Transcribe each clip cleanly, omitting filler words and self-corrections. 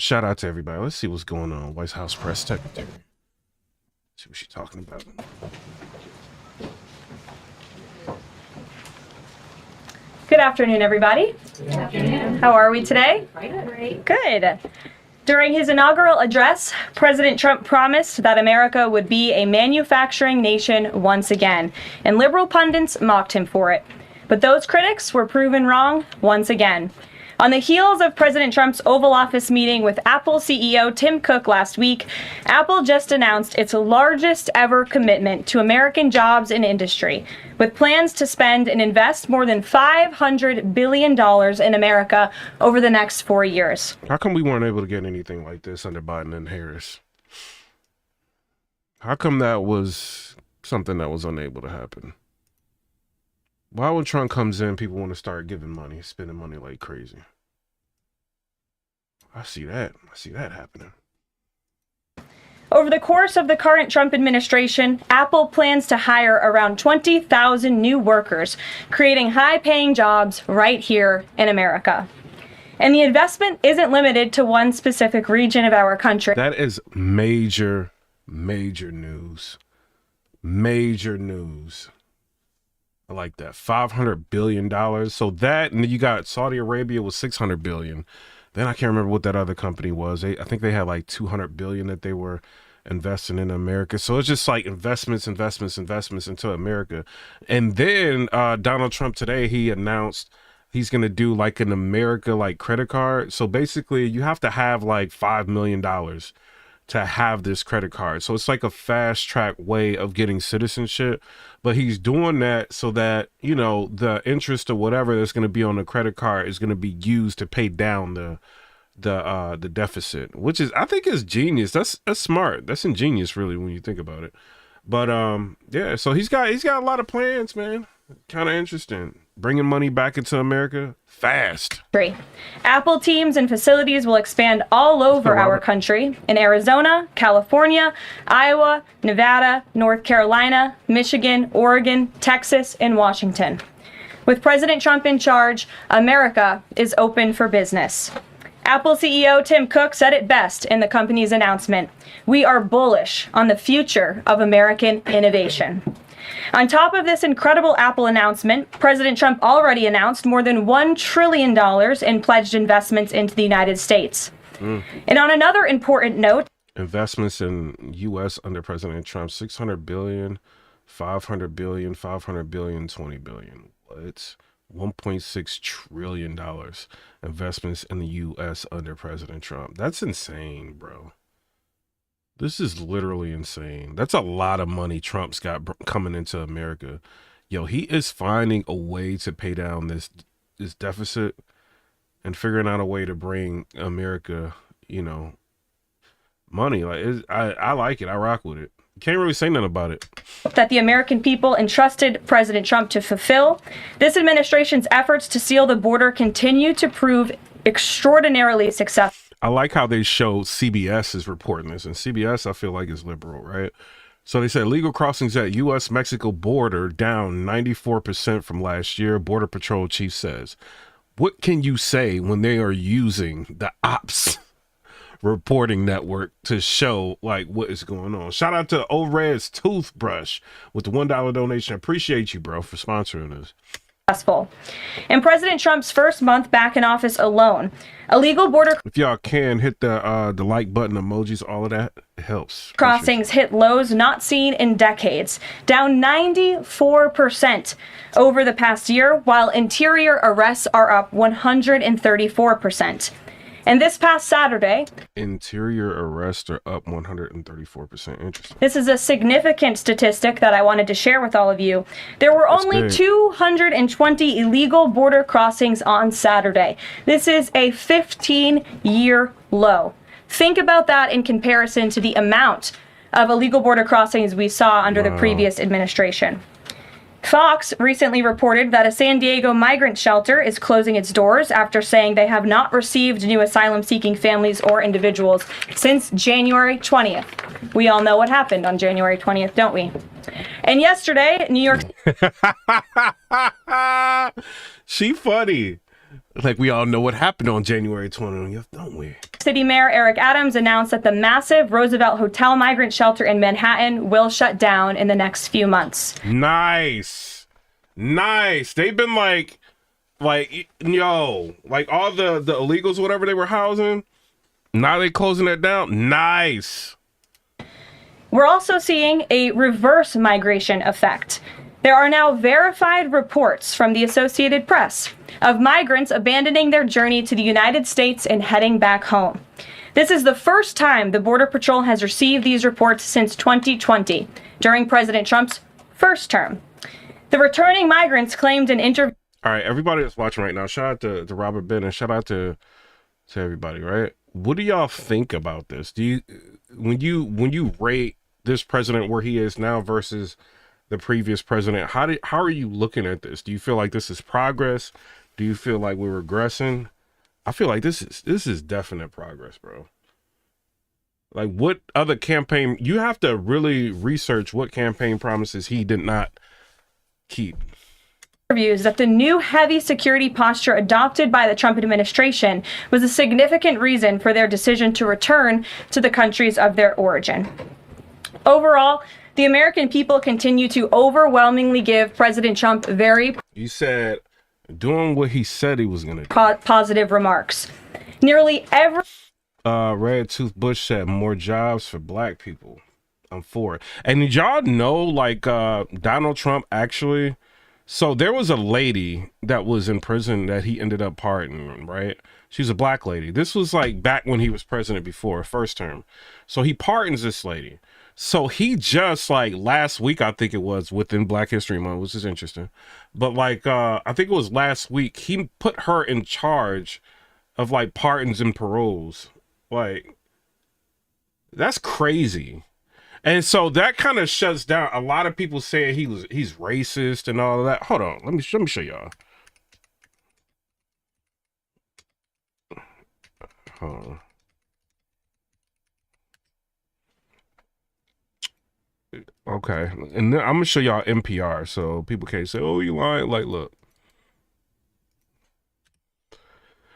shout out to everybody. Let's see what's going on. White House press secretary. See what she's talking about. Good afternoon, everybody. Good afternoon. How are we today? Great. Good. During his inaugural address, President Trump promised that America would be a manufacturing nation once again, and liberal pundits mocked him for it. But those critics were proven wrong once again. On the heels of President Trump's Oval Office meeting with Apple CEO Tim Cook last week, Apple just announced its largest ever commitment to American jobs and industry, with plans to spend and invest more than $500 billion in America over the next 4 years. How come we weren't able to get anything like this under Biden and Harris? How come that was something that was unable to happen? Why when Trump comes in, people want to start giving money, spending money like crazy? I see that happening. Over the course of the current Trump administration, Apple plans to hire around 20,000 new workers, creating high-paying jobs right here in America. And the investment isn't limited to one specific region of our country. That is major news. Major news. I like that. $500 billion. So that, and you got Saudi Arabia with $600 billion. Then I can't remember what that other company was. I think they had like $200 billion that they were investing in America. So it's just like investments into America. And then Donald Trump today, he announced he's going to do like an America like credit card. So basically you have to have like $5 million to have this credit card. So it's like a fast track way of getting citizenship, but he's doing that so that, you know, the interest or whatever that's going to be on the credit card is going to be used to pay down the deficit, which is, I think, is genius. That's smart. That's ingenious, really, when you think about it. But yeah, so he's got a lot of plans, man. Kind of interesting. Bringing money back into America fast. Apple teams and facilities will expand all over our country in Arizona, California, Iowa, Nevada, North Carolina, Michigan, Oregon, Texas, and Washington. With President Trump in charge, America is open for business. Apple CEO Tim Cook said it best in the company's announcement. We are bullish on the future of American innovation. On top of this incredible Apple announcement, President Trump already announced more than $1 trillion in pledged investments into the United States. And on another important note, investments in U.S. under President Trump, $600 billion, $500 billion, $500 billion, $20 billion. It's $1.6 trillion investments in the U.S. under President Trump. That's insane, bro. This is literally insane. That's a lot of money Trump's got coming into America. Yo, he is finding a way to pay down this deficit and figuring out a way to bring America, you know, money. Like, I like it. I rock with it. Can't really say nothing about it. That the American people entrusted President Trump to fulfill. This administration's efforts to seal the border continue to prove extraordinarily successful. I like how they show CBS is reporting this, and CBS I feel like is liberal, right? So they said legal crossings at U.S.-Mexico border down 94% from last year, Border Patrol chief says. What can you say when they are using the ops reporting network to show like what is going on? Shout out to O-Red's Toothbrush with the $1 donation. Appreciate you, bro, for sponsoring this. In President Trump's first month back in office alone, illegal border if y'all can hit the like button, emojis, all of that, it helps. Crossings hit lows not seen in decades, down 94% over the past year, while interior arrests are up 134%. And this past Saturday, interior arrests are up 134%. Interesting. This is a significant statistic that I wanted to share with all of you. There were only 220 illegal border crossings on Saturday. This is a 15-year low. Think about that in comparison to the amount of illegal border crossings we saw under the previous administration. Fox recently reported that a San Diego migrant shelter is closing its doors after saying they have not received new asylum-seeking families or individuals since January 20th. We all know what happened on January 20th, don't we? And yesterday, New York... She funny. Like we all know what happened on January 20th, don't we? City Mayor Eric Adams announced that the massive Roosevelt Hotel migrant shelter in Manhattan will shut down in the next few months. Nice. They've been like yo, like all the illegals, whatever they were housing. Now they closing it down. Nice. We're also seeing a reverse migration effect. There are now verified reports from the Associated Press of migrants abandoning their journey to the United States and heading back home. This is the first time the Border Patrol has received these reports since 2020, during President Trump's first term. The returning migrants claimed in interview. All right, everybody that's watching right now, shout out to Robert Ben and shout out to everybody, right? What do y'all think about this? Do you when you rate this president where he is now versus the previous president, how are you looking at this? Do you feel like this is progress? Do you feel like we're regressing? I feel like this is definite progress, bro. Like what other campaign, you have to really research what campaign promises he did not keep. Interviews that the new heavy security posture adopted by the Trump administration was a significant reason for their decision to return to the countries of their origin. Overall, the American people continue to overwhelmingly give President Trump very You said doing what he said he was going to do. Positive remarks. Nearly every Red Tooth Bush said more jobs for black people. I'm for it. And did y'all know, like, Donald Trump actually, so there was a lady that was in prison that he ended up pardoning, right? She's a black lady. This was like back when he was president before, first term. So he pardons this lady. So he just like last week, I think it was within Black History Month, which is interesting. But like, I think it was last week, he put her in charge of like pardons and paroles. Like, that's crazy. And so that kind of shuts down a lot of people saying he's racist and all of that. Hold on, let me show y'all. Hold on. Okay, and then I'm gonna show y'all NPR so people can't say, "Oh, you lying." Like, look.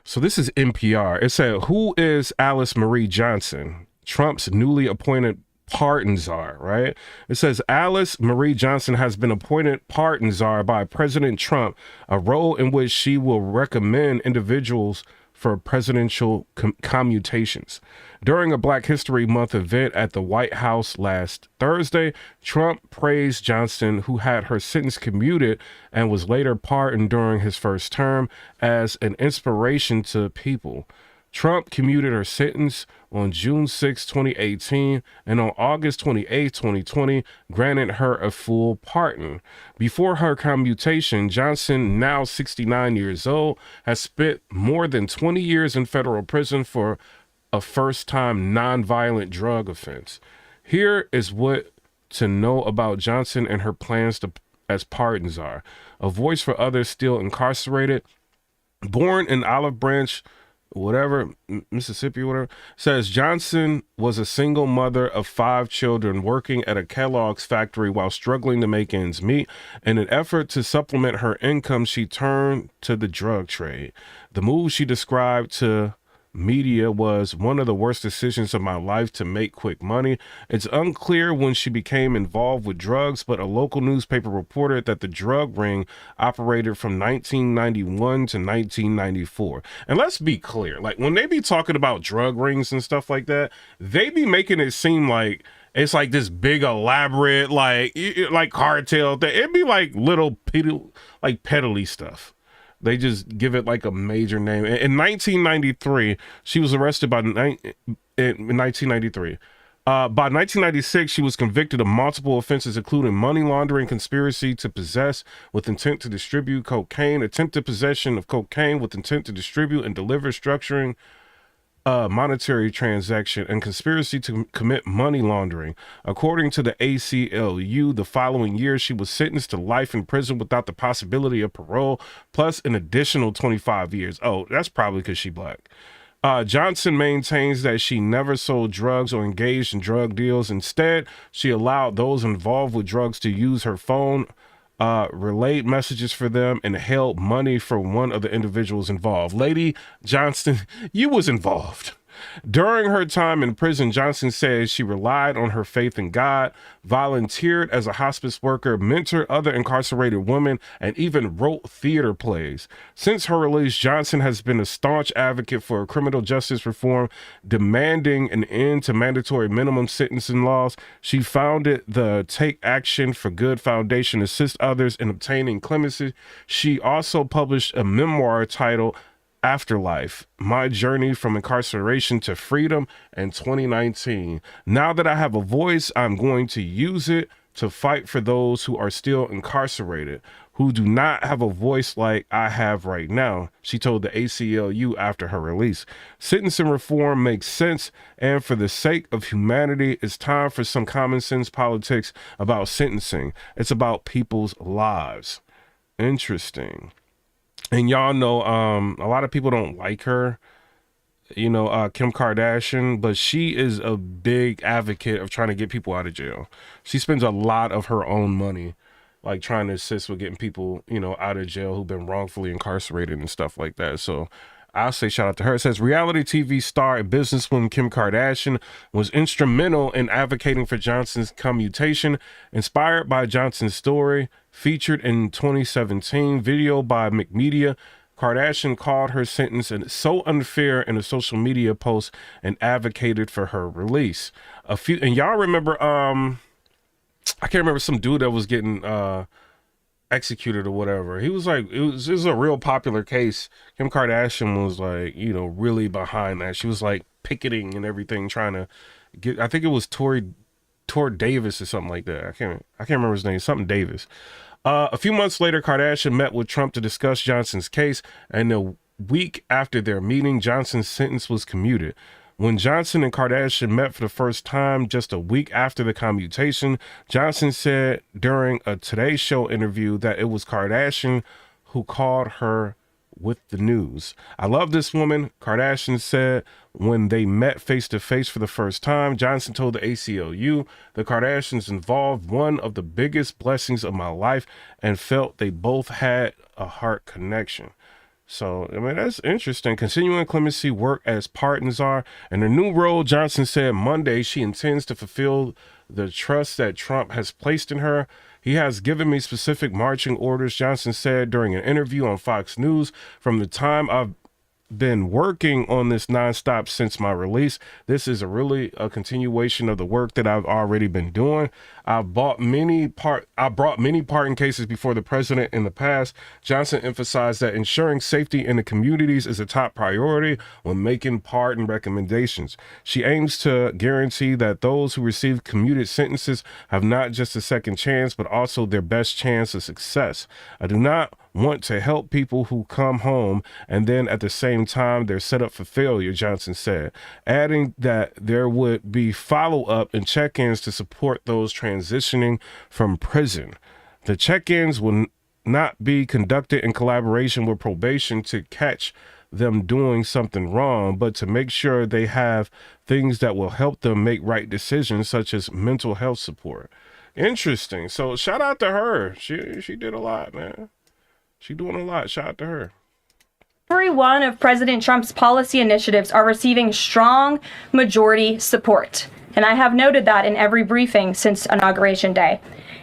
So this is NPR. It said, "Who is Alice Marie Johnson, Trump's newly appointed pardon czar?" Right? It says Alice Marie Johnson has been appointed pardon czar by President Trump, a role in which she will recommend individuals for presidential commutations. During a Black History Month event at the White House last Thursday, Trump praised Johnson, who had her sentence commuted and was later pardoned during his first term, as an inspiration to people. Trump commuted her sentence on June 6, 2018, and on August 28, 2020, granted her a full pardon. Before her commutation, Johnson, now 69 years old, has spent more than 20 years in federal prison for a first-time nonviolent drug offense. Here is what to know about Johnson and her plans as pardon czar. A voice for others still incarcerated. Born in Olive Branch, Mississippi, whatever, says Johnson was a single mother of 5 children working at a Kellogg's factory while struggling to make ends meet. In an effort to supplement her income, she turned to the drug trade. The move she described to media was one of the worst decisions of my life to make quick money. It's unclear when she became involved with drugs, but a local newspaper reported that the drug ring operated from 1991 to 1994. And let's be clear, like when they be talking about drug rings and stuff like that, they be making it seem like it's like this big elaborate, like cartel thing. It'd be like little peddly stuff. They just give it like a major name. In 1993, she was arrested in 1993. By 1996, she was convicted of multiple offenses, including money laundering, conspiracy to possess with intent to distribute cocaine, attempted possession of cocaine with intent to distribute and deliver, structuring monetary transaction, and conspiracy to commit money laundering. According to the ACLU, the following year, she was sentenced to life in prison without the possibility of parole, plus an additional 25 years. Oh, that's probably because she black. Johnson maintains that she never sold drugs or engaged in drug deals. Instead, she allowed those involved with drugs to use her phone relayed messages for them, and held money for one of the individuals involved. Lady Johnston, you was involved. During her time in prison, Johnson says she relied on her faith in God, volunteered as a hospice worker, mentored other incarcerated women, and even wrote theater plays. Since her release, Johnson has been a staunch advocate for criminal justice reform, demanding an end to mandatory minimum sentencing laws. She founded the Take Action for Good Foundation to assist others in obtaining clemency. She also published a memoir titled Afterlife, My Journey from Incarceration to Freedom in 2019. Now that I have a voice, I'm going to use it to fight for those who are still incarcerated, who do not have a voice like I have right now, she told the ACLU after her release. Sentencing reform makes sense, and for the sake of humanity, it's time for some common sense politics about sentencing. It's about people's lives. Interesting. And y'all know, a lot of people don't like her, Kim Kardashian, but she is a big advocate of trying to get people out of jail. She spends a lot of her own money, like trying to assist with getting people, out of jail who've been wrongfully incarcerated and stuff like that. So I'll say shout out to her. It says reality TV star and businesswoman Kim Kardashian was instrumental in advocating for Johnson's commutation, inspired by Johnson's story. Featured in 2017 video by McMedia, Kardashian called her sentence so unfair in a social media post and advocated for her release. And y'all remember, I can't remember, some dude that was getting executed or whatever. He was like, it was a real popular case. Kim Kardashian was like, really behind that. She was like picketing and everything, trying to get, I think it was Tor Davis or something like that. I can't remember his name, something Davis. A few months later, Kardashian met with Trump to discuss Johnson's case, and a week after their meeting, Johnson's sentence was commuted. When Johnson and Kardashian met for the first time just a week after the commutation, Johnson said during a Today Show interview that it was Kardashian who called her with the news. I love this woman, Kardashian said when they met face to face for the first time. Johnson told the ACLU, the Kardashians involved one of the biggest blessings of my life and felt they both had a heart connection. So, that's interesting. Continuing clemency work as partners are. In her new role, Johnson said Monday she intends to fulfill the trust that Trump has placed in her. He has given me specific marching orders, Johnson said during an interview on Fox News. From the time I've been working on this nonstop since my release, this is really a continuation of the work that I've already been doing. I brought many pardon cases before the president in the past. Johnson emphasized that ensuring safety in the communities is a top priority when making pardon recommendations. She aims to guarantee that those who receive commuted sentences have not just a second chance, but also their best chance of success. I do not want to help people who come home and then at the same time they're set up for failure, Johnson said, adding that there would be follow-up and check-ins to support those transitioning from prison. The check-ins will not be conducted in collaboration with probation to catch them doing something wrong, but to make sure they have things that will help them make right decisions, such as mental health support. Interesting. So shout out to her. She did a lot, man. She's doing a lot. Shout out to her. Every one of President Trump's policy initiatives are receiving strong majority support. And I have noted that in every briefing since Inauguration Day.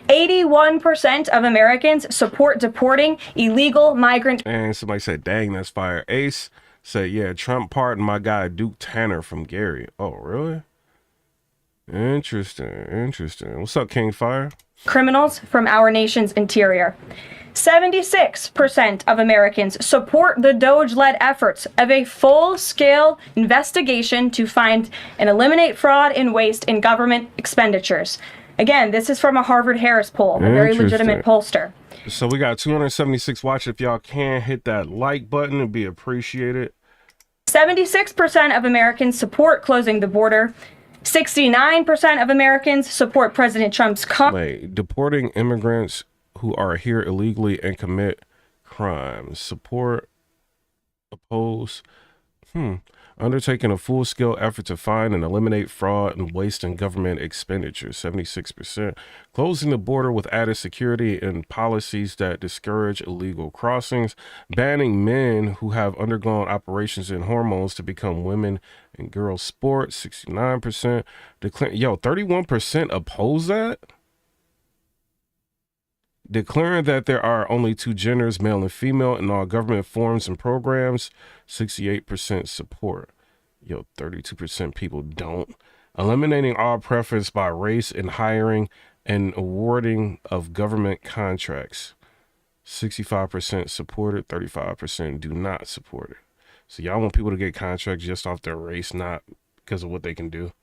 81% of Americans support deporting illegal migrant. And somebody said, dang, that's fire. Ace said, yeah, Trump pardoned my guy Duke Tanner from Gary. Oh, really? Interesting. What's up, King Fire? Criminals from our nation's interior. 76% of Americans support the DOGE-led efforts of a full-scale investigation to find and eliminate fraud and waste in government expenditures. Again, this is from a Harvard-Harris poll, a very legitimate pollster. So we got 276 watching. If y'all can hit that like button, it'd be appreciated. 76% of Americans support closing the border. 69% of Americans support President Trump's deporting immigrants who are here illegally and commit crimes. Support, oppose. undertaking a full-scale effort to find and eliminate fraud and waste in government expenditures, 76%, closing the border with added security and policies that discourage illegal crossings, banning men who have undergone operations in hormones to become women in girls' sports, 69%, 31% oppose that? Declaring that there are only two genders, male and female, in all government forms and programs, 68% support. 32% people don't. Eliminating all preference by race in hiring and awarding of government contracts, 65% support it, 35% do not support it. So y'all want people to get contracts just off their race, not because of what they can do.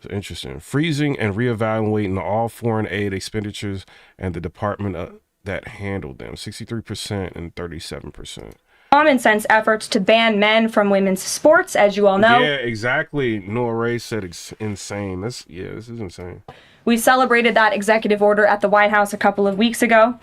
It's interesting. Freezing and reevaluating all foreign aid expenditures and the department that handled them, 63% and 37%. Common sense efforts to ban men from women's sports, as you all know. Yeah, exactly. Noah Ray said it's insane. This is insane. We celebrated that executive order at the White House a couple of weeks ago.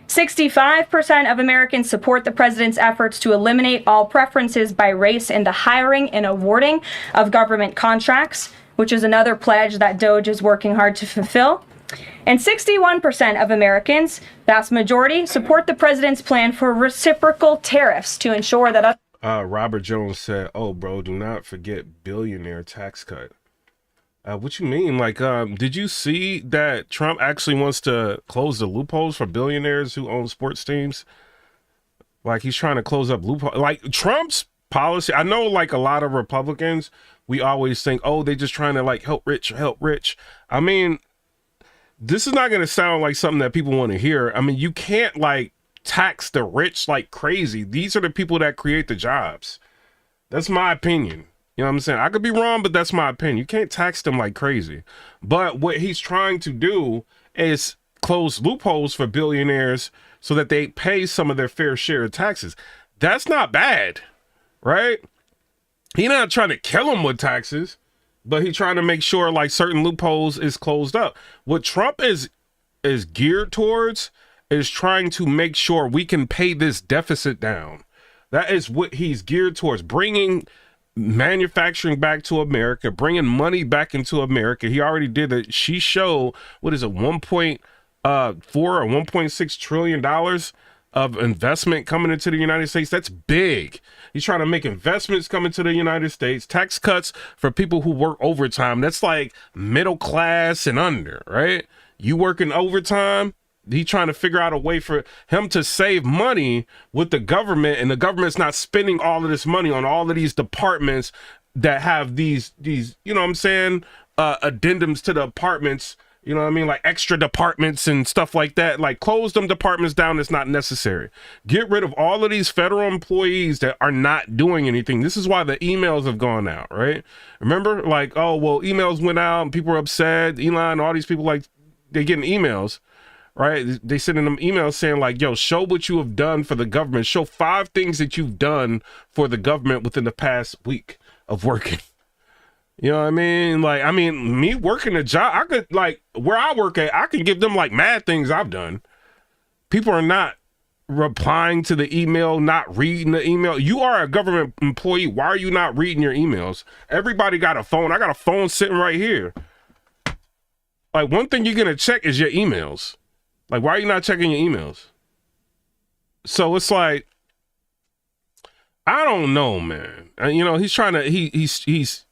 65% of Americans support the president's efforts to eliminate all preferences by race in the hiring and awarding of government contracts, which is another pledge that DOGE is working hard to fulfill. And 61% of Americans, vast majority, support the president's plan for reciprocal tariffs to ensure that... Robert Jones said, oh, bro, do not forget billionaire tax cut. What you mean? Like, did you see that Trump actually wants to close the loopholes for billionaires who own sports teams? Like, he's trying to close up loopholes. Like, Trump's policy, I know, like, a lot of Republicans, we always think, oh, they just trying to, like, help rich. I mean, this is not going to sound like something that people want to hear. I mean, you can't, like, tax the rich like crazy. These are the people that create the jobs. That's my opinion. You know what I'm saying? I could be wrong, but that's my opinion. You can't tax them like crazy. But what he's trying to do is close loopholes for billionaires so that they pay some of their fair share of taxes. That's not bad, right? He's not trying to kill them with taxes, but he's trying to make sure like certain loopholes is closed up. What Trump is geared towards is trying to make sure we can pay this deficit down. That is what he's geared towards, bringing manufacturing back to America, bringing money back into America. He already did it. She showed, what is it, 1.4 or 1.6 trillion dollars of investment coming into the United States. That's big. He's trying to make investments coming to the United States, tax cuts for people who work overtime. That's like middle class and under, right? You working overtime, he's trying to figure out a way for him to save money with the government, and the government's not spending all of this money on all of these departments that have these, you know what I'm saying, addendums to the departments. You know what I mean? Like extra departments and stuff like that. Like close them departments down. It's not necessary. Get rid of all of these federal employees that are not doing anything. This is why the emails have gone out, right? Remember, like, oh, well, emails went out and people are upset. Elon, all these people, like, they're getting emails, right? They sending them emails saying like, yo, show what you have done for the government. Show 5 things that you've done for the government within the past week of working. You know what I mean? Like, I mean, me working a job, I could, like, where I work at, I can give them, like, mad things I've done. People are not replying to the email, not reading the email. You are a government employee. Why are you not reading your emails? Everybody got a phone. I got a phone sitting right here. Like, one thing you're going to check is your emails. Like, why are you not checking your emails? So it's like, I don't know, man. You know, he's trying to, he's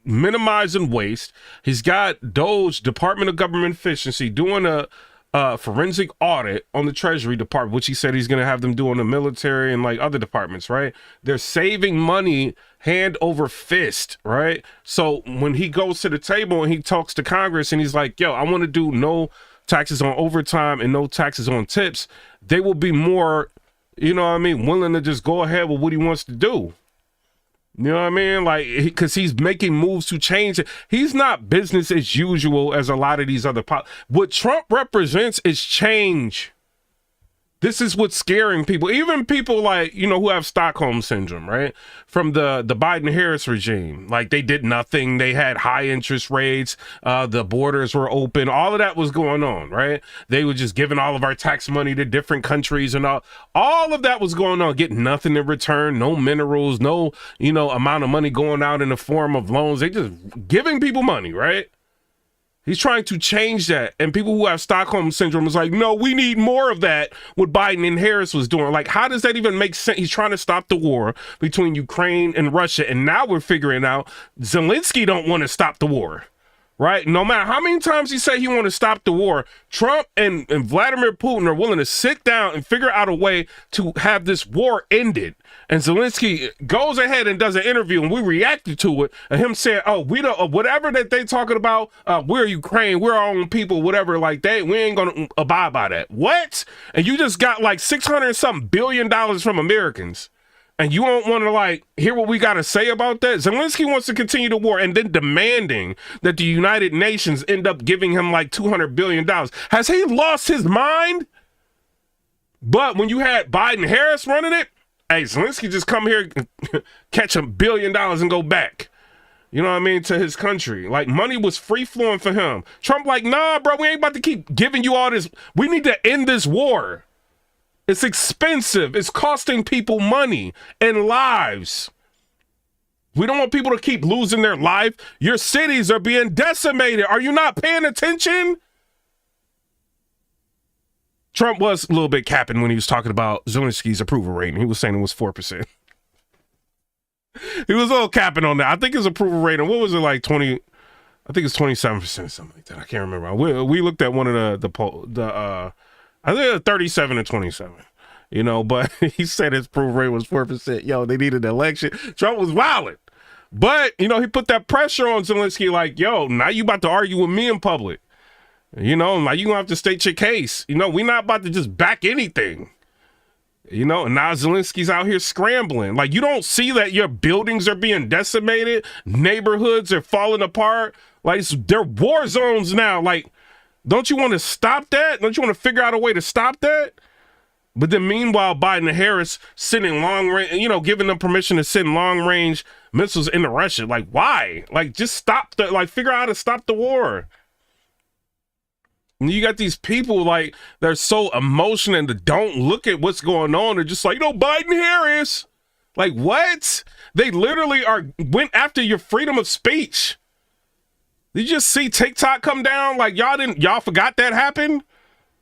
minimizing waste. He's got DOGE, Department of Government Efficiency, doing a forensic audit on the Treasury Department, which he said he's going to have them do on the military and like other departments, right? They're saving money hand over fist, right? So when he goes to the table and he talks to Congress and he's like, yo, I want to do no taxes on overtime and no taxes on tips, they will be more, you know what I mean, willing to just go ahead with what he wants to do. You know what I mean? Like, because he's making moves to change it. He's not business as usual as a lot of these other what Trump represents is change. This is what's scaring people. Even people like, you know, who have Stockholm syndrome, right? From the Biden-Harris regime. Like, they did nothing. They had high interest rates. The borders were open. All of that was going on, right? They were just giving all of our tax money to different countries and all of that was going on. Getting nothing in return. No minerals. No, you know, amount of money going out in the form of loans. They just giving people money, right? He's trying to change that. And people who have Stockholm syndrome is like, no, we need more of that, what Biden and Harris was doing. Like, how does that even make sense? He's trying to stop the war between Ukraine and Russia. And now we're figuring out Zelensky don't want to stop the war, right? No matter how many times he say he want to stop the war, Trump and Vladimir Putin are willing to sit down and figure out a way to have this war ended. And Zelensky goes ahead and does an interview, and we reacted to it, and him saying, "Oh, we don't whatever that they talking about. We're Ukraine, we're our own people, whatever. Like we ain't gonna abide by that." What? And you just got like $600 billion from Americans, and you don't want to like hear what we got to say about that? Zelensky wants to continue the war, and then demanding that the United Nations end up giving him like $200 billion. Has he lost his mind? But when you had Biden Harris running it. Hey, Zelensky just come here, catch $1 billion and go back. You know what I mean? To his country. Like, money was free flowing for him. Trump like, nah, bro, we ain't about to keep giving you all this. We need to end this war. It's expensive. It's costing people money and lives. We don't want people to keep losing their life. Your cities are being decimated. Are you not paying attention? Trump was a little bit capping when he was talking about Zelensky's approval rating. He was saying it was 4%. He was a little capping on that. I think his approval rating, what was it, like 20? I think it's 27%, something like that. I can't remember. We looked at one of the poll, I think it was 37 and 27. You know, but he said his approval rate was 4%. Yo, they needed an election. Trump was wilding. But, you know, he put that pressure on Zelensky like, yo, now you about to argue with me in public. You know, like, you gonna have to state your case. You know, we're not about to just back anything. You know, and now Zelensky's out here scrambling. Like, you don't see that your buildings are being decimated, neighborhoods are falling apart. Like, they're war zones now. Like, don't you want to stop that? Don't you want to figure out a way to stop that? But then meanwhile, Biden and Harris sending long range, you know, giving them permission to send long range missiles into Russia. Like, why? Like, just stop the, like, figure out how to stop the war. And you got these people like they're so emotional and they don't look at what's going on. They're just like, you know, Biden Harris. Like, what? They literally went after your freedom of speech. Did you just see TikTok come down? Like, y'all forgot that happened?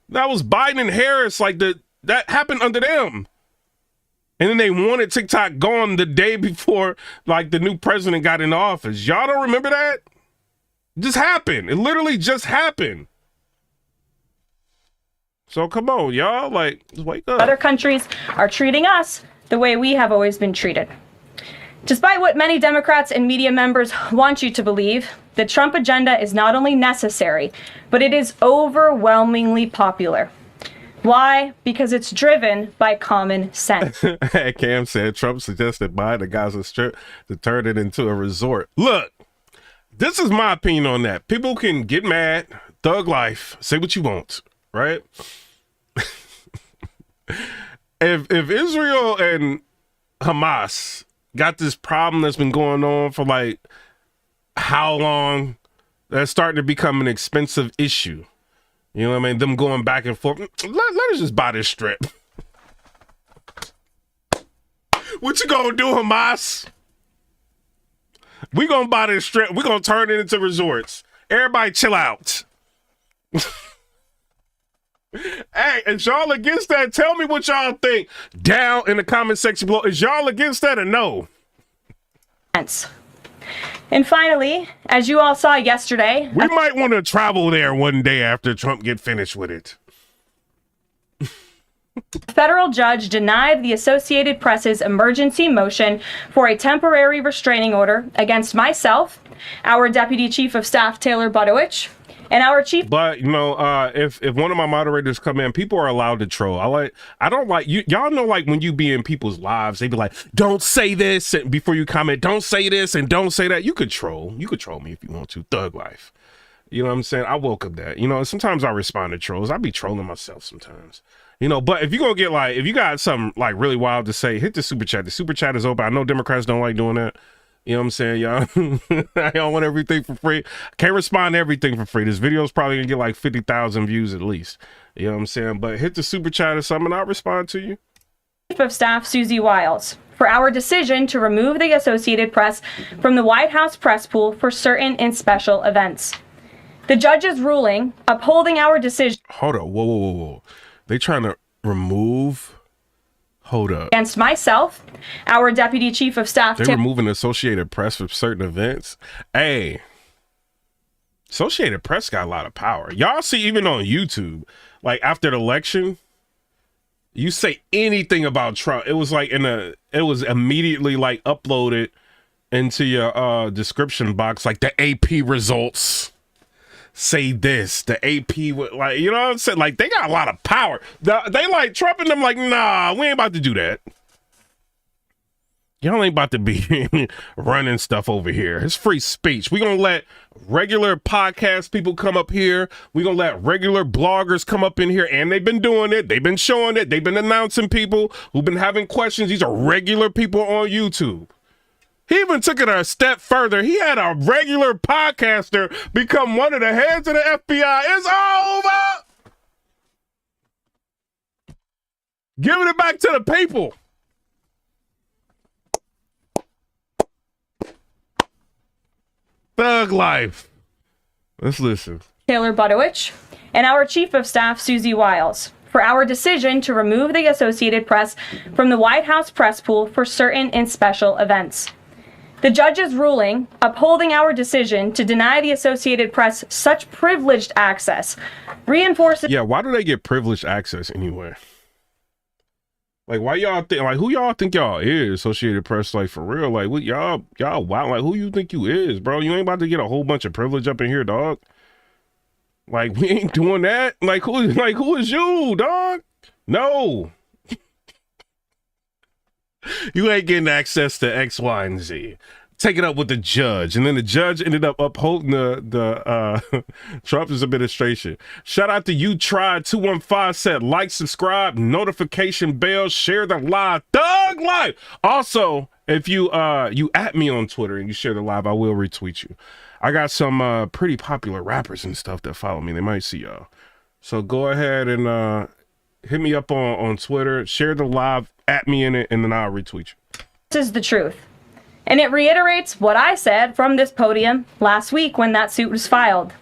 That was Biden and Harris. Like, that happened under them. And then they wanted TikTok gone the day before, like, the new president got into office. Y'all don't remember that? It just happened. It literally just happened. So come on, y'all, like, just wake up. Other countries are treating us the way we have always been treated. Despite what many Democrats and media members want you to believe, the Trump agenda is not only necessary, but it is overwhelmingly popular. Why? Because it's driven by common sense. Cam said Trump suggested buying the Gaza Strip to turn it into a resort. Look, this is my opinion on that. People can get mad, thug life, say what you want. Right? if Israel and Hamas got this problem that's been going on for like how long, that's starting to become an expensive issue. You know what I mean? Them going back and forth. Let us just buy this strip. What you gonna do, Hamas? We gonna buy this strip. We gonna turn it into resorts. Everybody chill out. Hey, is y'all against that? Tell me what y'all think down in the comment section below. Is y'all against that or no? And finally, as you all saw yesterday, we might want to travel there one day after Trump get finished with it. A federal judge denied the Associated Press's emergency motion for a temporary restraining order against myself, our Deputy Chief of Staff, Taylor Budowich, and our chief. But you know, if one of my moderators come in, people are allowed to troll. I don't like you. Y'all know, like when you be in people's lives, they be like, "Don't say this," and before you comment, "Don't say this," and "Don't say that." You could troll. You could troll me if you want to. Thug life. You know what I'm saying? I welcome that. You know, sometimes I respond to trolls. I be trolling myself sometimes. You know, but if you're gonna get like, if you got something like really wild to say, hit the super chat. The super chat is open. I know Democrats don't like doing that. You know what I'm saying, y'all? Y'all want everything for free. Can't respond to everything for free. This video is probably gonna get like 50,000 views at least. You know what I'm saying? But hit the super chat or something, and I'll respond to you. Chief of Staff Susie Wiles for our decision to remove the Associated Press from the White House press pool for certain and special events. The judge's ruling upholding our decision. Hold up, whoa. They trying to remove. Hold up. Against myself, our Deputy Chief of Staff. They're removing Associated Press for certain events. Hey, Associated Press got a lot of power. Y'all see, even on YouTube, like after the election, you say anything about Trump, it was like it was immediately like uploaded into your description box, like the AP results say this, the AP would, like, you know what I'm saying? Like, they got a lot of power. They like Trump and them like, nah, we ain't about to do that. Y'all ain't about to be running stuff over here. It's free speech. We gonna let regular podcast people come up here. We gonna let regular bloggers come up in here, and they've been doing it. They've been showing it. They've been announcing people who've been having questions. These are regular people on YouTube. He even took it a step further. He had a regular podcaster become one of the heads of the FBI. It's over. Giving it back to the people. Thug life. Let's listen. Taylor Budowich and our Chief of Staff Susie Wiles for our decision to remove the Associated Press from the White House press pool for certain and special events. The judge's ruling upholding our decision to deny the Associated Press such privileged access reinforces. Yeah, why do they get privileged access anyway? Like, why y'all think, like, who y'all think y'all is, Associated Press? Like, for real, like, what y'all wow, like, who you think you is, bro? You ain't about to get a whole bunch of privilege up in here, dog. Like, we ain't doing that. Like, who is you, dog? No. You ain't getting access to X, Y, and Z. Take it up with the judge. And then the judge ended up upholding the Trump's administration. Shout out to You Tried 215 said, like, subscribe, notification bell, share the live. Thug life. Also, if you at me on Twitter and you share the live, I will retweet you. I got some pretty popular rappers and stuff that follow me. They might see y'all. So go ahead and hit me up on Twitter, share the live, at me in it, and then I'll retweet you. This is the truth. And it reiterates what I said from this podium last week when that suit was filed.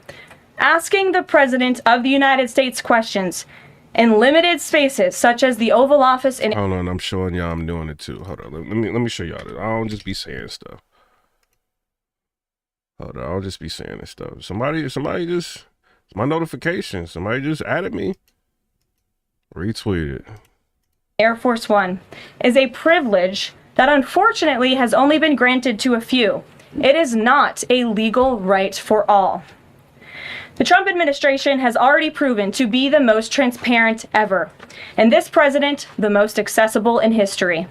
Asking the President of the United States questions in limited spaces, such as the Oval Office and... Hold on, I'm showing y'all I'm doing it too. Hold on, let me show y'all this. I don't just be saying stuff. Hold on, I'll just be saying this stuff. Somebody just, it's my notification. Somebody just added me. Retweet it. Air Force One is a privilege that unfortunately has only been granted to a few. It is not a legal right for all. The Trump administration has already proven to be the most transparent ever, and this president, the most accessible in history.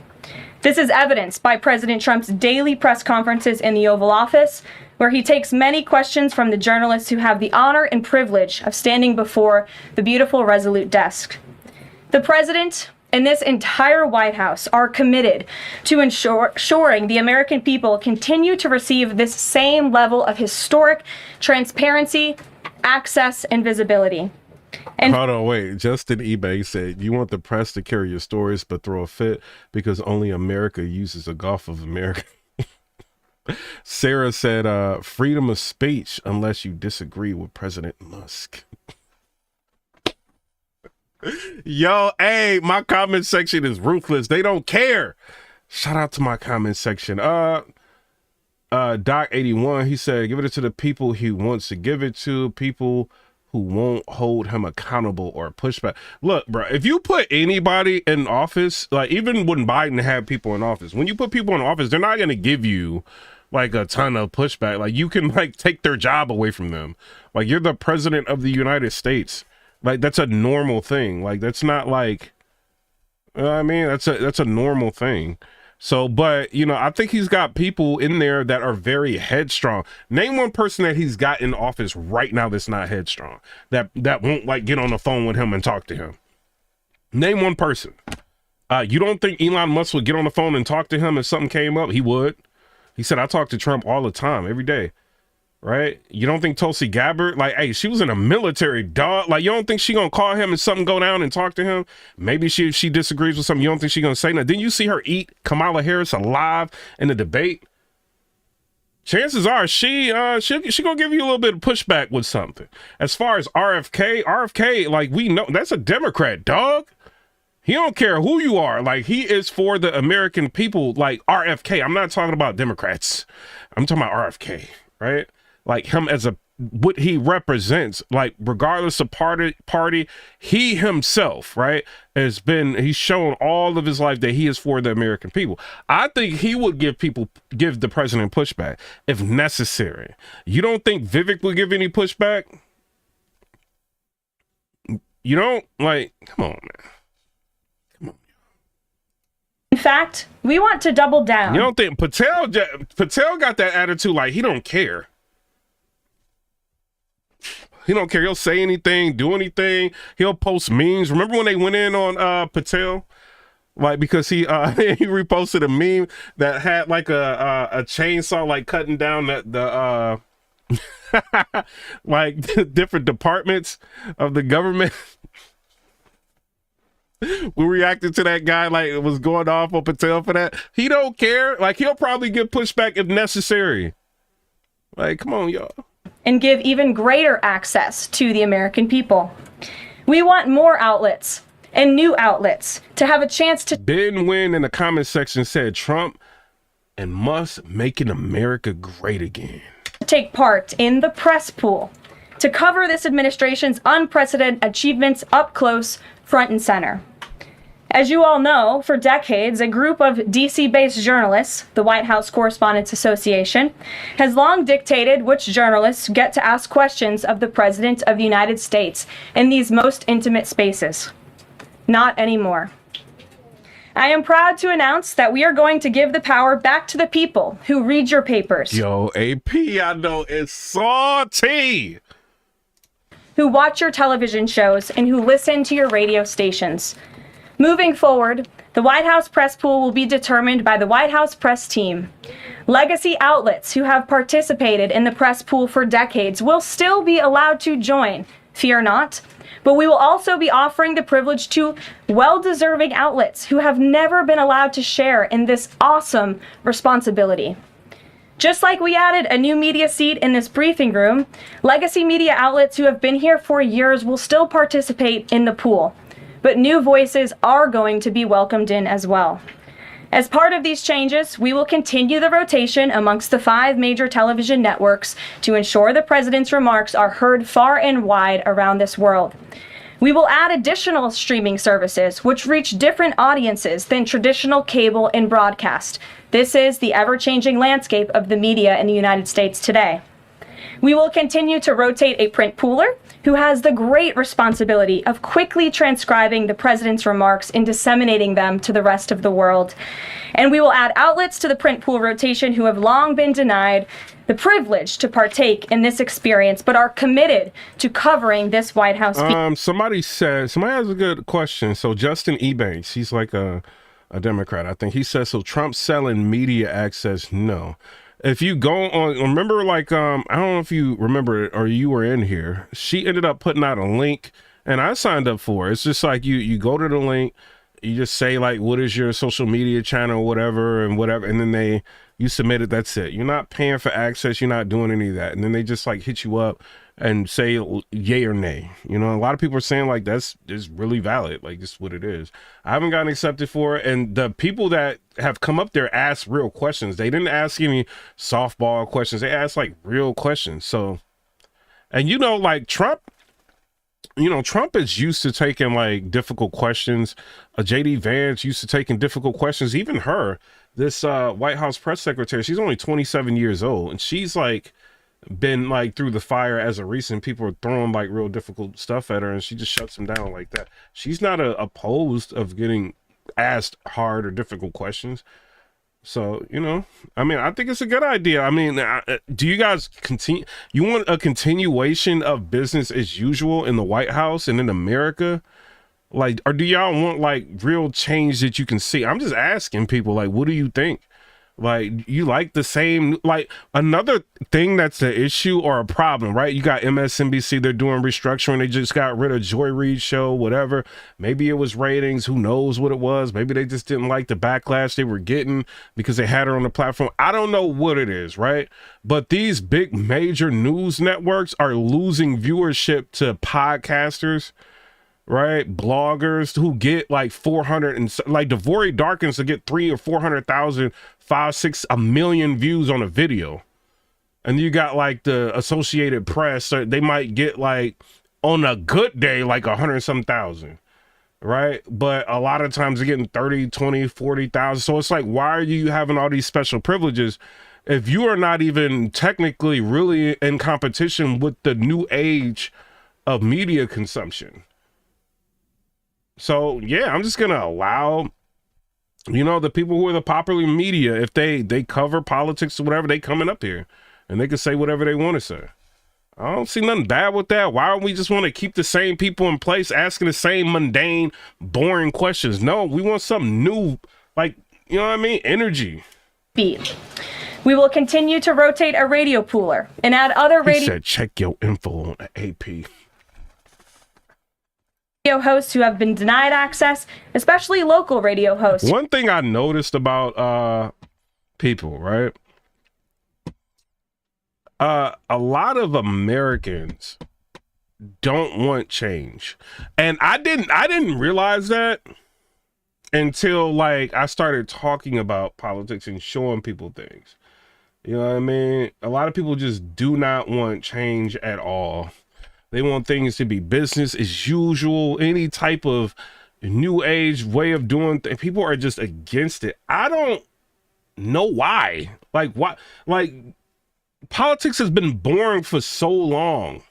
This is evidenced by President Trump's daily press conferences in the Oval Office, where he takes many questions from the journalists who have the honor and privilege of standing before the beautiful Resolute desk. The president and this entire White House are committed to ensuring the American people continue to receive this same level of historic transparency, access, and visibility. And hold on, wait. Justin eBay said, you want the press to carry your stories but throw a fit because only America uses the Gulf of America. Sarah said, freedom of speech unless you disagree with President Musk. Yo, hey, my comment section is ruthless. They don't care. Shout out to my comment section. Doc 81, he said, give it to the people he wants to give it to, people who won't hold him accountable or push back. Look, bro, if you put anybody in office, like even when Biden had people in office, when you put people in office, they're not going to give you like a ton of pushback. Like you can like take their job away from them. Like you're the president of the United States. Like that's a normal thing. Like that's not like, I mean, that's a normal thing. So, but you know, I think he's got people in there that are very headstrong. Name one person that he's got in office right now that's not headstrong, that won't like get on the phone with him and talk to him. Name one person. You don't think Elon Musk would get on the phone and talk to him if something came up? He would. He said, I talk to Trump all the time, every day. Right? You don't think Tulsi Gabbard, like, hey, she was in a military, dog. Like, you don't think she gonna call him and something go down and talk to him? Maybe she disagrees with something. You don't think she gonna say nothing? Didn't you see her eat Kamala Harris alive in the debate? Chances are she gonna give you a little bit of pushback with something. As far as RFK, like, we know that's a Democrat, dog. He don't care who you are. Like, he is for the American people, like RFK. I'm not talking about Democrats. I'm talking about RFK, right? Like him as what he represents, like regardless of party, he himself, right, he's shown all of his life that he is for the American people. I think he would give the president pushback if necessary. You don't think Vivek would give any pushback? You don't? Like, come on, man. In fact, we want to double down. You don't think Patel got that attitude like he don't care? He don't care. He'll say anything, do anything. He'll post memes. Remember when they went in on Patel? Like, because he reposted a meme that had like a chainsaw, like cutting down the like different departments of the government. We reacted to that guy like it was going off on Patel for that. He don't care. Like, he'll probably get pushback if necessary. Like, come on, y'all. And give even greater access to the American people. We want more outlets and new outlets to have a chance to. Ben Wynn in the comment section said Trump and Musk making America great again. Take part in the press pool to cover this administration's unprecedented achievements up close, front and center. As you all know, for decades, a group of DC-based journalists, the White House Correspondents Association, has long dictated which journalists get to ask questions of the President of the United States in these most intimate spaces. Not anymore. I am proud to announce that we are going to give the power back to the people who read your papers. Yo, AP, I know it's salty. Who watch your television shows and who listen to your radio stations. Moving forward, the White House press pool will be determined by the White House press team. Legacy outlets who have participated in the press pool for decades will still be allowed to join, fear not, but we will also be offering the privilege to well-deserving outlets who have never been allowed to share in this awesome responsibility. Just like we added a new media seat in this briefing room, legacy media outlets who have been here for years will still participate in the pool. But new voices are going to be welcomed in as well. As part of these changes, we will continue the rotation amongst the 5 major television networks to ensure the president's remarks are heard far and wide around this world. We will add additional streaming services which reach different audiences than traditional cable and broadcast. This is the ever-changing landscape of the media in the United States today. We will continue to rotate a print pooler who has the great responsibility of quickly transcribing the president's remarks and disseminating them to the rest of the world. And we will add outlets to the print pool rotation who have long been denied the privilege to partake in this experience, but are committed to covering this White House. Somebody has a good question. So Justin Ebanks, he's like a Democrat, I think. He says, so Trump selling media access? No. If you go on, remember, like, I don't know if you remember it or you were in here, she ended up putting out a link and I signed up for it. It's just like you go to the link, you just say like, what is your social media channel, or whatever, and then you submit it. That's it. You're not paying for access. You're not doing any of that. And then they just like hit you up and say yay or nay. You know, a lot of people are saying like that's really valid. Like, this is what it is. I haven't gotten accepted for it. And the people that have come up there asked real questions. They didn't ask any softball questions. They asked like real questions. So, and you know, like Trump is used to taking like difficult questions. JD Vance used to taking difficult questions. Even her, this White House press secretary, she's only 27 years old. And she's like, been like through the fire as a recent. People are throwing like real difficult stuff at her and she just shuts them down like that. She's not opposed of getting asked hard or difficult questions. So, you know, I mean, I think it's a good idea. I mean, do you guys you want a continuation of business as usual in the White House and in America? Like, or do y'all want like real change that you can see? I'm just asking people, like, what do you think? Like, you like the same, like another thing that's the issue or a problem, right? You got MSNBC, they're doing restructuring. They just got rid of Joy Reid's show, whatever. Maybe it was ratings. Who knows what it was? Maybe they just didn't like the backlash they were getting because they had her on the platform. I don't know what it is, right? But these big major news networks are losing viewership to podcasters, right? Bloggers who get like 400 and like Devori Darkins to get 300,000 or 400,000, 5, 6, a million views on a video. And you got like the Associated Press, so they might get like on a good day, like 100-some thousand, right? But a lot of times they're getting 30, 20, 40,000. So it's like, why are you having all these special privileges if you are not even technically really in competition with the new age of media consumption? So yeah, I'm just gonna allow, you know, the people who are the popular media, if they cover politics or whatever, they coming up here and they can say whatever they want to say. I don't see nothing bad with that. Why don't we just want to keep the same people in place asking the same mundane, boring questions? No, we want something new, like, you know what I mean? Energy. Beat. We will continue to rotate a radio pooler and add other He said, check your info on the AP. radio hosts who have been denied access, especially local radio hosts. One thing I noticed about people, right? A lot of Americans don't want change. And I didn't realize that until like I started talking about politics and showing people things. You know what I mean? A lot of people just do not want change at all. They want things to be business as usual, any type of new age way of doing things. People are just against it. I don't know why. Like, why? Like, politics has been boring for so long.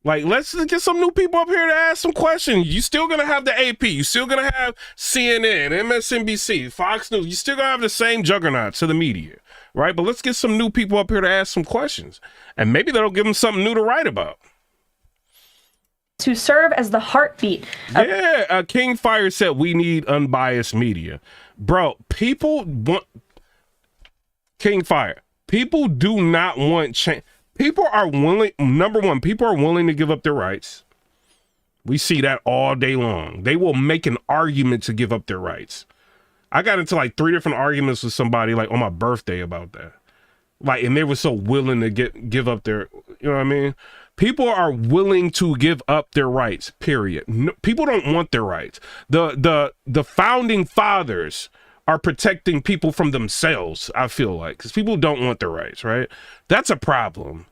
Like, let's get some new people up here to ask some questions. You still gonna have the AP. You still gonna have CNN, MSNBC, Fox News. You still gonna have the same juggernauts of the media, right? But let's get some new people up here to ask some questions. And maybe that'll give them something new to write about. To serve as the heartbeat. Yeah, King Fire said we need unbiased media. Bro, people want... King Fire, people do not want change. People are willing, number one, people are willing to give up their rights. We see that all day long. They will make an argument to give up their rights. I got into like 3 different arguments with somebody like on my birthday about that. Like, and they were so willing to give up their, you know what I mean? People are willing to give up their rights, period. No, people don't want their rights. The founding fathers are protecting people from themselves, I feel like, because people don't want their rights, right? That's a problem.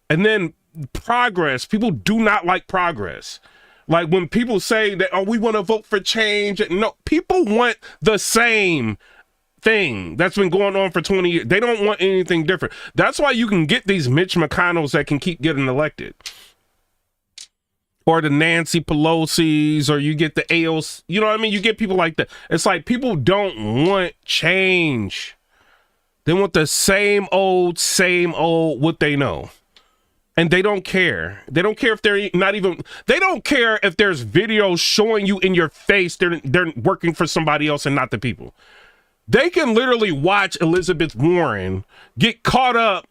And then progress, people do not like progress. Like when people say that, oh, we want to vote for change. No, people want the same thing that's been going on for 20 years. They don't want anything different. That's why you can get these Mitch McConnells that can keep getting elected. Or the Nancy Pelosi's, or you get the AOC, you know what I mean? You get people like that. It's like people don't want change. They want the same old what they know. And they don't care. They don't care if they're not even, they don't care if there's videos showing you in your face they're working for somebody else and not the people. They can literally watch Elizabeth Warren get caught up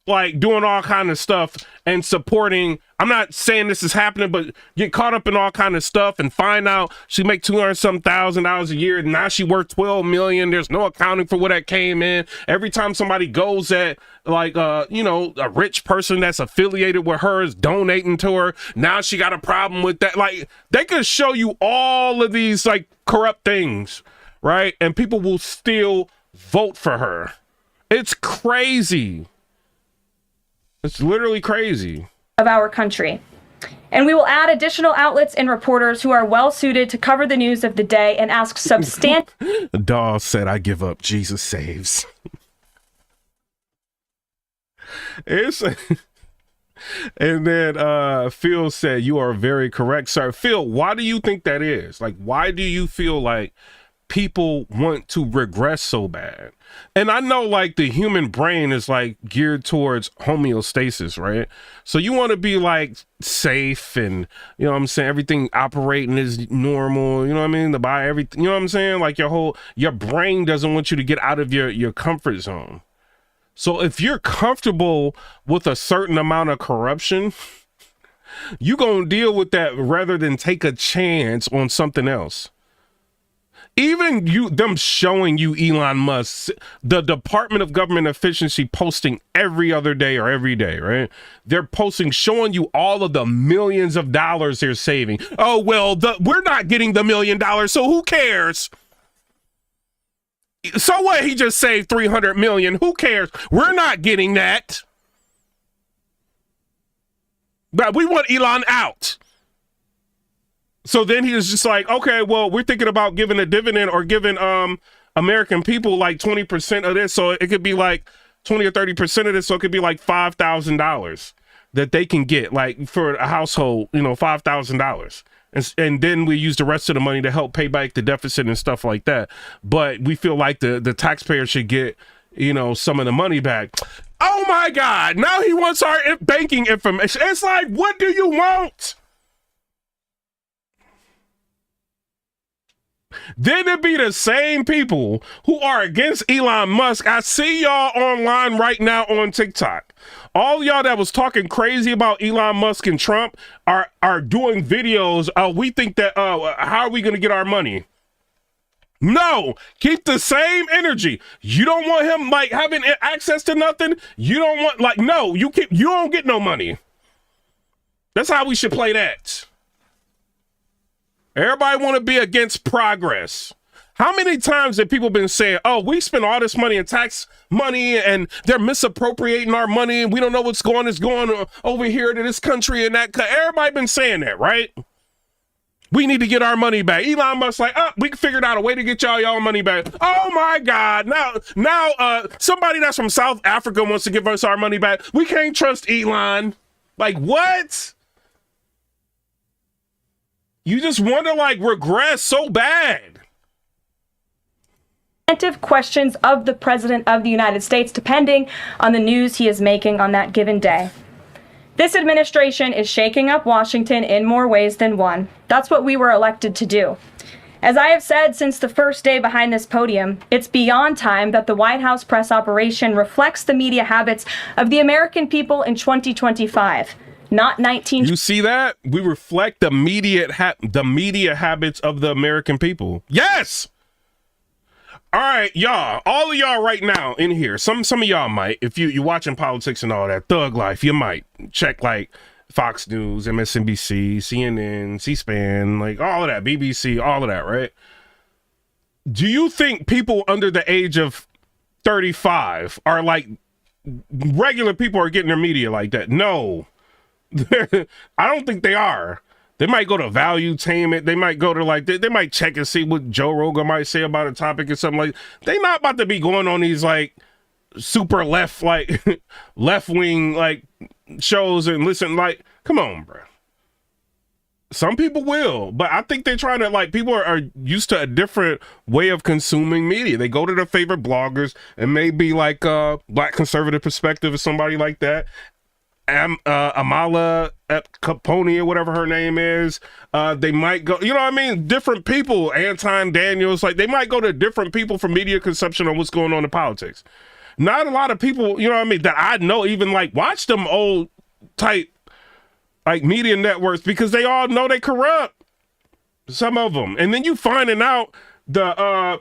like doing all kind of stuff and supporting. I'm not saying this is happening, but get caught up in all kind of stuff and find out she make $200,000 a year. And now she worth 12 million. There's no accounting for where that came in. Every time somebody goes at like, you know, a rich person that's affiliated with her is donating to her. Now she got a problem with that. Like they could show you all of these like corrupt things, right? And people will still vote for her. It's crazy. It's literally crazy. Of our country. And we will add additional outlets and reporters who are well suited to cover the news of the day and ask substantial. Dawes said, I give up. Jesus saves. And then Phil said, you are very correct, sir. Phil, why do you think that is? Like, why do you feel like people want to regress so bad. And I know like the human brain is like geared towards homeostasis, right? So you want to be like safe and, you know what I'm saying, everything operating is normal, you know what I mean? To buy everything, you know what I'm saying? Like your brain doesn't want you to get out of your comfort zone. So if you're comfortable with a certain amount of corruption, you're going to deal with that rather than take a chance on something else. Even them showing you Elon Musk, the Department of Government Efficiency posting every other day or every day, right? They're posting, showing you all of the millions of dollars they're saving. Oh, well, we're not getting the $1 million, so who cares? So what? He just saved 300 million. Who cares? We're not getting that. But we want Elon out. So then he was just like, okay, well, we're thinking about giving a dividend or giving American people like 20% of this. So it could be like 20 or 30% of this. So it could be like $5,000 that they can get like for a household, you know, $5,000. And then we use the rest of the money to help pay back the deficit and stuff like that. But we feel like the taxpayer should get, you know, some of the money back. Oh my God. Now he wants our banking information. It's like, what do you want? Then it be the same people who are against Elon Musk. I see y'all online right now on TikTok. All y'all that was talking crazy about Elon Musk and Trump are doing videos. We think that, how are we going to get our money? No, keep the same energy. You don't want him like having access to nothing. You don't want like, no, you don't get no money. That's how we should play that. Everybody want to be against progress. How many times have people been saying, oh, we spend all this money in tax money and they're misappropriating our money and we don't know what's going over here to this country and that. Everybody been saying that, right? We need to get our money back. Elon Musk like, oh, we figured out a way to get y'all money back. Oh my God. Now somebody that's from South Africa wants to give us our money back. We can't trust Elon. Like what? You just want to like regress so bad. Questions of the President of the United States, depending on the news he is making on that given day. This administration is shaking up Washington in more ways than one. That's what we were elected to do. As I have said since the first day behind this podium, it's beyond time that the White House press operation reflects the media habits of the American people in 2025. Not 19. You see that? We reflect the media habits of the American people. Yes. All right, y'all. All of y'all right now in here. Some of y'all might, if you're watching politics and all that, thug life, you might check like Fox News, MSNBC, CNN, C-SPAN, like all of that, BBC, all of that, right? Do you think people under the age of 35 are like regular people are getting their media like that? No. I don't think they are. They might go to Valuetainment. They might go to like they might check and see what Joe Rogan might say about a topic or something like. They're not about to be going on these like super left like left wing like shows and listen like. Come on, bro. Some people will, but I think they're trying to like people are used to a different way of consuming media. They go to their favorite bloggers and maybe like Black Conservative Perspective or somebody like that. Amala Capone or whatever her name is. They might go, you know what I mean? Different people, Anton Daniels, like they might go to different people for media consumption on what's going on in politics. Not a lot of people, you know what I mean, that I know even like watch them old type like media networks because they all know they corrupt. Some of them. And then you finding out I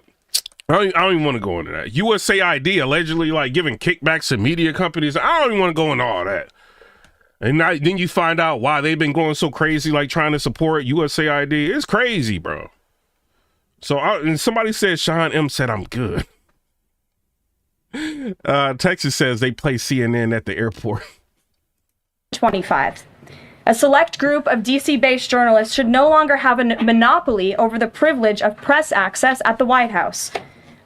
don't even want to go into that. USAID allegedly like giving kickbacks to media companies. I don't even want to go into all that. And then you find out why they've been going so crazy, like trying to support USAID. It's crazy, bro. So and somebody said Sean M said I'm good. Texas says they play CNN at the airport. 25. A select group of DC-based journalists should no longer have a monopoly over the privilege of press access at the White House.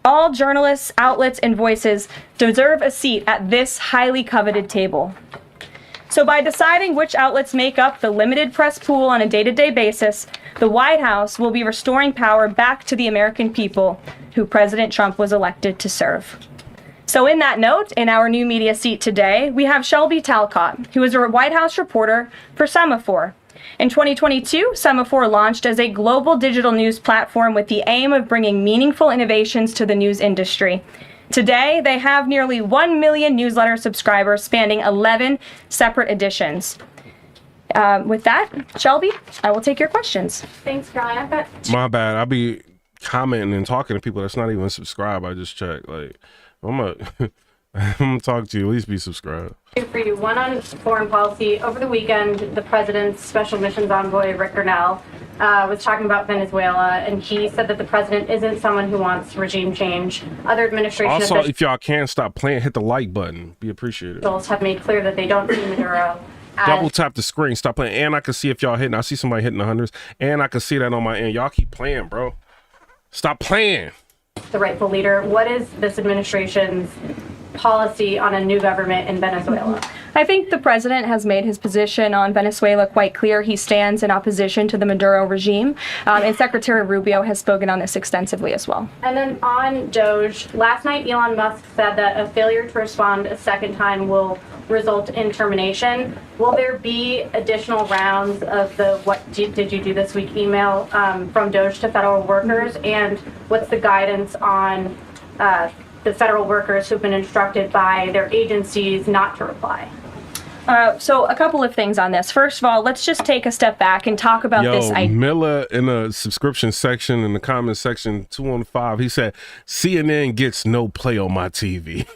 All journalists, outlets, and voices deserve a seat at this highly coveted table. So by deciding which outlets make up the limited press pool on a day-to-day basis, the White House will be restoring power back to the American people who President Trump was elected to serve. So in that note, in our new media seat today, we have Shelby Talcott, who is a White House reporter for Semaphore. In 2022, Semaphore launched as a global digital news platform with the aim of bringing meaningful innovations to the news industry. Today, they have nearly 1 million newsletter subscribers spanning 11 separate editions. With that, Shelby, I will take your questions. Thanks, Carly. I've got My bad. I'll be commenting and talking to people that's not even subscribed. I just checked. Like, I'm gonna talk to you. At least be subscribed. two for you. One on foreign policy. Over the weekend, the president's special missions envoy, Rick Grenell, was talking about Venezuela, and he said that the president isn't someone who wants regime change. Other administration Also, officials if y'all can stop playing, hit the like button. Be appreciated. have made clear that they don't see Maduro Double as tap the screen. Stop playing. And I can see if y'all hitting. I see somebody hitting the hundreds. And I can see that on my end. Y'all keep playing, bro. Stop playing. the rightful leader. What is this administration's policy on a new government in Venezuela? I think the president has made his position on Venezuela quite clear. He stands in opposition to the Maduro regime, and Secretary Rubio has spoken on this extensively as well. And then on DOGE, last night Elon Musk said that a failure to respond a second time will result in termination. Will there be additional rounds of the did you do this week email from DOGE to federal workers? And what's the guidance on the federal workers who've been instructed by their agencies not to reply? So a couple of things on this. First of all, let's just take a step back and talk about this idea. Miller in the subscription section, in the comment section, 215, he said, CNN gets no play on my TV.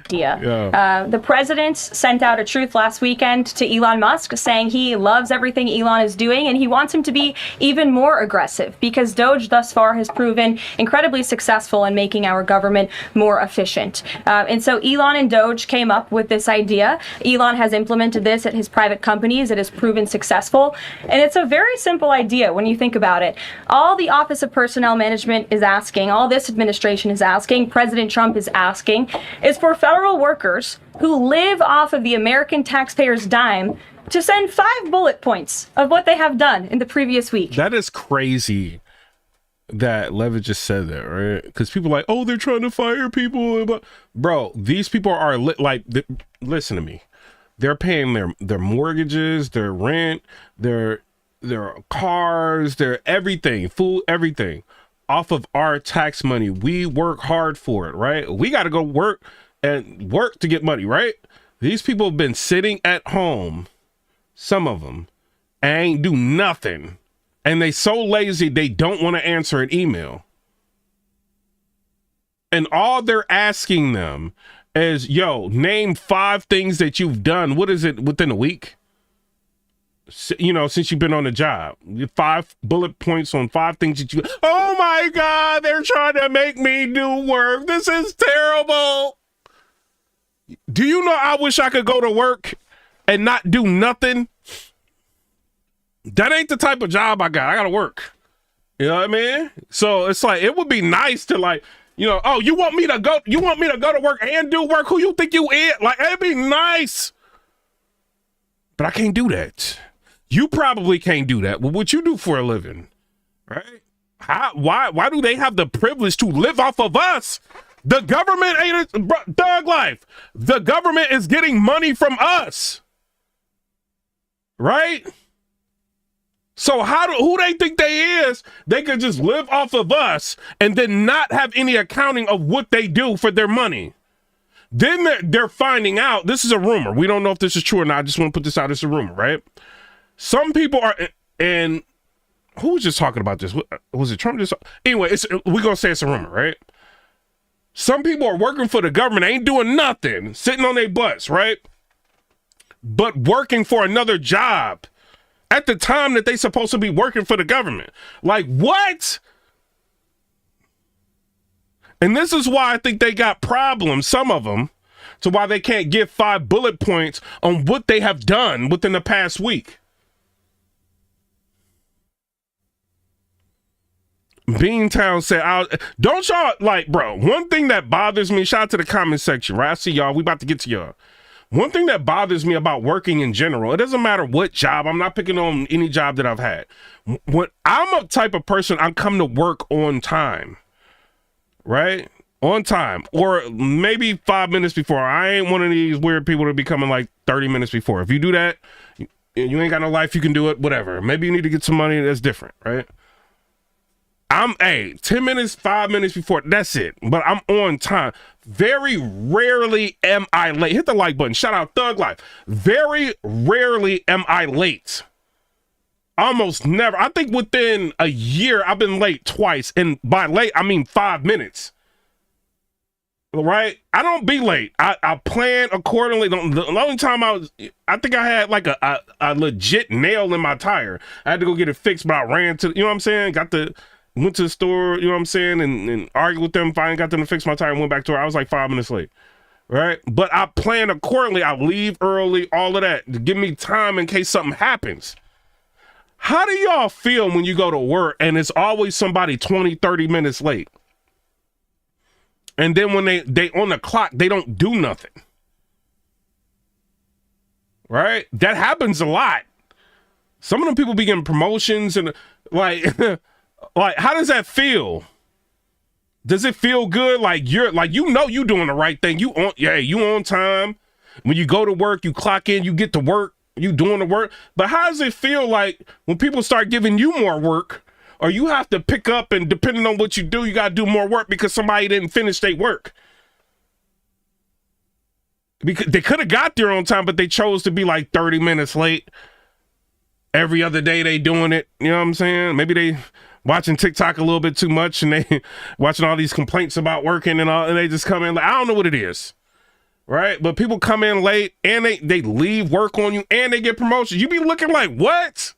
The president sent out a truth last weekend to Elon Musk saying he loves everything Elon is doing and he wants him to be even more aggressive because DOGE thus far has proven incredibly successful in making our government more efficient. And so Elon and DOGE came up with this idea. Elon has implemented this at his private companies. It has proven successful. And it's a very simple idea when you think about it. All the Office of Personnel Management is asking, all this administration is asking, President Trump is asking, is for federal workers who live off of the American taxpayers' dime to send 5 bullet points of what they have done in the previous week. That is crazy that Levitt just said that, right? Because people are like, oh, they're trying to fire people. Bro, these people are listen to me. They're paying their mortgages, their rent, their cars, their everything, food, everything off of our tax money. We work hard for it, right? We got to go work to get money, right? These people have been sitting at home, some of them, and ain't do nothing. And they so lazy, they don't want to answer an email. And all they're asking them is, yo, name 5 things that you've done. What is it within a week? You know, since you've been on the job, 5 bullet points on 5 things that you, oh my God, they're trying to make me do work. This is terrible. Do you know I wish I could go to work and not do nothing? That ain't the type of job I got. I got to work. You know what I mean? So it's like, it would be nice to like, you know, oh, you want me to go to work and do work? Who you think you is? Like, it'd be nice. But I can't do that. You probably can't do that. Well, what you do for a living, right? Why do they have the privilege to live off of us? The government ain't thug life. The government is getting money from us, right? So who they think they is? They could just live off of us and then not have any accounting of what they do for their money. Then they're finding out. This is a rumor. We don't know if this is true or not. I just want to put this out as a rumor, right? Some people are, and who was just talking about this? Was it Trump? Anyway, we're going to say it's a rumor, right? Some people are working for the government, ain't doing nothing, sitting on their butts, right? But working for another job at the time that they supposed to be working for the government. Like, what? And this is why I think they got problems, some of them, to why they can't give 5 bullet points on what they have done within the past week. Beantown said, don't y'all, like, bro, one thing that bothers me, shout out to the comment section, right? I see y'all, we about to get to y'all. One thing that bothers me about working in general, it doesn't matter what job, I'm not picking on any job that I've had. When I'm a type of person, I come to work on time, right? On time, or maybe 5 minutes before. I ain't one of these weird people to be coming like 30 minutes before. If you do that, you ain't got no life, you can do it, whatever. Maybe you need to get some money, that's different, right? 10 minutes, 5 minutes before, that's it. But I'm on time. Very rarely am I late. Hit the like button. Shout out Thug Life. Very rarely am I late. Almost never. I think within a year, I've been late twice. And by late, I mean 5 minutes. Right? I don't be late. I plan accordingly. The only time I think I had like a legit nail in my tire. I had to go get it fixed, but I ran to, you know what I'm saying? Went to the store, you know what I'm saying, and argued with them, finally got them to fix my tire and went back to her. I was like 5 minutes late, right? But I plan accordingly. I leave early, all of that, to give me time in case something happens. How do y'all feel when you go to work and it's always somebody 20, 30 minutes late? And then when they on the clock, they don't do nothing, right? That happens a lot. Some of them people be getting promotions and like... Like, how does that feel? Does it feel good? Like you're doing the right thing. You on time. When you go to work, you clock in, you get to work, you doing the work. But how does it feel like when people start giving you more work, or you have to pick up and depending on what you do, you got to do more work because somebody didn't finish their work? Because they could have got there on time, but they chose to be like 30 minutes late. Every other day they doing it. You know what I'm saying? Maybe they watching TikTok a little bit too much and they watching all these complaints about working and all, and they just come in like, I don't know what it is, right? But people come in late and they leave work on you and they get promotions. You be looking like, what?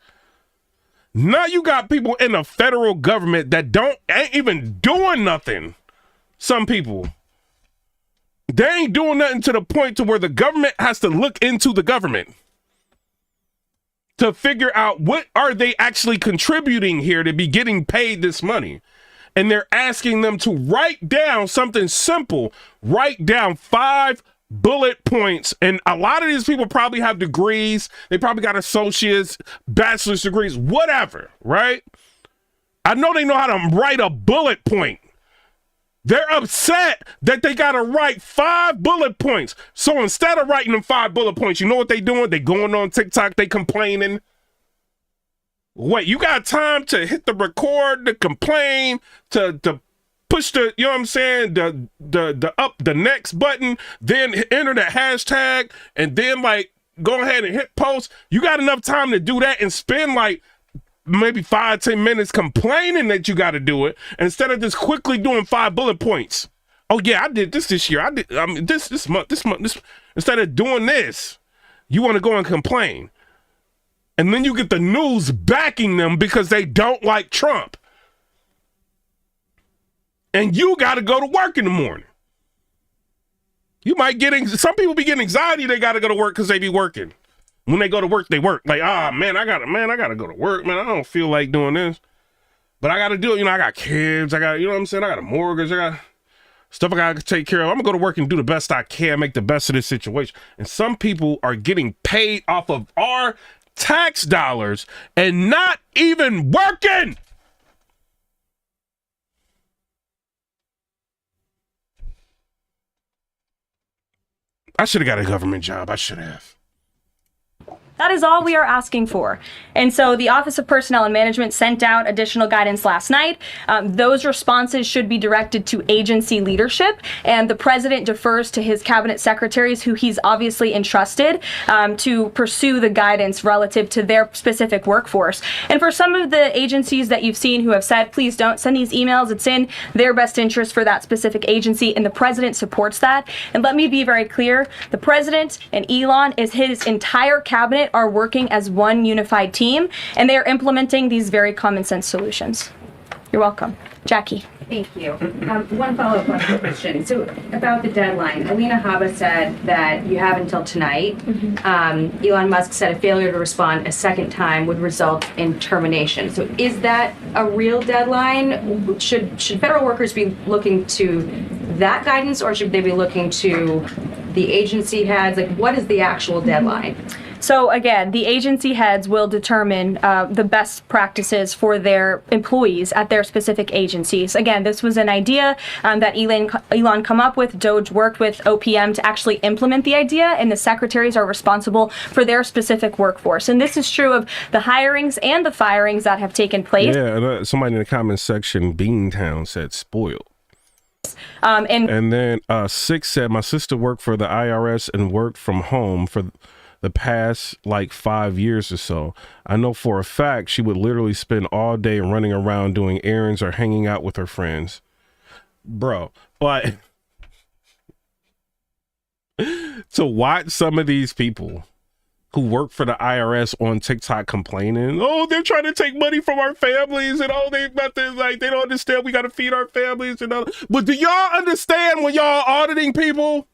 Now you got people in the federal government that ain't even doing nothing. Some people, they ain't doing nothing to the point to where the government has to look into the government to figure out what are they actually contributing here to be getting paid this money. And they're asking them to write down something simple, write down 5 bullet points. And a lot of these people probably have degrees. They probably got associates, bachelor's degrees, whatever, right? I know they know how to write a bullet point. They're upset that they got to write 5 bullet points. So instead of writing them 5 bullet points, you know what they doing? They going on TikTok, they complaining. Wait, you got time to hit the record, to complain, to push the, you know what I'm saying, the next button, then enter the hashtag, and then like go ahead and hit post. You got enough time to do that and spend like maybe 5-10 minutes complaining that you got to do it instead of just quickly doing 5 bullet points. Oh yeah, I did this year. This month. Instead of doing this, you want to go and complain. And then you get the news backing them because they don't like Trump. And you got to go to work in the morning. You might some people be getting anxiety. They got to go to work because they be working. When they go to work, they work. Like, man, I gotta go to work, man. I don't feel like doing this. But I gotta do it. You know, I got kids. I got, you know what I'm saying? I got a mortgage. I got stuff I gotta take care of. I'm gonna go to work and do the best I can, make the best of this situation. And some people are getting paid off of our tax dollars and not even working. I should have got a government job. I should have. That is all we are asking for. And so the Office of Personnel and Management sent out additional guidance last night. Those responses should be directed to agency leadership, and the president defers to his cabinet secretaries, who he's obviously entrusted to pursue the guidance relative to their specific workforce. And for some of the agencies that you've seen who have said, please don't send these emails, it's in their best interest for that specific agency, and the president supports that. And let me be very clear, the president and Elon is his entire cabinet are working as one unified team, and they are implementing these very common sense solutions. You're welcome. Jackie. Thank you. One follow-up question. So about the deadline, Alina Habba said that you have until tonight. Elon Musk said a failure to respond a second time would result in termination. So is that a real deadline? Should federal workers be looking to that guidance, or should they be looking to the agency heads? Like, what is the actual deadline? So again, the agency heads will determine the best practices for their employees at their specific agencies. Again, this was an idea that Elon come up with. DOGE worked with OPM to actually implement the idea, and the secretaries are responsible for their specific workforce. And this is true of the hirings and the firings that have taken place. Yeah, somebody in the comment section, Beantown, said spoiled. And then Six said, my sister worked for the IRS and worked from home for the past like 5 years or so. I know for a fact she would literally spend all day running around doing errands or hanging out with her friends. Bro, but to watch some of these people who work for the IRS on TikTok complaining, oh, they're trying to take money from our families, and oh, they don't understand we got to feed our families and all. But do y'all understand when y'all auditing people?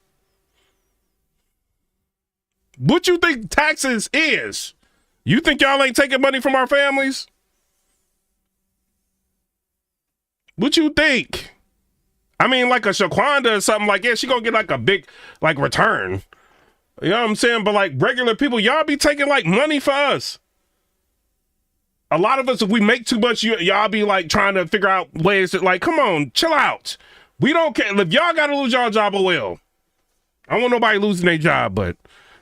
What you think taxes is? You think y'all ain't taking money from our families? What you think? I mean, like a Shaquanda or something like, yeah, she gonna get like a big like return. You know what I'm saying? But like regular people, y'all be taking like money for us. A lot of us, if we make too much, y'all be like trying to figure out ways to like, come on, chill out. We don't care. If y'all gotta lose y'all job, oh well. I don't want nobody losing their job, but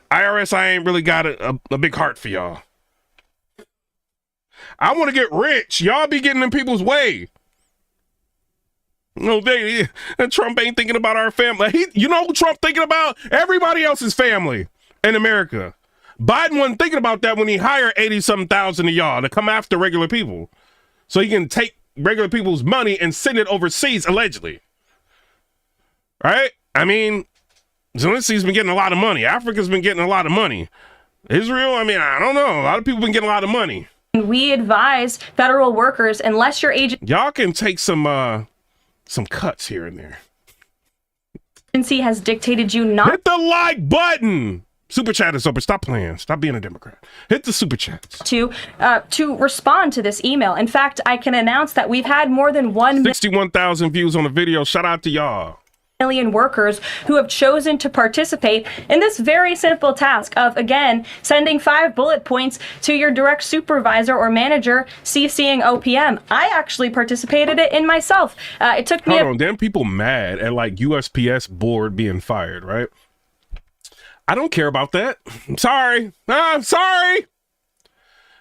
IRS, I ain't really got a big heart for y'all. I want to get rich. Y'all be getting in people's way. No, Trump ain't thinking about our family. You know who Trump thinking about? Everybody else's family in America. Biden wasn't thinking about that when he hired 80-something thousand of y'all to come after regular people. So he can take regular people's money and send it overseas, allegedly. Right? I mean, Zelensky's been getting a lot of money. Africa's been getting a lot of money. Israel, I mean, I don't know. A lot of people been getting a lot of money. We advise federal workers, unless your y'all can take some cuts here and there. Agency has dictated you not. Hit the like button. Super chat is open. Stop playing. Stop being a Democrat. Hit the super chats. To respond to this email. In fact, I can announce that we've had more than 61,000 views on the video. Shout out to y'all. Million workers who have chosen to participate in this very simple task of, again, sending 5 bullet points to your direct supervisor or manager, CCing OPM. I actually participated in myself. It took me. Hold on, then people mad at like USPS board being fired, right? I don't care about that. I'm sorry. I'm sorry.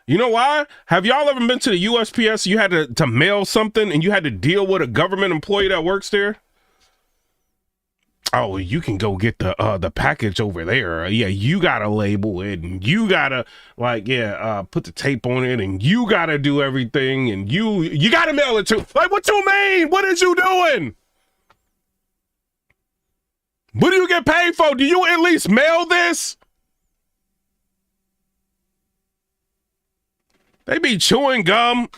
You know why? Have y'all ever been to the USPS? You had to mail something and you had to deal with a government employee that works there? Oh, you can go get the package over there. Yeah, you gotta label it, and you gotta put the tape on it, and you gotta do everything, and you gotta mail it to. Like, what you mean? What is you doing? What do you get paid for? Do you at least mail this? They be chewing gum.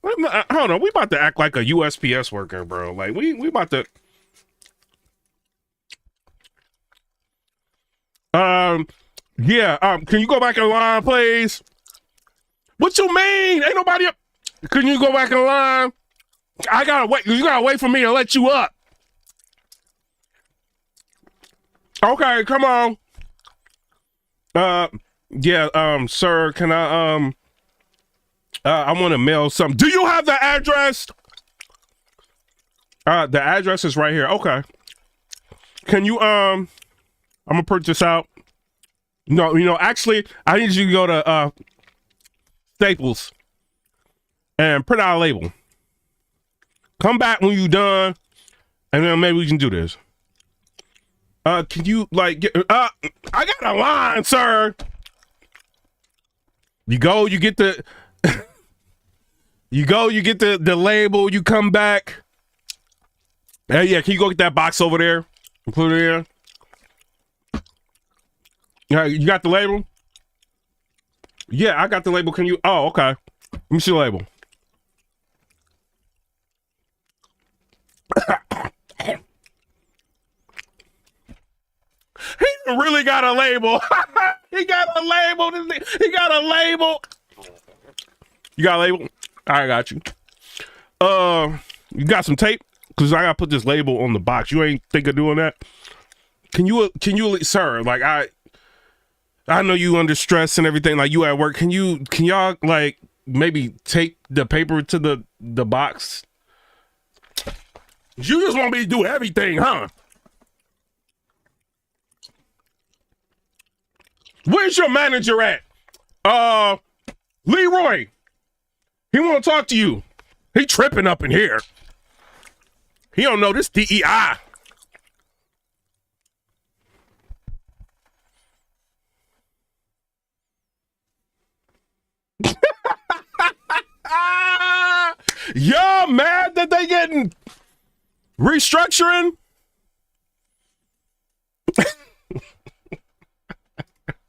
Hold on, we about to act like a USPS worker, bro. Like we about to. Can you go back in line, please? What you mean? Ain't nobody up. Can you go back in line? I gotta wait. You gotta wait for me to let you up. Okay, come on. Sir, can I want to mail something. Do you have the address? The address is right here. Okay. Can you, I'm gonna print this out. No, actually, I need you to go to Staples and print out a label. Come back when you're done, and then maybe we can do this. Can you get, I got a line, sir. You go, you get the, you get the label. You come back. Yeah, can you go get that box over there? Put it in. Yeah, you got the label? Yeah, I got the label. Can you? Oh, okay. Let me see the label. He really got a label. He got a label. He got a label. You got a label? I got you. You got some tape? Because I got to put this label on the box. You ain't think of doing that? Can you, sir, like, I know you under stress and everything, like you at work. Can y'all like maybe take the paper to the box? You just want me to do everything, huh? Where's your manager at? Leroy. He want to talk to you. He tripping up in here. He don't know this DEI. Y'all mad that they getting restructuring?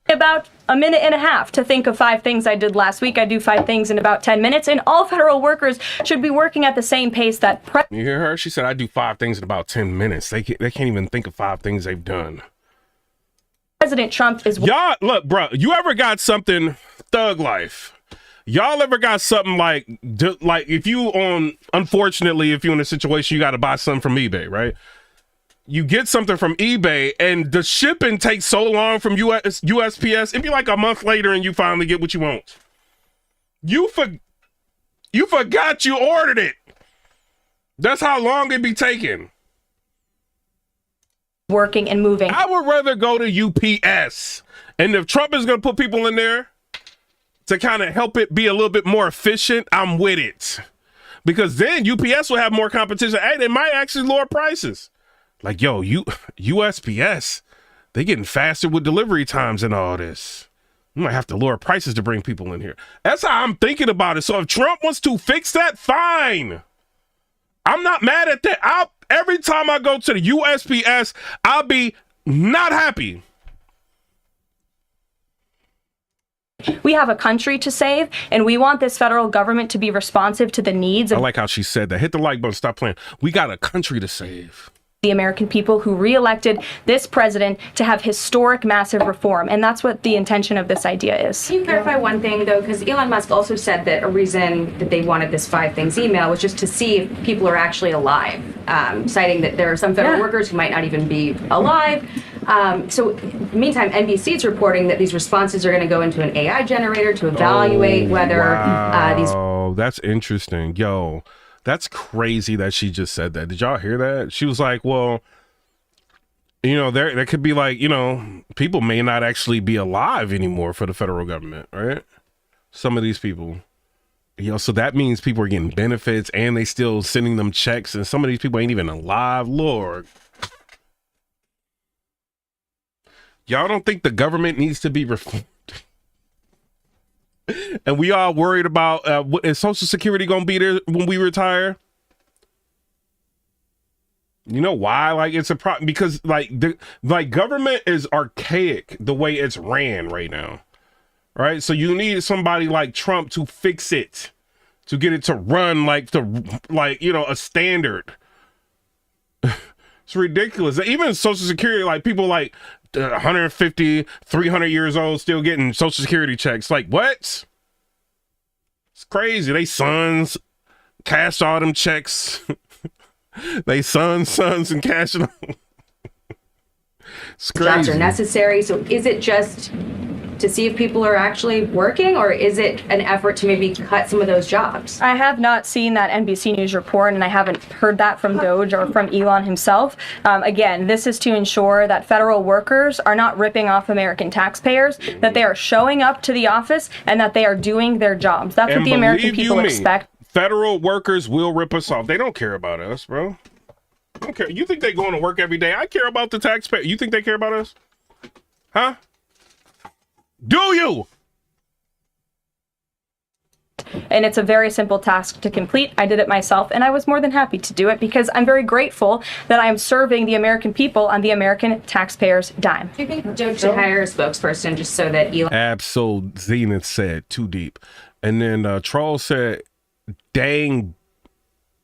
About a minute and a half to think of 5 things I did last week. I do 5 things in about 10 minutes, and all federal workers should be working at the same pace that You hear her? She said, I do 5 things in about 10 minutes. They can't even think of 5 things they've done. President Trump is... Y'all, look, bro, you ever got something, thug life? Y'all ever got something like if you unfortunately, if you're in a situation, you got to buy something from eBay, right? You get something from eBay and the shipping takes so long from USPS, it'd be like a month later and you finally get what you want. You forgot you ordered it. That's how long it'd be taking. Working and moving. I would rather go to UPS. And if Trump is going to put people in there to kind of help it be a little bit more efficient, I'm with it. Because then UPS will have more competition. Hey, they might actually lower prices. Like, yo, USPS, they getting faster with delivery times and all this. We might have to lower prices to bring people in here. That's how I'm thinking about it. So if Trump wants to fix that, fine. I'm not mad at that. Every time I go to the USPS, I'll be not happy. We have a country to save, and we want this federal government to be responsive to the needs of... I like how she said that. Hit the like button. Stop playing. We got a country to save. The American people who reelected this president to have historic, massive reform. And that's what the intention of this idea is. Can you clarify one thing, though? Because Elon Musk also said that a reason that they wanted this 5 things email was just to see if people are actually alive, citing that there are some federal workers who might not even be alive. So, meantime, NBC is reporting that these responses are going to go into an AI generator to evaluate whether these... Oh, that's interesting. Yo. That's crazy that she just said that. Did y'all hear that? She was like, well, you know, there could be like, you know, people may not actually be alive anymore for the federal government, right? Some of these people. You know, so that means people are getting benefits and they still sending them checks and some of these people ain't even alive. Lord. Y'all don't think the government needs to be reformed? And we all worried about what is Social Security gonna be there when we retire? You know why? Like it's a problem because like government is archaic the way it's ran right now, right? So you need somebody like Trump to fix it, to get it to run like you know a standard. It's ridiculous. Even Social Security, like people like 150, 300 years old still getting Social Security checks. Like, what? It's crazy. They sons cash all them checks. They sons and cashing them. It's crazy. Jobs are necessary. So is it just to see if people are actually working, or is it an effort to maybe cut some of those jobs? I have not seen that NBC News report, and I haven't heard that from DOGE or from Elon himself. Again, this is to ensure that federal workers are not ripping off American taxpayers, that they are showing up to the office, and that they are doing their jobs. That's what the American people expect. Federal workers will rip us off. They don't care about us, bro. They don't care. You think they're going to work every day? I care about the taxpayer. You think they care about us? Huh? Do you? And it's a very simple task to complete. I did it myself, and I was more than happy to do it because I'm very grateful that I am serving the American people on the American taxpayers' dime. Do you think DOGE should hire a spokesperson just so that Elon... Absol Zenith said too deep. And then Troll said, dang,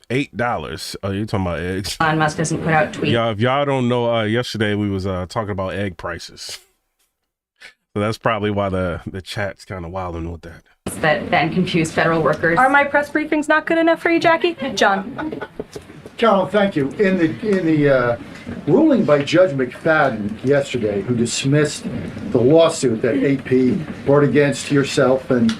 $8. Oh, you're talking about eggs. Elon Musk doesn't put out tweets. Y'all, if y'all don't know, yesterday we was talking about egg prices. So that's probably why the chat's kind of wilding with that. That then confuse federal workers. Are my press briefings not good enough for you, Jackie? John. Carolyn, thank you. In the ruling by Judge McFadden yesterday, who dismissed the lawsuit that AP brought against yourself and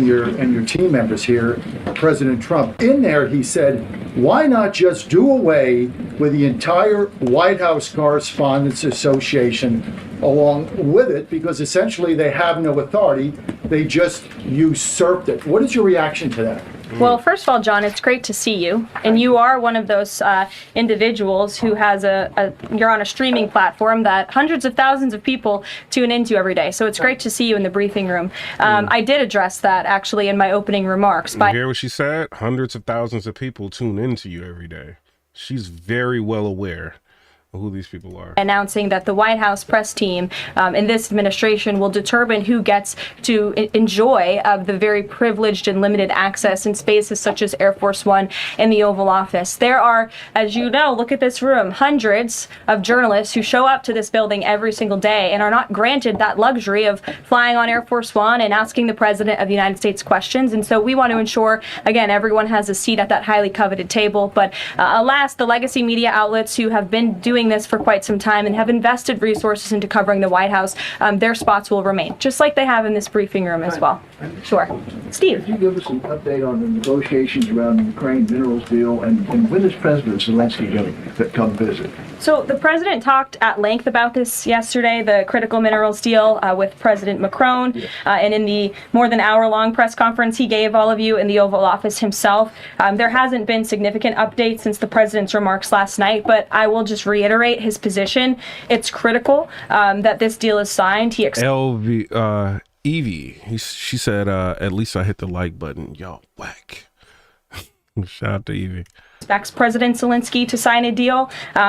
your team members here, President Trump, in there he said, why not just do away with the entire White House Correspondents Association along with it, because essentially they have no authority, they just usurped it. What is your reaction to that? Well, first of all, John, it's great to see you. And you are one of those individuals who has you're on a streaming platform that hundreds of thousands of people tune into every day. So it's great to see you in the briefing room. I did address that actually in my opening remarks. You hear what she said? Hundreds of thousands of people tune into you every day. She's very well aware of who these people are. Announcing that the White House press team in this administration will determine who gets to enjoy the very privileged and limited access in spaces such as Air Force One and the Oval Office. There are, as you know, look at this room, hundreds of journalists who show up to this building every single day and are not granted that luxury of flying on Air Force One and asking the President of the United States questions. And so we want to ensure, again, everyone has a seat at that highly coveted table. But alas, the legacy media outlets who have been doing this for quite some time and have invested resources into covering the White House, their spots will remain, just like they have in this briefing room as well. Sure. Steve. Could you give us an update on the negotiations around the Ukraine minerals deal, and when is President Zelensky going to come visit? So the president talked at length about this yesterday, the critical minerals deal with President Macron, and in the more than hour-long press conference he gave all of you in the Oval Office himself. There hasn't been significant updates since the president's remarks last night, but I will just reiterate his position. It's critical that this deal is signed. Evie, she said, at least I hit the like button. Y'all whack. Shout out to Evie. Expects President Zelensky to sign a deal.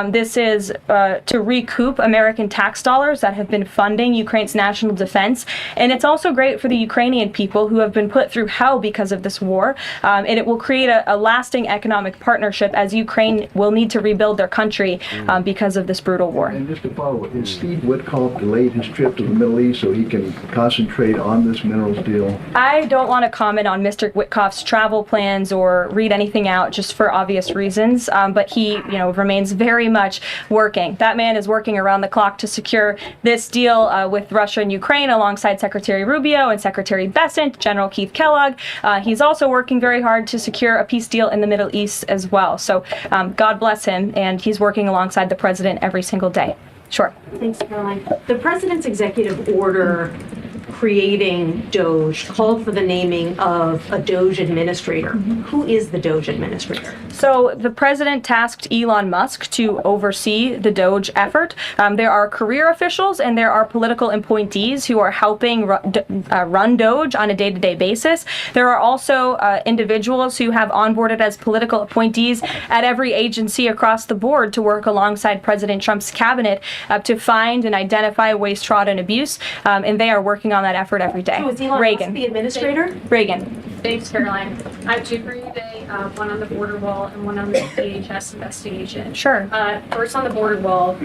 This is to recoup American tax dollars that have been funding Ukraine's national defense. And it's also great for the Ukrainian people who have been put through hell because of this war. And it will create a lasting economic partnership as Ukraine will need to rebuild their country because of this brutal war. And just to follow, has Steve Witkoff delayed his trip to the Middle East so he can concentrate on this minerals deal? I don't want to comment on Mr. Witkoff's travel plans or read anything out just for obvious reasons, but he, remains very much working. That man is working around the clock to secure this deal with Russia and Ukraine alongside Secretary Rubio and Secretary Bessent, General Keith Kellogg. He's also working very hard to secure a peace deal in the Middle East as well. So God bless him, and he's working alongside the president every single day. Sure. Thanks, Caroline. The president's executive order creating DOGE called for the naming of a DOGE administrator. Who is the DOGE administrator? So the president tasked Elon Musk to oversee the DOGE effort. There are career officials and there are political appointees who are helping run DOGE on a day-to-day basis. There are also individuals who have onboarded as political appointees at every agency across the board to work alongside President Trump's cabinet to find and identify waste, fraud, and abuse. And they are working on that effort every day. So is Elon Musk the administrator? Reagan. Thanks, Caroline. I have two for you today, one on the border wall and one on the DHS investigation. Sure. First on the border wall.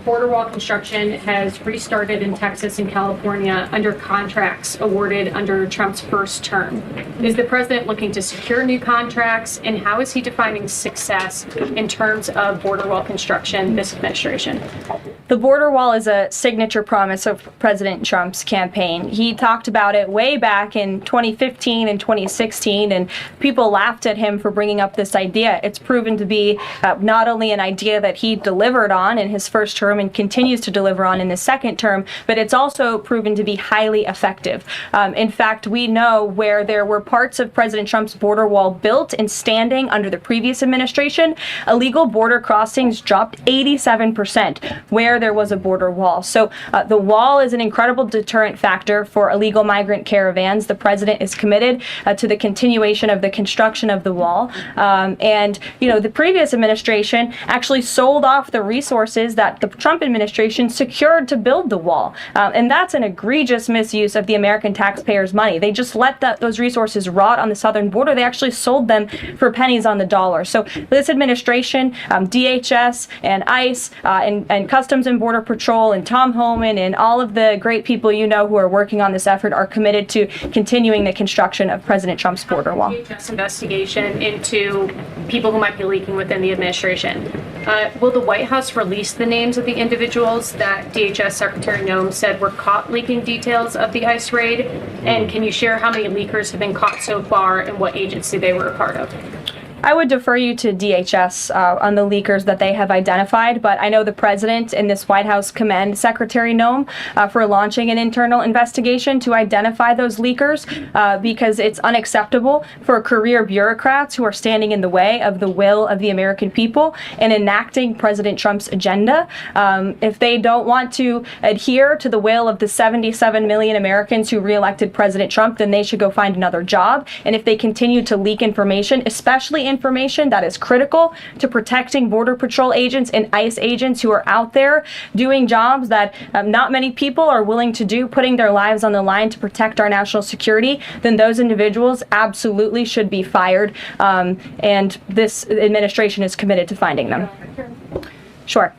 Border wall construction has restarted in Texas and California under contracts awarded under Trump's first term. Is the president looking to secure new contracts, and how is he defining success in terms of border wall construction this administration? The border wall is a signature promise of President Trump's campaign. He talked about it way back in 2015 and 2016, and people laughed at him for bringing up this idea. It's proven to be not only an idea that he delivered on in his first term and continues to deliver on in the second term, but it's also proven to be highly effective. In fact, we know where there were parts of President Trump's border wall built and standing under the previous administration, illegal border crossings dropped 87% where there was a border wall. So the wall is an incredible deterrent factor for illegal migrant caravans. The president is committed to the continuation of the construction of the wall. And the previous administration actually sold off the resources that the Trump administration secured to build the wall. And that's an egregious misuse of the American taxpayers' money. They just let those resources rot on the southern border. They actually sold them for pennies on the dollar. So this administration, DHS and ICE and Customs Customs and Border Patrol and Tom Homan and all of the great people you know who are working on this effort are committed to continuing the construction of President Trump's border wall. DHS investigation into people who might be leaking within the administration. Will the White House release the names of the individuals that DHS Secretary Noem said were caught leaking details of the ICE raid? And can you share how many leakers have been caught so far and what agency they were a part of? I would defer you to DHS on the leakers that they have identified, but I know the president and this White House commend Secretary Noem for launching an internal investigation to identify those leakers because it's unacceptable for career bureaucrats who are standing in the way of the will of the American people and enacting President Trump's agenda. If they don't want to adhere to the will of the 77 million Americans who reelected President Trump, then they should go find another job. And if they continue to leak information, especially information that is critical to protecting Border Patrol agents and ICE agents who are out there doing jobs that not many people are willing to do, putting their lives on the line to protect our national security, then those individuals absolutely should be fired. And this administration is committed to finding them. Sure.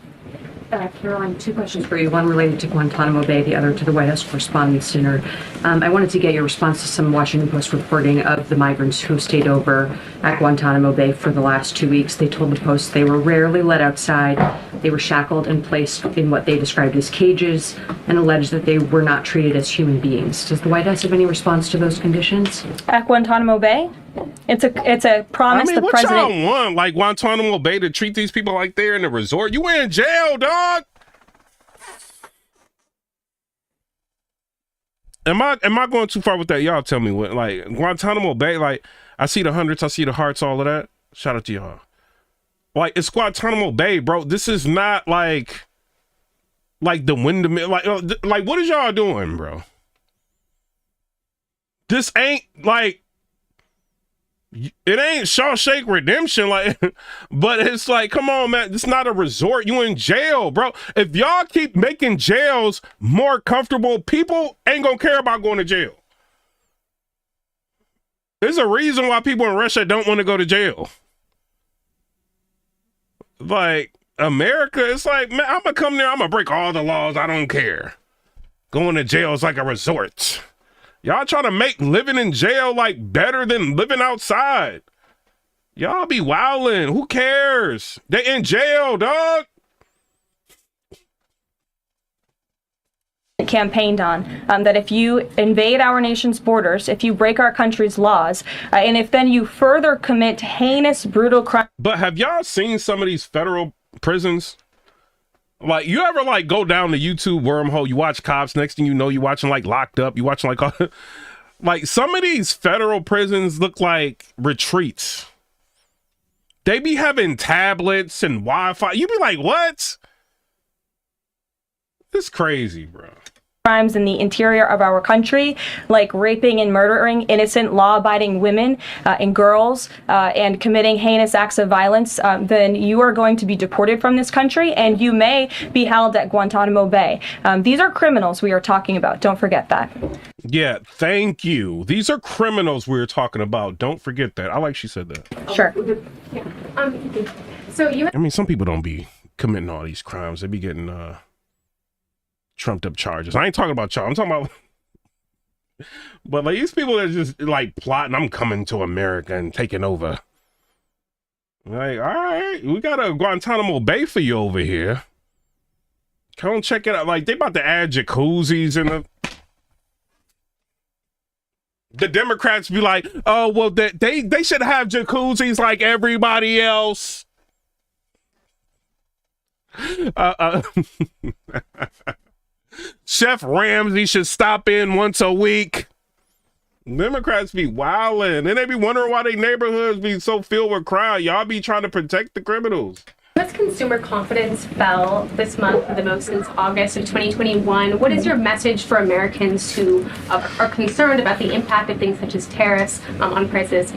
Caroline, two questions for you. One related to Guantanamo Bay, the other to the White House Correspondents' Dinner. I wanted to get your response to some Washington Post reporting of the migrants who stayed over at Guantanamo Bay for the last 2 weeks. They told the Post they were rarely let outside. They were shackled and placed in what they described as cages and alleged that they were not treated as human beings. Does the White House have any response to those conditions? At Guantanamo Bay? It's a promise the what president. y'all want? Like Guantanamo Bay to treat these people like they're in a resort? You in jail, dog. Am I going too far with that? Y'all tell me what. Like Guantanamo Bay, like I see the hundreds, I see the hearts, all of that. Shout out to y'all. Like it's Guantanamo Bay, bro. This is not like the Windmill. Like what is y'all doing, bro? This ain't like. It ain't Shawshank Redemption, like, but it's like, come on, man, it's not a resort. You in jail, bro. If y'all keep making jails more comfortable, people ain't gonna care about going to jail. There's a reason why people in Russia don't want to go to jail. Like, America, it's like, man, I'm gonna come there, I'm gonna break all the laws, I don't care. Going to jail is like a resort. Y'all trying to make living in jail like better than living outside. Y'all be wildin'. Who cares? They in jail, dog. Campaigned on that if you invade our nation's borders, if you break our country's laws, and if then you further commit heinous, brutal crimes. But have y'all seen some of these federal prisons? Like, you ever like go down the YouTube wormhole, you watch Cops, next thing you know, you watching like Locked Up, you watching like all, like some of these federal prisons look like retreats. They be having tablets and Wi-Fi. You be like, what? It's crazy, bro. Crimes in the interior of our country, like raping and murdering innocent law-abiding women and girls and committing heinous acts of violence, then you are going to be deported from this country and you may be held at Guantanamo Bay. These are criminals we are talking about. Don't forget that. Yeah, thank you. These are criminals we're talking about. Don't forget that. I like she said that. Sure. I mean, some people don't be committing all these crimes. They be getting trumped up charges. I ain't talking about y'all. I'm talking about but like these people that just like plotting, I'm coming to America and taking over. Like, all right, we got a Guantanamo Bay for you over here. Come check it out. Like, they about to add jacuzzis in the Democrats be like, oh, well, they should have jacuzzis like everybody else. Chef Ramsay should stop in once a week. Democrats be wildin', and they be wondering why their neighborhoods be so filled with crime. Y'all be trying to protect the criminals. U.S. consumer confidence fell this month the most since August of 2021. What is your message for Americans who are concerned about the impact of things such as tariffs on prices?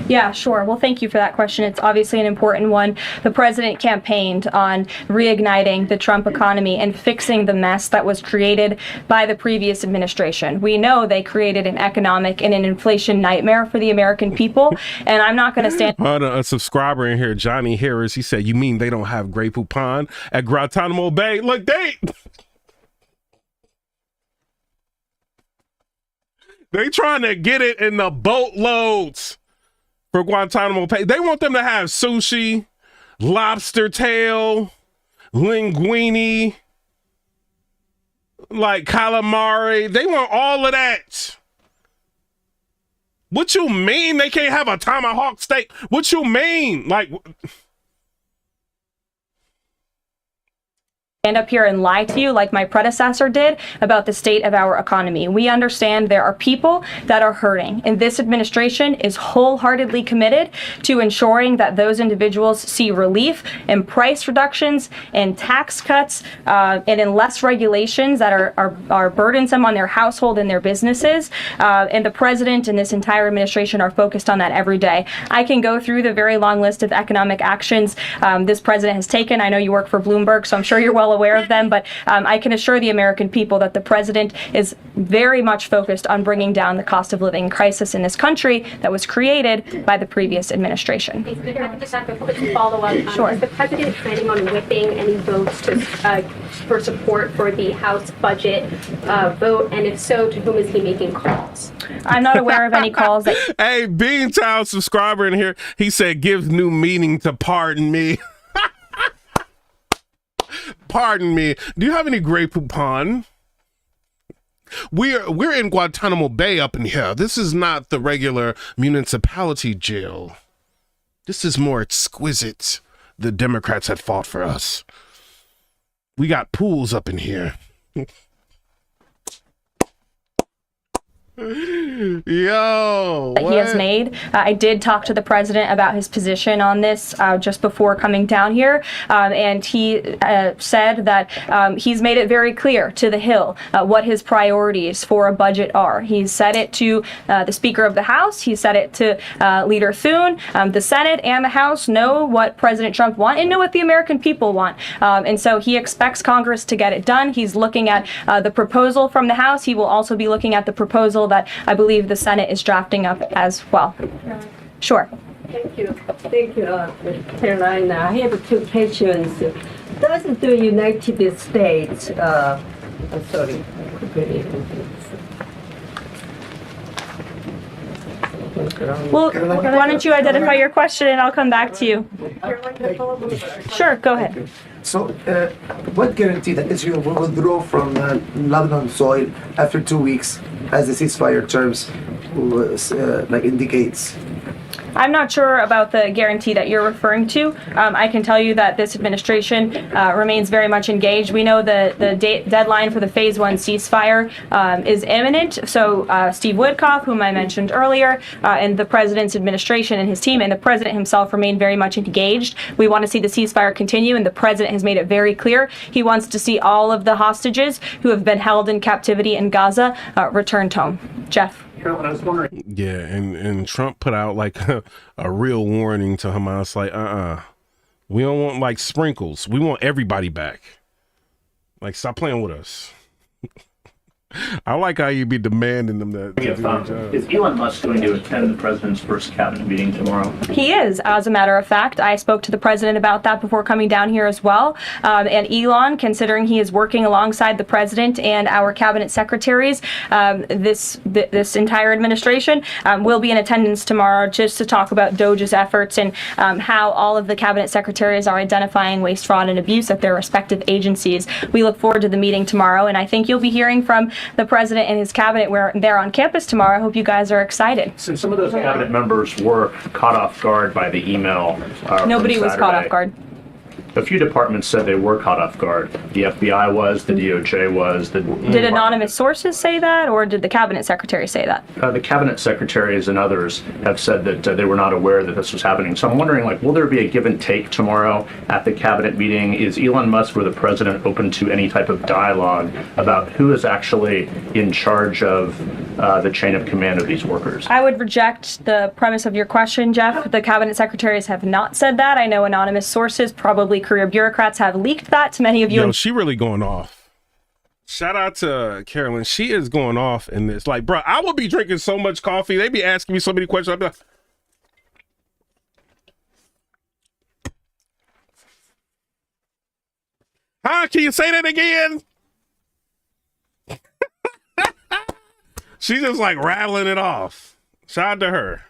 Yeah, sure. Well, thank you for that question. It's obviously an important one. The president campaigned on reigniting the Trump economy and fixing the mess that was created by the previous administration. We know they created an economic and an inflation nightmare for the American people, and I'm not going to stand. A subscriber in here, Johnny Harris, he said, "You mean they don't have Grey Poupon at Guantanamo Bay?" Look, they trying to get it in the boatloads for Guantanamo Bay. They want them to have sushi, lobster tail, linguine, like calamari. They want all of that. What you mean they can't have a tomahawk steak? What you mean? Like, stand up here and lie to you like my predecessor did about the state of our economy. We understand there are people that are hurting, and this administration is wholeheartedly committed to ensuring that those individuals see relief and price reductions and tax cuts and in less regulations that are burdensome on their household and their businesses. And the president and this entire administration are focused on that every day. I can go through the very long list of economic actions this president has taken. I know you work for Bloomberg, so I'm sure you're well aware of them, but I can assure the American people that the president is very much focused on bringing down the cost of living crisis in this country that was created by the previous administration. Just have a quick follow-up. Sure. Is the president planning on whipping any votes for support for the House budget vote? And if so, to whom is he making calls? I'm not aware of any calls that. hey, Beantown subscriber in here, he said, "Gives new meaning to pardon me." Pardon me. Do you have any Grey Poupon? We're in Guantanamo Bay up in here. This is not the regular municipality jail. This is more exquisite. The Democrats had fought for us. We got pools up in here. Yo, that he has made. I did talk to the president about his position on this just before coming down here, and he said that he's made it very clear to the Hill what his priorities for a budget are. He's said it to the Speaker of the House. He said it to Leader Thune. The Senate and the House know what President Trump wants and know what the American people want. And so he expects Congress to get it done. He's looking at the proposal from the House. He will also be looking at the proposal that I believe the Senate is drafting up as well. Sure. Thank you. Thank you, Carolina. I have two questions. Does the United States, sorry. Well, why don't you identify your question and I'll come back to you. Sure, go ahead. So, what guarantee that Israel will withdraw from Lebanon soil after 2 weeks, as the ceasefire terms indicates? I'm not sure about the guarantee that you're referring to. I can tell you that this administration remains very much engaged. We know the deadline for the Phase 1 ceasefire is imminent. So Steve Witkoff, whom I mentioned earlier, and the president's administration and his team and the president himself remain very much engaged. We want to see the ceasefire continue, and the president has made it very clear he wants to see all of the hostages who have been held in captivity in Gaza returned home. Jeff. I was wondering. Yeah, and Trump put out like a real warning to Hamas, like, we don't want like sprinkles. We want everybody back. Like, stop playing with us. I like how you be demanding them to do their job. Is Elon Musk going to attend the president's first cabinet meeting tomorrow? He is, as a matter of fact. I spoke to the president about that before coming down here as well. And Elon, considering he is working alongside the president and our cabinet secretaries, this entire administration will be in attendance tomorrow just to talk about DOGE's efforts and how all of the cabinet secretaries are identifying waste, fraud, and abuse at their respective agencies. We look forward to the meeting tomorrow, and I think you'll be hearing from the president and his cabinet where they're on campus tomorrow. I hope you guys are excited. Since some of those cabinet members were caught off guard by the email, nobody was caught off guard. A few departments said they were caught off guard. The FBI was, the DOJ was. Did anonymous sources say that, or did the cabinet secretary say that? The cabinet secretaries and others have said that they were not aware that this was happening. So I'm wondering, will there be a give and take tomorrow at the cabinet meeting? Is Elon Musk or the president open to any type of dialogue about who is actually in charge of the chain of command of these workers? I would reject the premise of your question, Jeff. The cabinet secretaries have not said that. I know anonymous sources, probably career bureaucrats, have leaked that to many of you. Yo, she really going off. Shout out to Carolyn. She is going off in this. Like, bro, I would be drinking so much coffee. They be asking me so many questions. I'd be like, huh? Can you say that again? She's just like rattling it off. Shout out to her.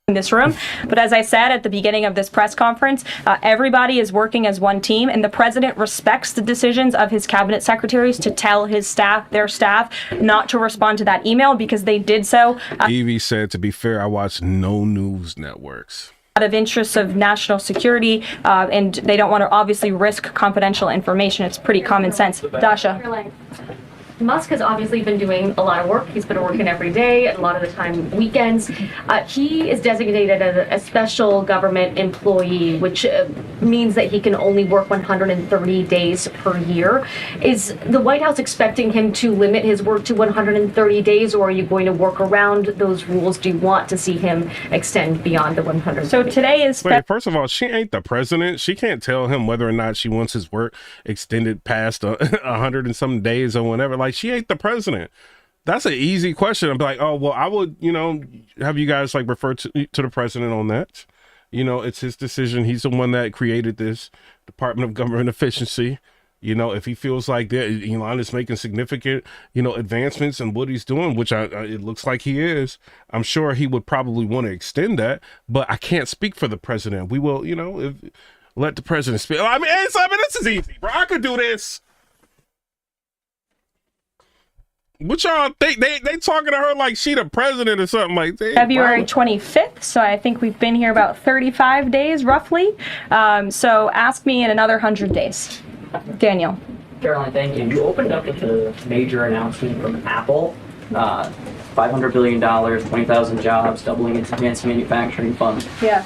In this room. But as I said at the beginning of this press conference, everybody is working as one team, and the president respects the decisions of his cabinet secretaries to tell his staff, their staff, not to respond to that email because they did so. Evie said, to be fair, I watch no news networks. Out of interests of national security, and they don't want to obviously risk confidential information. It's pretty common sense. Dasha. Musk has obviously been doing a lot of work. He's been working every day, a lot of the time weekends. He is designated as a special government employee, which means that he can only work 130 days per year. Is the White House expecting him to limit his work to 130 days, or are you going to work around those rules? Do you want to see him extend beyond the 130? So today is... Wait, first of all, she ain't the president. She can't tell him whether or not she wants his work extended past 100 and some days or whatever. Like, she ain't the president. That's an easy question. I'm like, oh, well, I would, have you guys like refer to the president on that. It's his decision. He's the one that created this Department of Government Efficiency. If he feels like that Elon is making significant, advancements in what he's doing, which it looks like he is, I'm sure he would probably want to extend that, but I can't speak for the president. We will, let the president speak. I mean, this is easy, bro. I could do this. What y'all think? They talking to her like she the president or something like that. February 25th, so I think we've been here about 35 days roughly. So ask me in another 100 days. Daniel. Caroline, thank you. You opened up with a major announcement from Apple. $500 billion, 20,000 jobs, doubling its advanced manufacturing fund. Yeah.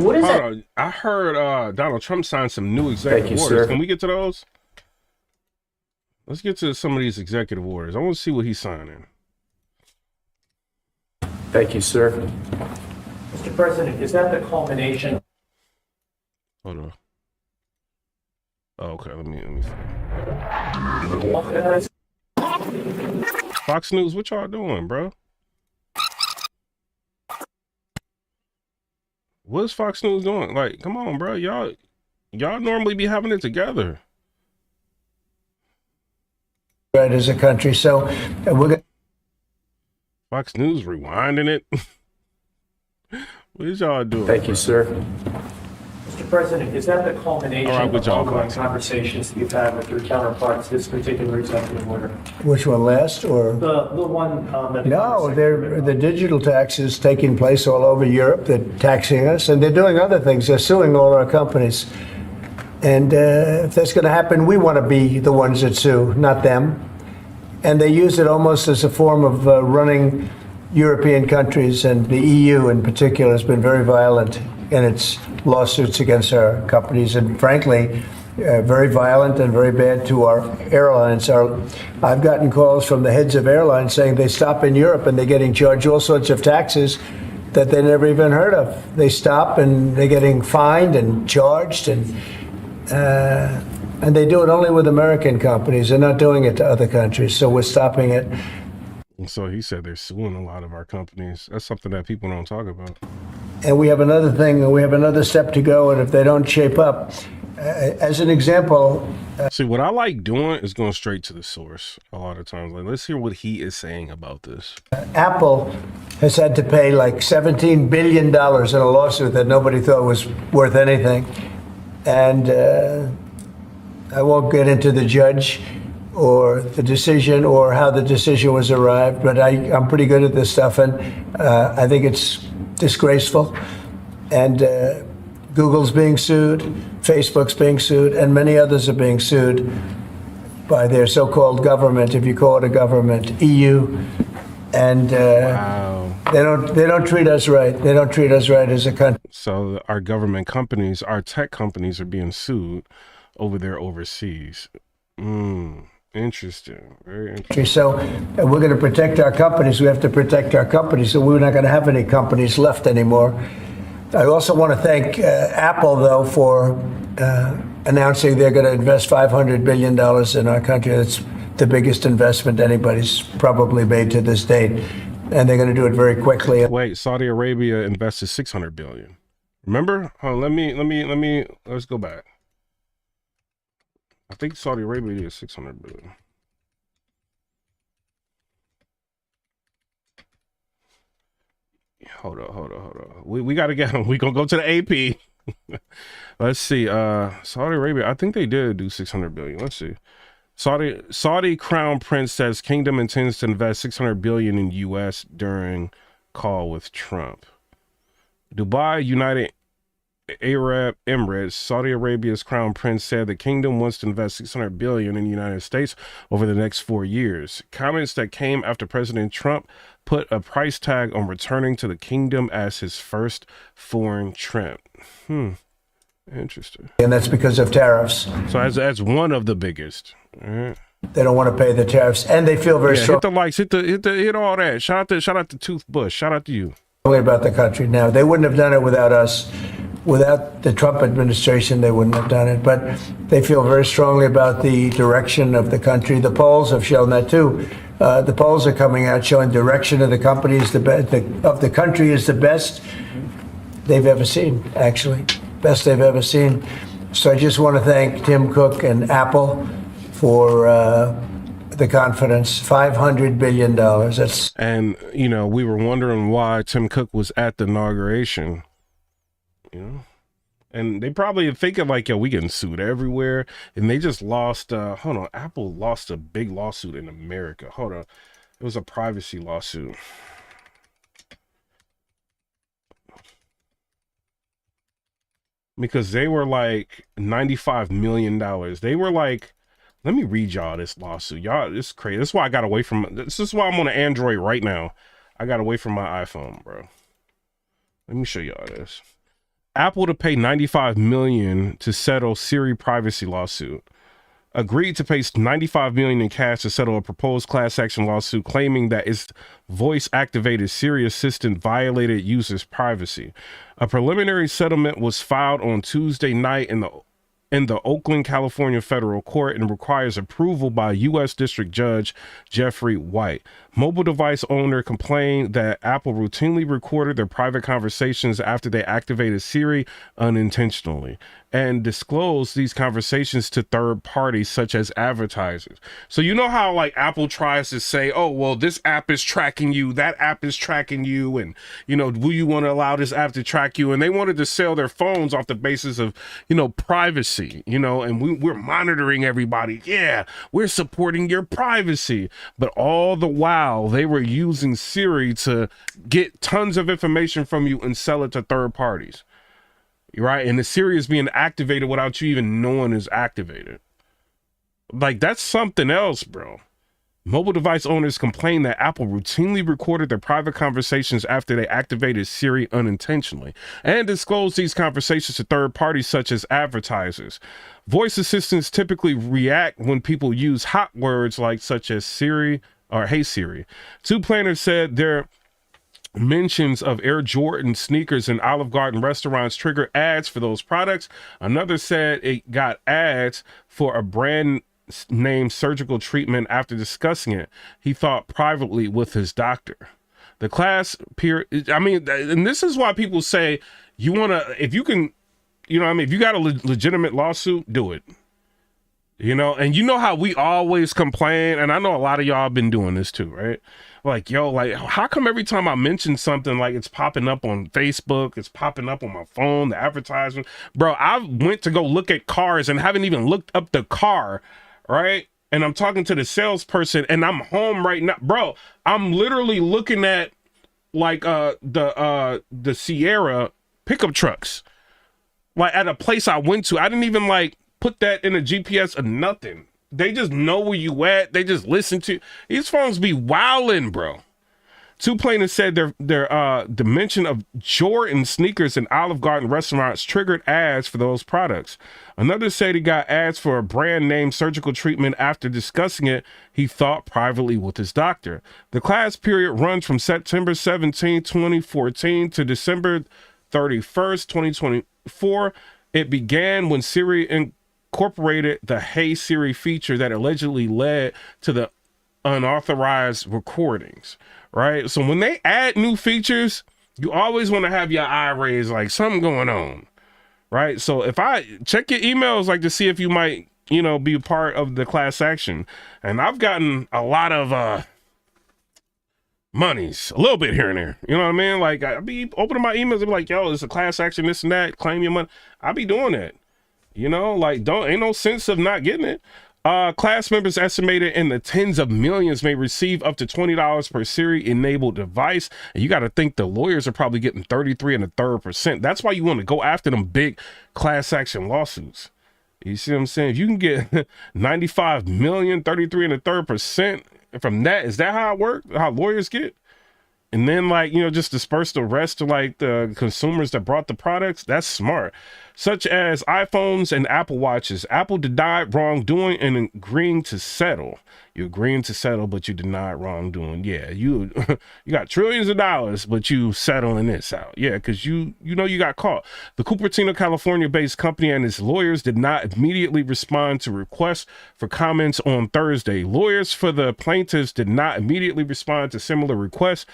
What is that? I heard Donald Trump signed some new executive orders. Sir. Can we get to those? Let's get to some of these executive orders. I want to see what he's signing. Thank you, sir. Mr. President, is that the culmination? Hold on. Oh, okay, let me see. Fox News, what y'all doing, bro? What's Fox News doing? Like, come on, bro. Y'all normally be having it together. Right, as a country, so we're going. Fox News rewinding it. What is y'all doing? Thank you, sir. Mr. President, is that the culmination of ongoing conversations that you've had with your counterparts, this particular executive order? Which one, last or? The one that... No, the digital tax is taking place all over Europe. They're taxing us, and they're doing other things. They're suing all our companies. And if that's going to happen, we want to be the ones that sue, not them. And they use it almost as a form of running European countries, and the EU in particular has been very violent in its lawsuits against our companies, and frankly, very violent and very bad to our airlines. I've gotten calls from the heads of airlines saying they stop in Europe and they're getting charged all sorts of taxes that they never even heard of. They stop and they're getting fined and charged, and they do it only with American companies. They're not doing it to other countries, so we're stopping it. So he said they're suing a lot of our companies. That's something that people don't talk about. And we have another thing, we have another step to go, and if they don't shape up, as an example... See, what I like doing is going straight to the source a lot of times. Like, let's hear what he is saying about this. Apple has had to pay like $17 billion in a lawsuit that nobody thought was worth anything. And I won't get into the judge or the decision or how the decision was arrived, but I'm pretty good at this stuff, and I think it's disgraceful. And Google's being sued, Facebook's being sued, and many others are being sued by their so-called government, if you call it a government, EU. And wow. They don't treat us right. They don't treat us right as a country. So our government companies, our tech companies are being sued over there overseas. Interesting. Very interesting. So we're going to protect our companies. We have to protect our companies. So we're not going to have any companies left anymore. I also want to thank Apple, though, for announcing they're going to invest $500 billion in our country. That's the biggest investment anybody's probably made to this date. And they're going to do it very quickly. Wait, Saudi Arabia invested $600 billion. Remember? Let's go back. I think Saudi Arabia did $600 billion. Hold on. We got to get him. We gonna go to the AP. Let's see. Saudi Arabia, I think they did do $600 billion. Let's see. Saudi Crown Prince says kingdom intends to invest $600 billion in U.S. during call with Trump. Dubai, United Arab Emirates, Saudi Arabia's Crown Prince said the kingdom wants to invest $600 billion in the United States over the next 4 years. Comments that came after President Trump put a price tag on returning to the kingdom as his first foreign trip. Interesting. And that's because of tariffs. So that's one of the biggest. All right. They don't want to pay the tariffs, and they feel very strong. Hit the likes, hit all that. Shout out to Tooth Bush. Shout out to you. About the country now. They wouldn't have done it without us. Without the Trump administration, they wouldn't have done it. But they feel very strongly about the direction of the country. The polls have shown that too. The polls are coming out showing direction of the company is of the country is the best they've ever seen. Actually, best they've ever seen. So I just want to thank Tim Cook and Apple for the confidence. $500 billion. And we were wondering why Tim Cook was at the inauguration. And they probably thinking like, yo, we getting sued everywhere. And they just lost, Apple lost a big lawsuit in America. Hold on. It was a privacy lawsuit. Because they were like $95 million. They were like, let me read y'all this lawsuit. Y'all, this is crazy. This is why I got away from, this is why I'm on an Android right now. I got away from my iPhone, bro. Let me show y'all this. Apple to pay $95 million to settle Siri privacy lawsuit. Agreed to pay $95 million in cash to settle a proposed class action lawsuit claiming that its voice-activated Siri assistant violated users' privacy. A preliminary settlement was filed on Tuesday night in the Oakland, California federal court and requires approval by U.S. District Judge Jeffrey White. Mobile device owner complained that Apple routinely recorded their private conversations after they activated Siri unintentionally and disclosed these conversations to third parties such as advertisers. So you know how like Apple tries to say, oh, well, this app is tracking you, that app is tracking you, and will you want to allow this app to track you? And they wanted to sell their phones off the basis of, privacy, and we're monitoring everybody. Yeah, we're supporting your privacy. But all the while, they were using Siri to get tons of information from you and sell it to third parties, right? And the Siri is being activated without you even knowing it's activated. Like, that's something else, bro. Mobile device owners complained that Apple routinely recorded their private conversations after they activated Siri unintentionally and disclosed these conversations to third parties such as advertisers. Voice assistants typically react when people use hot words like such as Siri or Hey Siri. Two planners said their mentions of Air Jordan sneakers and Olive Garden restaurants trigger ads for those products. Another said it got ads for a brand name surgical treatment after discussing it. He thought privately with his doctor. The class peer, and this is why people say you want to, if you can, if you got a legitimate lawsuit, do it. And how we always complain, and I know a lot of y'all have been doing this too, right? Like, yo, like, how come every time I mention something, like it's popping up on Facebook, it's popping up on my phone, the advertisement? Bro, I went to go look at cars and haven't even looked up the car, right? And I'm talking to the salesperson and I'm home right now. Bro, I'm literally looking at like the Sierra pickup trucks. Like at a place I went to. I didn't even like put that in a GPS or nothing. They just know where you at. They just listen to these phones be wildin', bro. Two plaintiffs said their dimension of Jordan sneakers in Olive Garden restaurants triggered ads for those products. Another said he got ads for a brand name surgical treatment after discussing it, he thought, privately with his doctor. The class period runs from September 17, 2014 to December 31st, 2024. It began when Siri incorporated the Hey Siri feature that allegedly led to the unauthorized recordings, right? So when they add new features, you always want to have your eye raised, like something going on, right? So if I check your emails, like to see if you might, you know, be a part of the class action. And I've gotten a lot of monies, a little bit here and there. You know what I mean? Like I be opening my emails and be like, yo, it's a class action, this and that, claim your money. I be doing that. You know, like ain't no sense of not getting it. Class members estimated in the tens of millions may receive up to $20 per Siri enabled device. And you got to think the lawyers are probably getting 33 1/3%. That's why you want to go after them big class action lawsuits. You see what I'm saying? If you can get 95 million, 33 1/3% from that, is that how it works? How lawyers get? And then, like, you know, just disperse the rest to like the consumers that brought the products. That's smart. Such as iPhones and Apple Watches. Apple denied wrongdoing and agreeing to settle. You're agreeing to settle, but you denied wrongdoing. Yeah, you got trillions of dollars, but you settling this out. Yeah, because you know you got caught. The Cupertino, California-based company and its lawyers did not immediately respond to requests for comments on Thursday. Lawyers for the plaintiffs did not immediately respond to similar requests.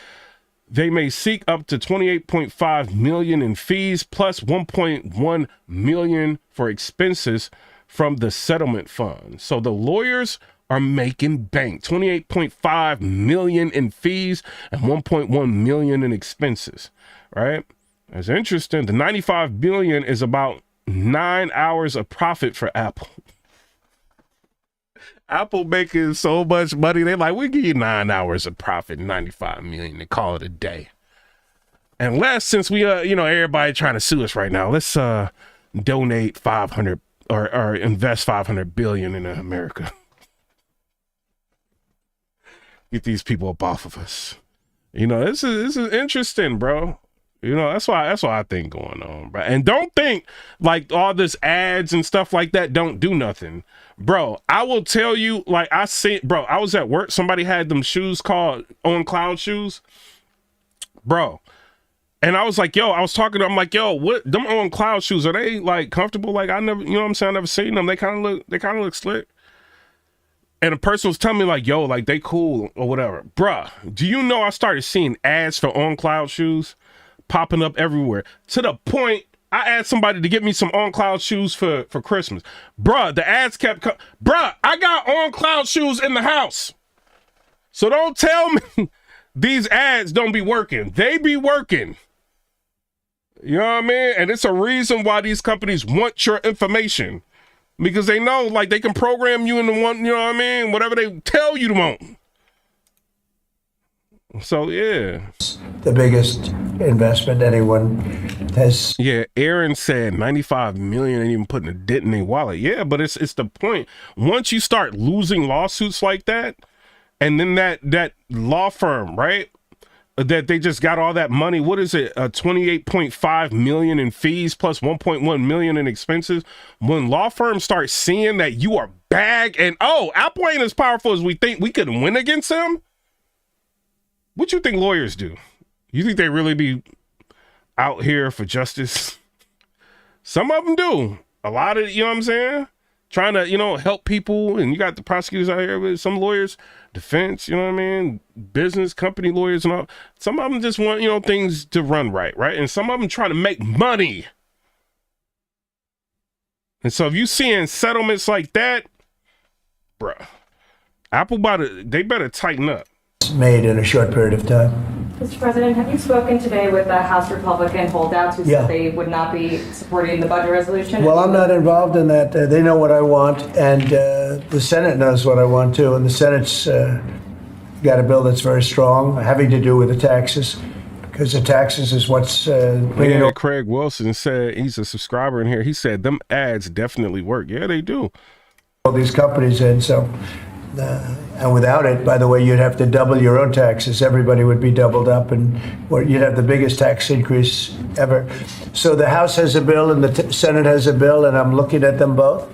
They may seek up to $28.5 million in fees plus $1.1 million for expenses from the settlement fund. So the lawyers are making bank. $28.5 million in fees and $1.1 million in expenses, right? That's interesting. The $95 billion is about 9 hours of profit for Apple. Apple making so much money. They're like, we give you 9 hours of profit, 95 million, to call it a day. Unless, since we, you know, everybody trying to sue us right now, let's donate 500 or invest 500 billion in America. Get these people up off of us. You know, this is interesting, bro. You know, that's why I think going on, bro. And don't think like all this ads and stuff like that don't do nothing. Bro, I will tell you, like I was at work, somebody had them shoes called On Cloud shoes. Bro. And I was like, yo, I was talking to them, I'm like, yo, what them On Cloud shoes, are they like comfortable? Like I never, you know what I'm saying? I never seen them. They kind of look slick. And a person was telling me like, yo, like they cool or whatever. Bruh, do you know I started seeing ads for On Cloud shoes popping up everywhere to the point I asked somebody to get me some On Cloud shoes for Christmas. Bruh, the ads kept coming. Bruh, I got On Cloud shoes in the house. So don't tell me these ads don't be working. They be working. You know what I mean? And it's a reason why these companies want your information. Because they know, like, they can program you into one, you know what I mean? Whatever they tell you to want. So, yeah. The biggest investment anyone has. Yeah, Aaron said 95 million ain't even putting a dent in their wallet. Yeah, but it's the point. Once you start losing lawsuits like that, and then that law firm, right? That they just got all that money. What is it? 28.5 million in fees plus 1.1 million in expenses. When law firms start seeing that you are bag and Apple ain't as powerful as we think, we could win against them. What you think lawyers do? You think they really be out here for justice? Some of them do. A lot of, you know what I'm saying? Trying to, you know, help people. And you got the prosecutors out here with some lawyers, defense, you know what I mean? Business, company lawyers and all. Some of them just want, you know, things to run right? And some of them trying to make money. And so if you seeing settlements like that, bruh, Apple they better tighten up. Made in a short period of time. Mr. President, have you spoken today with the House Republican holdouts who said they would not be supporting the budget resolution? Well, I'm not involved in that. They know what I want, and the Senate knows what I want too. And the Senate's got a bill that's very strong, having to do with the taxes, because the taxes is what's bringing. Craig Wilson said, he's a subscriber in here. He said them ads definitely work. Yeah, they do. All these companies in, so And without it, by the way, you'd have to double your own taxes. Everybody would be doubled up, and you'd have the biggest tax increase ever. So the House has a bill and the Senate has a bill, and I'm looking at them both,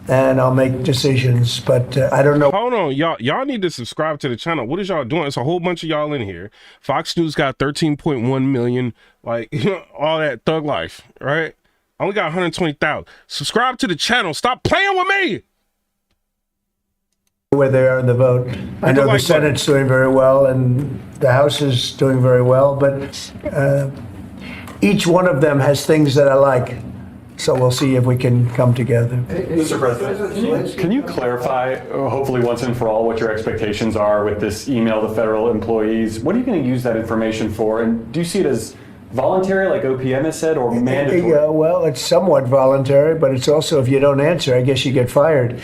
and I'll make decisions. But I don't know. Hold on, y'all need to subscribe to the channel. What is y'all doing? It's a whole bunch of y'all in here. Fox News got 13.1 million, like all that thug life, right? I only got 120,000. Subscribe to the channel. Stop playing with me. Where they are in the vote. I know the Senate's doing very well and the House is doing very well, but each one of them has things that I like. So we'll see if we can come together. Mr. President, can you clarify, hopefully once and for all, what your expectations are with this email to federal employees? What are you going to use that information for? And do you see it as voluntary, like OPM has said, or mandatory? Yeah, well, it's somewhat voluntary, but it's also if you don't answer, I guess you get fired.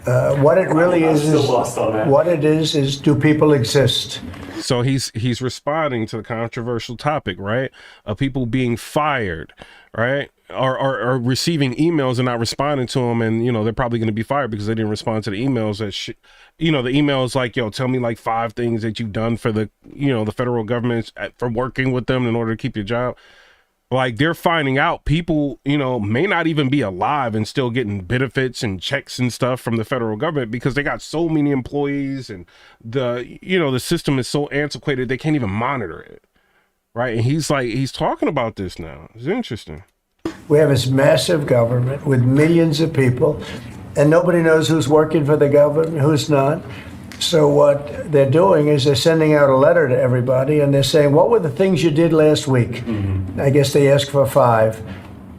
What it really what it is do people exist? So he's responding to the controversial topic, right? Of people being fired, right? Or receiving emails and not responding to them, and they're probably going to be fired because they didn't respond to the emails. The emails like, yo, tell me like 5 things that you've done for the the federal government for working with them in order to keep your job. Like, they're finding out people, may not even be alive and still getting benefits and checks and stuff from the federal government because they got so many employees, and the system is so antiquated they can't even monitor it, right? And he's talking about this now. It's interesting. We have this massive government with millions of people, and nobody knows who's working for the government, who's not. So what they're doing is they're sending out a letter to everybody, and they're saying, what were the things you did last week? Mm-hmm. I guess they ask for 5.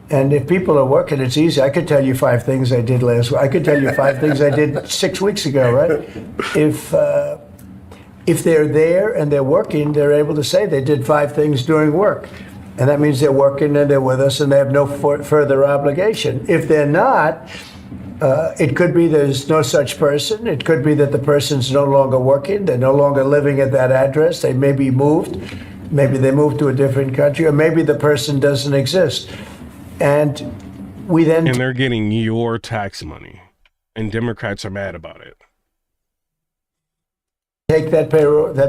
And if people are working, it's easy. I could tell you 5 things I did last week. I could tell you 5 things I did 6 weeks ago, right? If they're there and they're working, they're able to say they did 5 things during work. And that means they're working and they're with us and they have no further obligation. If they're not, it could be there's no such person. It could be that the person's no longer working. They're no longer living at that address. They may be moved. Maybe they moved to a different country, or maybe the person doesn't exist. And we then... And they're getting your tax money. And Democrats are mad about it. Take that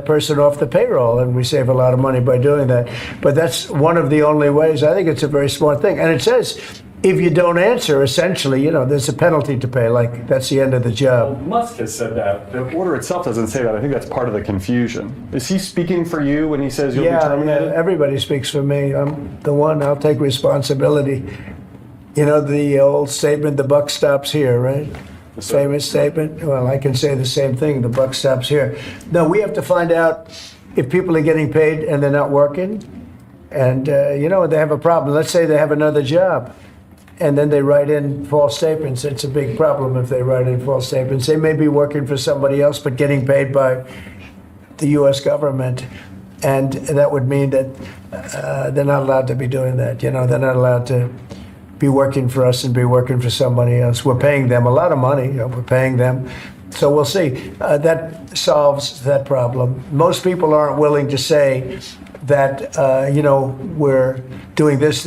person off the payroll, and we save a lot of money by doing that. But that's one of the only ways. I think it's a very smart thing. And it says, if you don't answer, essentially, there's a penalty to pay. Like, that's the end of the job. Well, Musk has said that. The order itself doesn't say that. I think that's part of the confusion. Is he speaking for you when he says you'll be terminated? Yeah, everybody speaks for me. I'm the one. I'll take responsibility. The old statement, the buck stops here, right? Famous statement. Well, I can say the same thing. The buck stops here. No, we have to find out if people are getting paid and they're not working, and they have a problem. Let's say they have another job, and then they write in false statements. It's a big problem if they write in false statements. They may be working for somebody else, but getting paid by the U.S. government, and that would mean that they're not allowed to be doing that. They're not allowed to be working for us and be working for somebody else. We're paying them a lot of money. We're paying them. So we'll see. That solves that problem. Most people aren't willing to say that, we're doing this,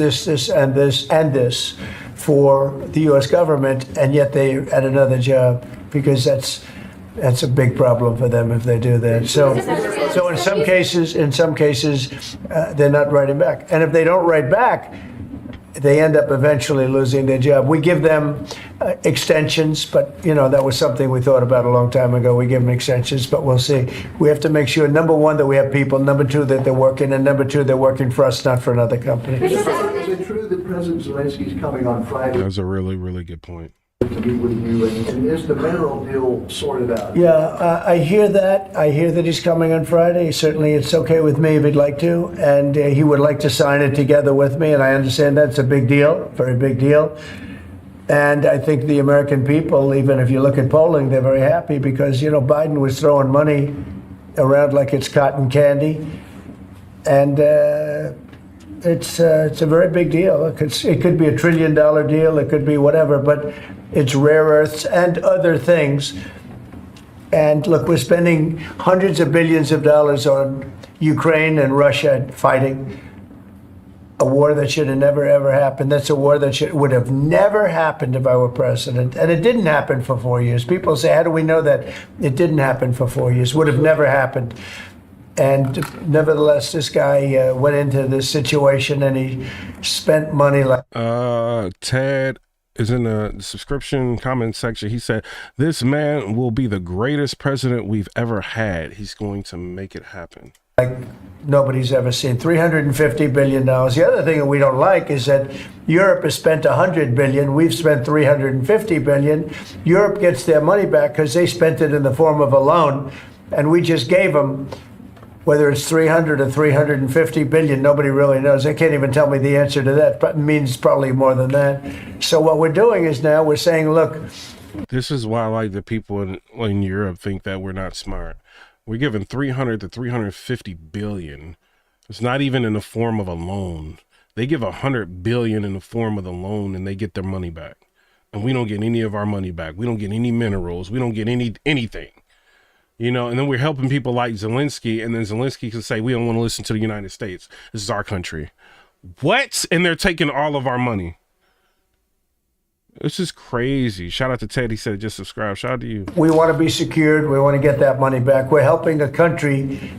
and this, and this for the U.S. government, and yet they're at another job, because that's a big problem for them if they do that. So in some cases, they're not writing back. And if they don't write back, they end up eventually losing their job. We give them extensions, but that was something we thought about a long time ago. We give them extensions, but we'll see. We have to make sure, number one, that we have people, number two, that they're working, and number two, they're working for us, not for another company. Is it true that President Zelensky's coming on Friday? That's a really, really good point. To meet with you, and is the mineral deal sorted out? Yeah, I hear that. I hear that he's coming on Friday. Certainly, it's okay with me if he'd like to, and he would like to sign it together with me, and I understand that's a big deal, very big deal. And I think the American people, even if you look at polling, they're very happy because, Biden was throwing money around like it's cotton candy, and it's a very big deal. It could be $1 trillion deal. It could be whatever, but it's rare earths and other things. And look, we're spending hundreds of billions of dollars on Ukraine and Russia fighting a war that should have never, ever happened. That's a war that would have never happened if I were president. And it didn't happen for 4 years. People say, how do we know that it didn't happen for 4 years? Would have never happened. And nevertheless, this guy went into this situation and he spent money like... Ted is in the subscription comment section. He said, this man will be the greatest president we've ever had. He's going to make it happen. Like nobody's ever seen. $350 billion. The other thing that we don't like is that Europe has spent $100 billion. We've spent $350 billion. Europe gets their money back because they spent it in the form of a loan, and we just gave them, whether it's 300 or 350 billion, nobody really knows. They can't even tell me the answer to that, but it means probably more than that. So what we're doing is now we're saying, look. This is why like the people in Europe think that we're not smart. We're giving 300 to 350 billion. It's not even in the form of a loan. They give 100 billion in the form of the loan and they get their money back. And we don't get any of our money back. We don't get any minerals. We don't get anything. You know, and then we're helping people like Zelensky, and then Zelensky can say, we don't want to listen to the United States. This is our country. What? And they're taking all of our money. This is crazy. Shout out to Ted. He said, just subscribe. Shout out to you. We want to be secured. We want to get that money back. We're helping a country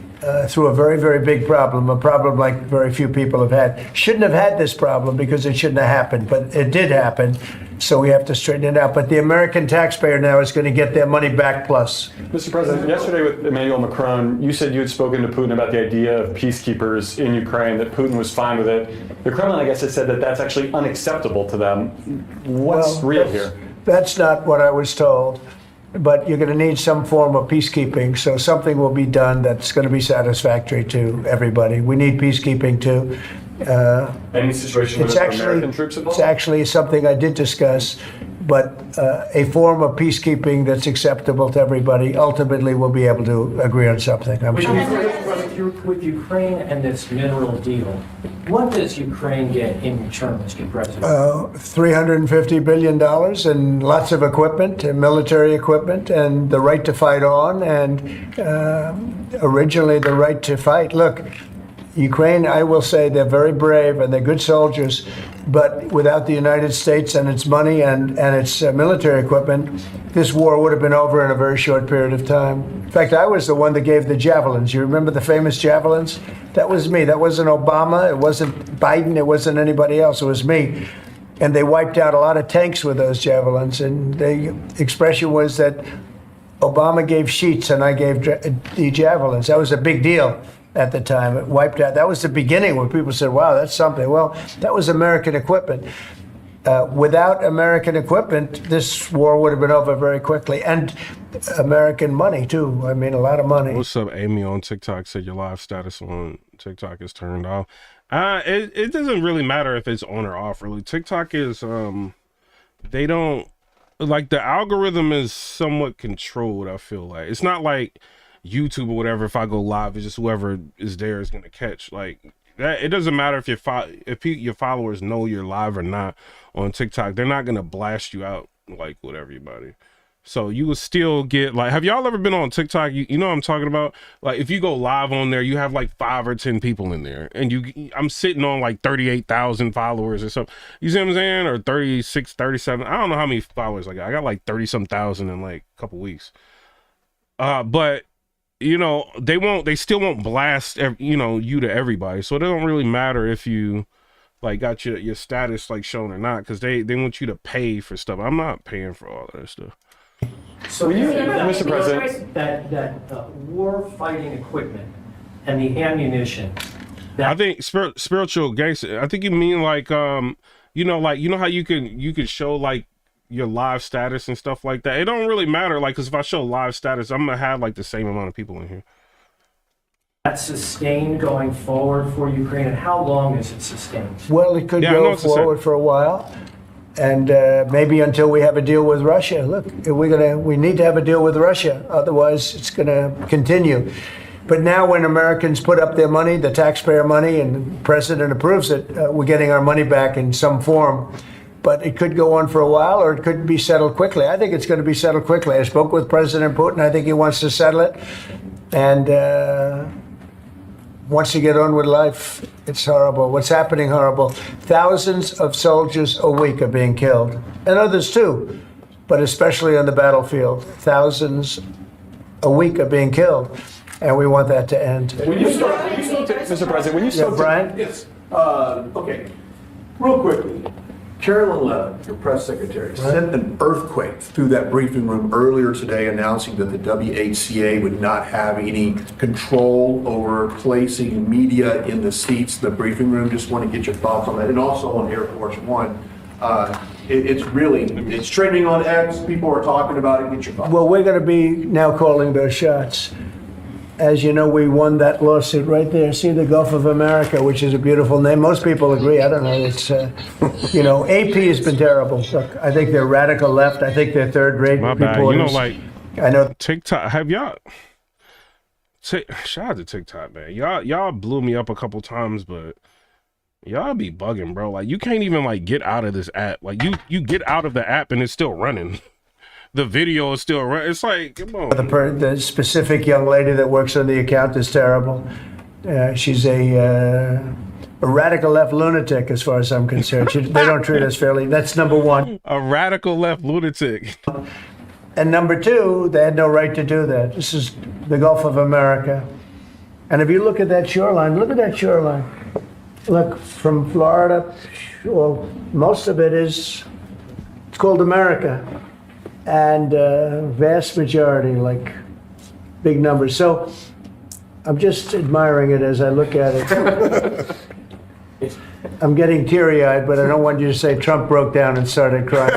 through a very, very big problem, a problem like very few people have had. Shouldn't have had this problem because it shouldn't have happened, but it did happen. So we have to straighten it out. But the American taxpayer now is going to get their money back plus. Mr. President, yesterday with Emmanuel Macron, you said you had spoken to Putin about the idea of peacekeepers in Ukraine, that Putin was fine with it. The Kremlin, I guess, has said that that's actually unacceptable to them. What's real here? That's not what I was told. But you're going to need some form of peacekeeping, so something will be done that's going to be satisfactory to everybody. We need peacekeeping too. Any situation where there's American troops involved? It's actually something I did discuss, but a form of peacekeeping that's acceptable to everybody. Ultimately, we'll be able to agree on something, I'm sure. With Ukraine and this mineral deal, what does Ukraine get in return, Mr. President? $350 billion and lots of equipment, and military equipment, and the right to fight on, and originally the right to fight. Look, Ukraine, I will say, they're very brave and they're good soldiers, but without the United States and its money and its military equipment, this war would have been over in a very short period of time. In fact, I was the one that gave the javelins. You remember the famous javelins? That was me. That wasn't Obama. It wasn't Biden. It wasn't anybody else. It was me. And they wiped out a lot of tanks with those javelins. And the expression was that Obama gave sheets and I gave the javelins. That was a big deal at the time. It wiped out. That was the beginning when people said, wow, that's something. Well, that was American equipment. Without American equipment, this war would have been over very quickly. And American money, too. I mean, a lot of money. What's up, Amy on TikTok said your live status on TikTok is turned off. It doesn't really matter if it's on or off, really. TikTok is, they don't, like, the algorithm is somewhat controlled, I feel like. It's not like YouTube or whatever. If I go live, it's just whoever is there is going to catch. Like, that, it doesn't matter if your followers know you're live or not on TikTok. They're not going to blast you out like with everybody. So you will still get, like, have y'all ever been on TikTok? You know what I'm talking about? Like, if you go live on there, you have like 5 or 10 people in there, and I'm sitting on like 38,000 followers or something. You see what I'm saying? Or 36, 37. I don't know how many followers I got. I got like 30-some thousand in like a couple weeks. But you know, they still won't blast, you know, you to everybody. So it don't really matter if you like got your status like shown or not, because they want you to pay for stuff. I'm not paying for all of that stuff. So Mr. President, that war fighting equipment and the ammunition. I think spiritual gangster. I think you mean like you know how you can show like your live status and stuff like that. It don't really matter, like, because if I show live status, I'm gonna have like the same amount of people in here. That's sustained going forward for Ukraine, and how long is it sustained? Well, it could go forward for a while, and maybe until we have a deal with Russia. Look, we need to have a deal with Russia, otherwise it's gonna continue. But now when Americans put up their money, the taxpayer money, and the president approves it, we're getting our money back in some form. But it could go on for a while, or it could be settled quickly. I think it's going to be settled quickly. I spoke with President Putin. I think he wants to settle it. And once you get on with life, it's horrible. What's happening horrible. Thousands of soldiers a week are being killed, and others too, but especially on the battlefield. Thousands a week are being killed, and we want that to end. Mr. President, when you spoke Brian? Yes. Okay. Real quickly, Carolyn Levitt, your press secretary, sent an earthquake through that briefing room earlier today announcing that the WHCA would not have any control over placing media in the seats in the briefing room. Just want to get your thoughts on that. And also on Air Force One. It's trending on X. People are talking about it. Get your thoughts. Well, we're going to be now calling those shots. As you know, we won that lawsuit right there. See, the Gulf of America, which is a beautiful name. Most people agree. I don't know. It's, AP has been terrible. Look, I think they're radical left. I think they're third-rate reporters. You know, like, I know TikTok. Have y'all? Shout out to TikTok, man. Y'all blew me up a couple times, but y'all be bugging, bro. Like, you can't even like get out of this app. Like, you get out of the app and it's still running. The video is still running. It's like, come on. the specific young lady that works on the account is terrible. She's a radical left lunatic, as far as I'm concerned. They don't treat us fairly. That's number one. A radical left lunatic. And number two, they had no right to do that. This is the Gulf of America. And if you look at that shoreline, look at that shoreline. Look, from Florida, well, most of it it's called America. And vast majority, like big numbers. So I'm just admiring it as I look at it. I'm getting teary-eyed, but I don't want you to say Trump broke down and started crying.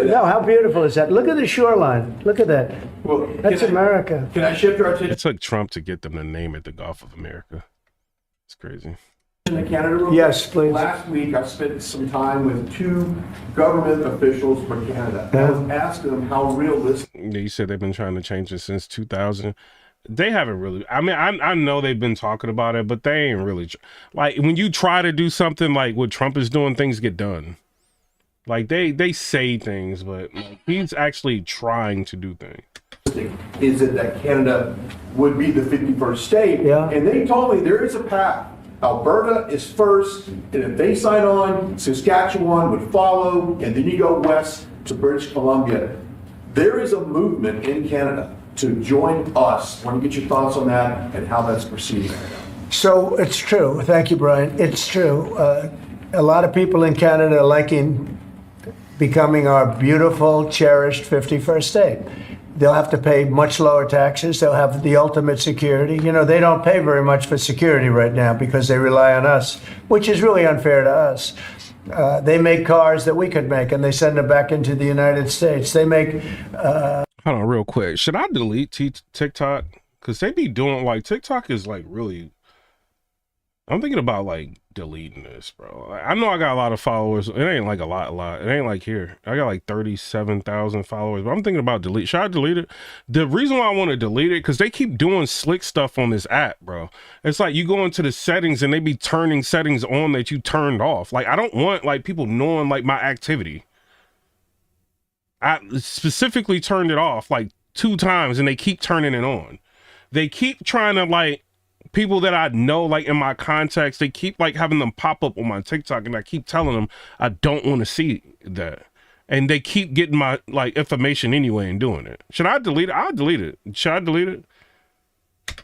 No, how beautiful is that? Look at the shoreline. Look at that. Well, That's America. Can I shift our attention It took Trump to get them to name it the Gulf of America. It's crazy. to Canada? Real Yes, quick? please. Last week, I spent some time with two government officials from Canada. I was asking them how realistic. You said they've been trying to change it since 2000. They haven't really. I mean, I know they've been talking about it, but they ain't really. Like, when you try to do something like what Trump is doing, things get done. Like, they say things, but like, he's actually trying to do things. Is it that Canada would be the 51st state? Yeah. And they told me there is a path. Alberta is first, and if they sign on, Saskatchewan would follow, and then you go west to British Columbia. There is a movement in Canada to join us. I want to get your thoughts on that and how that's proceeding right now. So it's true. Thank you, Brian. It's true. A lot of people in Canada are liking becoming our beautiful, cherished 51st state. They'll have to pay much lower taxes. They'll have the ultimate security. You know, they don't pay very much for security right now because they rely on us, which is really unfair to us. They make cars that we could make, and they send them back into the United States. They make... Hold on real quick. Should I delete TikTok? Because they be doing, like, TikTok is, like, really... I'm thinking about, like, deleting this, bro. Like, I know I got a lot of followers. It ain't, like, a lot. It ain't like here. I got, like, 37,000 followers. But I'm thinking about delete. Should I delete it? The reason why I want to delete it, because they keep doing slick stuff on this app, bro. It's like you go into the settings and they be turning settings on that you turned off. Like, I don't want, like, people knowing, like, my activity. I specifically turned it off, like, 2 times, and they keep turning it on. They keep trying to, like, people that I know, like, in my contacts, they keep, like, having them pop up on my TikTok, and I keep telling them I don't want to see that. And they keep getting my, like, information anyway and doing it. Should I delete it? I'll delete it. Should I delete it?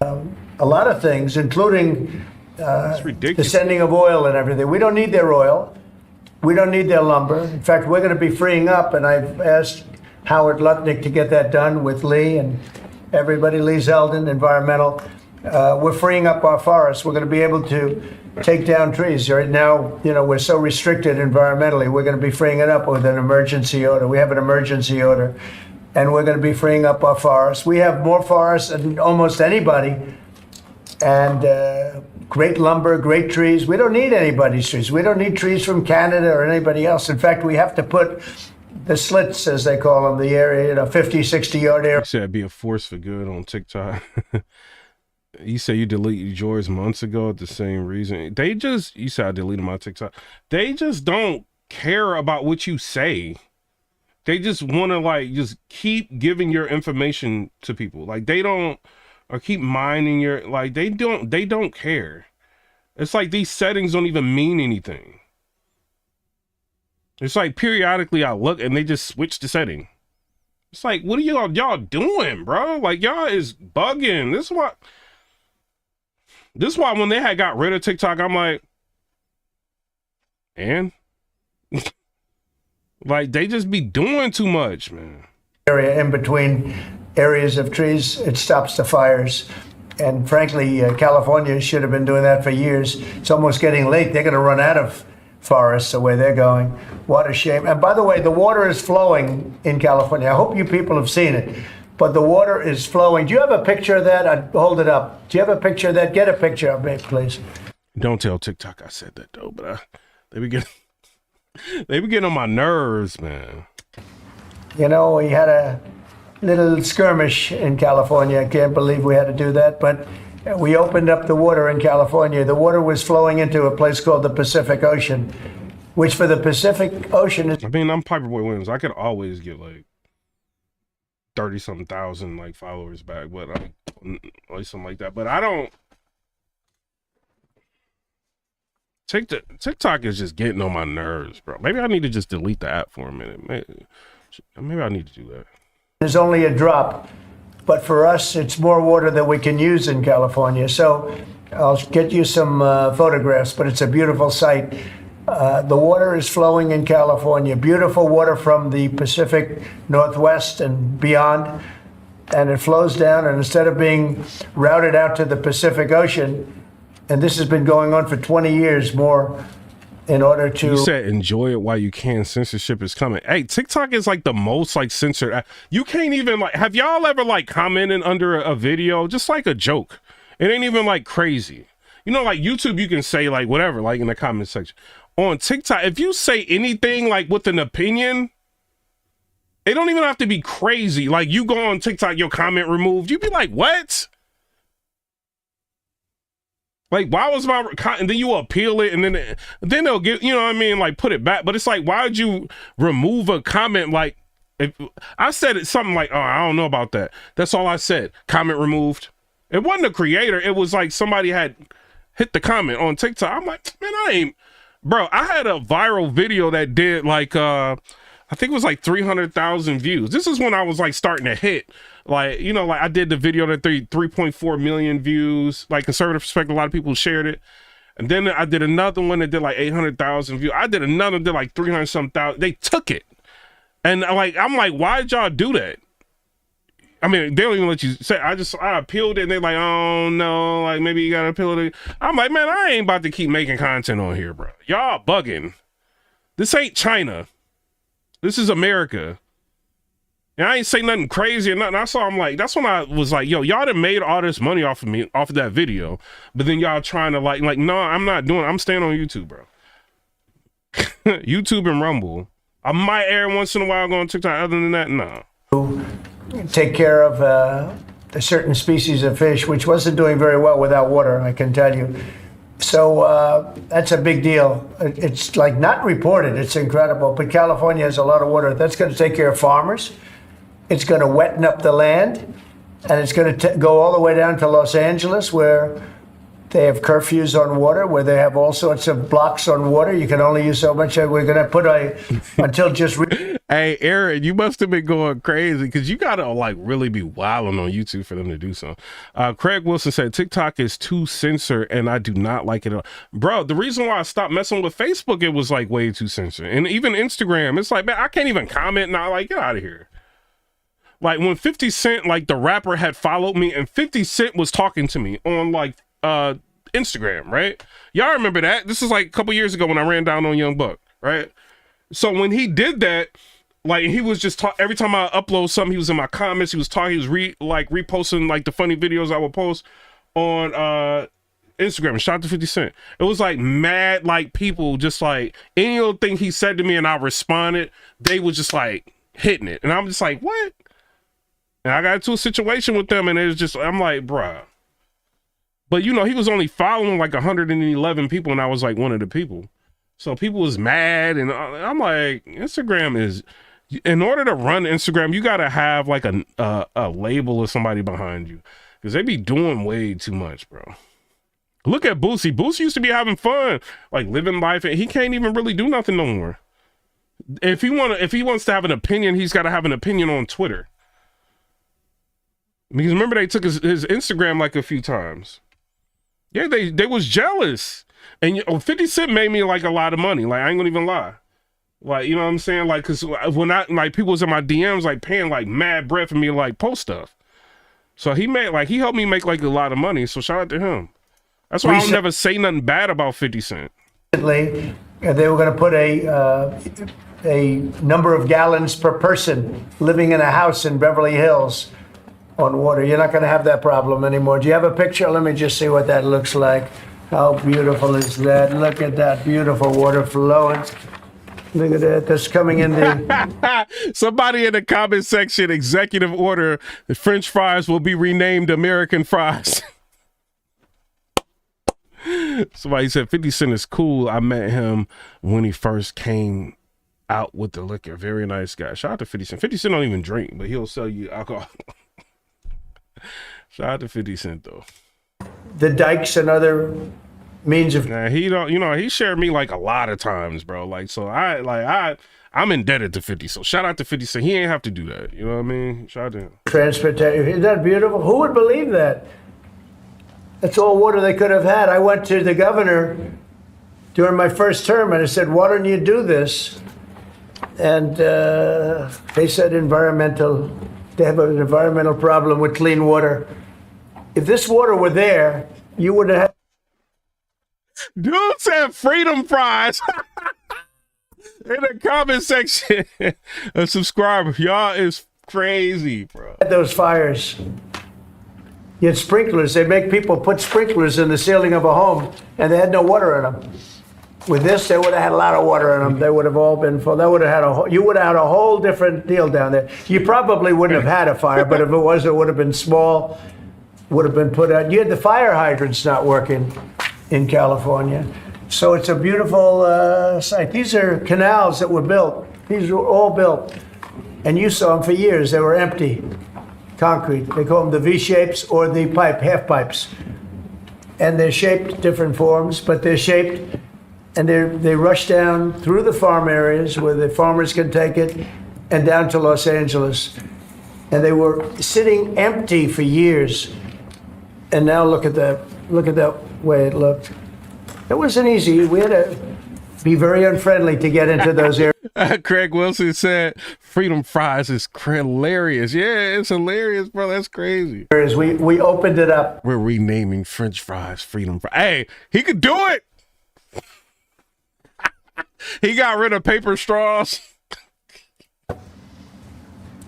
a lot of things, including It's the ridiculous. sending of oil and everything. We don't need their oil. We don't need their lumber. In fact, we're going to be freeing up, and I've asked Howard Lutnick to get that done with Lee and everybody, Lee Zeldin, environmental. We're freeing up our forests. We're going to be able to take down trees. Right now, you know, we're so restricted environmentally. We're going to be freeing it up with an emergency order. We have an emergency order, and we're going to be freeing up our forests. We have more forests than almost anybody, and great lumber, great trees. We don't need anybody's trees. We don't need trees from Canada or anybody else. In fact, we have to put the slits, as they call them, the area, you know, 50, 60-yard area. You said it'd be a force for good on TikTok. You said you deleted yours months ago at the same reason. You said I deleted my TikTok. They just don't care about what you say. They just want to, like, just keep giving your information to people. Like, they don't or keep mining your, like, they don't care. It's like these settings don't even mean anything. It's like periodically I look and they just switch the setting. It's like, what are y'all doing, bro? Like, y'all is bugging. This is why when they had got rid of TikTok, I'm like, and like, they just be doing too much, man. Area in between areas of trees, it stops the fires. And frankly, California should have been doing that for years. It's almost getting late. They're going to run out of forests the way they're going. What a shame. And by the way, the water is flowing in California. I hope you people have seen it, but the water is flowing. Do you have a picture of that? I'd hold it up. Do you have a picture of that? Get a picture of it, please. Don't tell TikTok I said that though, but they be getting on my nerves, man. You know, we had a little skirmish in California. I can't believe we had to do that, but we opened up the water in California. The water was flowing into a place called the Pacific Ocean, which for the Pacific Ocean is... I mean, I'm Piper Boy Williams. I could always get like 30-something thousand like followers back, but like something like that. But I don't. TikTok is just getting on my nerves, bro. Maybe I need to just delete the app for a minute. Maybe I need to do that. There's only a drop. But for us, it's more water than we can use in California. So I'll get you some photographs, but it's a beautiful sight. The water is flowing in California. Beautiful water from the Pacific Northwest and beyond. And it flows down, and instead of being routed out to the Pacific Ocean, and this has been going on for 20 years more, in order to... You said enjoy it while you can. Censorship is coming. Hey, TikTok is like the most like censored. You can't even like, have y'all ever like commented under a video? Just like a joke. It ain't even like crazy. You know, like YouTube, you can say like whatever, like in the comment section. On TikTok, if you say anything like with an opinion, it don't even have to be crazy. Like you go on TikTok, your comment removed. You be like, what? Like, why was my, and then you appeal it, and then they'll get, you know what I mean, like put it back. But it's like, why would you remove a comment? Like, if I said it something like, oh, I don't know about that. That's all I said. Comment removed. It wasn't the creator. It was like somebody had hit the comment on TikTok. I'm like, man, I had a viral video that did like, I think it was like 300,000 views. This is when I was like starting to hit. Like, you know, like I did the video that 3.4 million views, like Conservative Perspective, a lot of people shared it. And then I did another one that did like 800,000 views. I did another that did like 300-something thousand. They took it. And like, I'm like, why did y'all do that? I mean, they don't even let you say, I appealed it and they're like, oh no, like maybe you gotta appeal it. I'm like, man, I ain't about to keep making content on here, bro. Y'all bugging. This ain't China. This is America. And I ain't say nothing crazy or nothing. I'm like, that's when I was like, yo, y'all done made all this money off of me, off of that video. But then y'all trying to like, no, I'm not doing it. I'm staying on YouTube, bro. YouTube and Rumble. I might air once in a while go on TikTok. Other than that, no. Take care of a certain species of fish, which wasn't doing very well without water, I can tell you. So that's a big deal. It's like not reported. It's incredible. But California has a lot of water. That's going to take care of farmers. It's going to wetten up the land, and it's going to go all the way down to Los Angeles, where they have curfews on water, where they have all sorts of blocks on water. You can only use so much. We're going to put until just... Hey, Aaron, you must have been going crazy because you got to like really be wilding on YouTube for them to do something. Craig Wilson said, TikTok is too censored and I do not like it at all. Bro, the reason why I stopped messing with Facebook, it was like way too censored. And even Instagram, it's like, man, I can't even comment now. Like, get out of here. Like when 50 Cent, like the rapper, had followed me and 50 Cent was talking to me on like Instagram, right? Y'all remember that? This is like a couple years ago when I ran down on Young Buck, right? So when he did that, like he was just every time I upload something, he was in my comments, he was talking, he was reposting like the funny videos I would post on Instagram. And shout out to 50 Cent. It was like mad, like people just like any little thing he said to me and I responded, they was just like hitting it. And I'm just like, what? And I got into a situation with them and it was just, I'm like, bruh. But you know, he was only following like 111 people and I was like one of the people. So people was mad and I'm like, Instagram is, in order to run Instagram, you got to have like a label or somebody behind you. Because they be doing way too much, bro. Look at Boosie. Boosie used to be having fun, like living life, and he can't even really do nothing no more. If he wants to have an opinion, he's got to have an opinion on Twitter. Because remember they took his Instagram like a few times. Yeah, they was jealous. And 50 Cent made me like a lot of money. Like I ain't gonna even lie. Like, you know what I'm saying? Like, cause when people was in my DMs like paying like mad bread for me to like post stuff. So he helped me make like a lot of money. So shout out to him. That's why I'll never say nothing bad about 50 Cent. And they were going to put a number of gallons per person living in a house in Beverly Hills on water. You're not going to have that problem anymore. Do you have a picture? Let me just see what that looks like. How beautiful is that? Look at that beautiful water flowing. Look at that. That's coming in the... Somebody in the comment section, executive order, the French fries will be renamed American fries. Somebody said 50 Cent is cool. I met him when he first came out with the liquor. Very nice guy. Shout out to 50 Cent. 50 Cent don't even drink, but he'll sell you alcohol. Shout out to 50 Cent though. The dikes and other means of... Nah, he don't, he shared me like a lot of times, bro. Like, so I'm indebted to 50. So shout out to 50 Cent. He ain't have to do that. You know what I mean? Shout out to him. Transportation. Isn't that beautiful? Who would believe that? That's all water they could have had. I went to the governor during my first term and I said, why don't you do this? And they said they have an environmental problem with clean water. If this water were there, you would have had... Dude said freedom fries. In the comment section, a subscriber. Y'all is crazy, bro. Those fires. You had sprinklers. They make people put sprinklers in the ceiling of a home, and they had no water in them. With this, they would have had a lot of water in them. They would have all been full. That would have had you would have had a whole different deal down there. You probably wouldn't have had a fire, but if it was, it would have been small, would have been put out. You had the fire hydrants not working in California. So it's a beautiful site. These are canals that were built. These were all built. And you saw them for years. They were empty. Concrete. They call them the V-shapes or the half pipes. And they're shaped different forms, but they're shaped and they rush down through the farm areas where the farmers can take it and down to Los Angeles. And they were sitting empty for years. And now look at that way it looked. It wasn't easy. We had to be very unfriendly to get into those areas. Craig Wilson said, freedom fries is hilarious. Yeah, it's hilarious, bro. That's crazy. We opened it up. We're renaming French fries freedom fries. Hey, he could do it. He got rid of paper straws.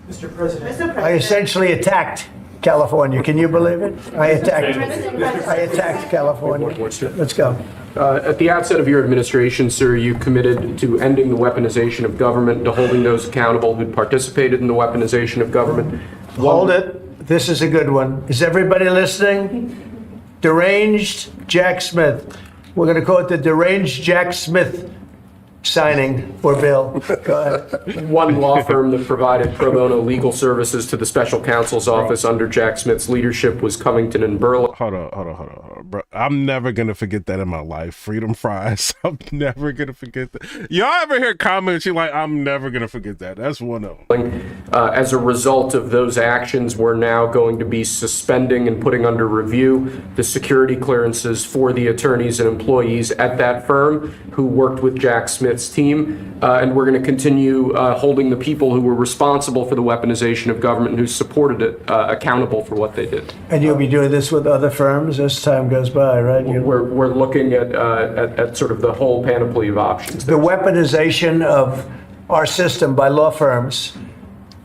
Mr. President. I essentially attacked California. Can you believe it? I attacked California. Let's go. At the outset of your administration, sir, you committed to ending the weaponization of government, to holding those accountable who participated in the weaponization of government. Hold it. This is a good one. Is everybody listening? Deranged Jack Smith. We're going to call it the Deranged Jack Smith signing or bill. Go ahead. One law firm that provided pro bono legal services to the special counsel's office under Jack Smith's leadership was Covington and Burling. Hold on, bro. I'm never gonna forget that in my life. Freedom fries. I'm never gonna forget that. Y'all ever hear comments? You're like, I'm never gonna forget that. That's one of them. As a result of those actions, we're now going to be suspending and putting under review the security clearances for the attorneys and employees at that firm who worked with Jack Smith's team, and we're going to continue holding the people who were responsible for the weaponization of government and who supported it accountable for what they did. And you'll be doing this with other firms as time goes by, right? We're looking at sort of the whole panoply of options. The weaponization of our system by law firms,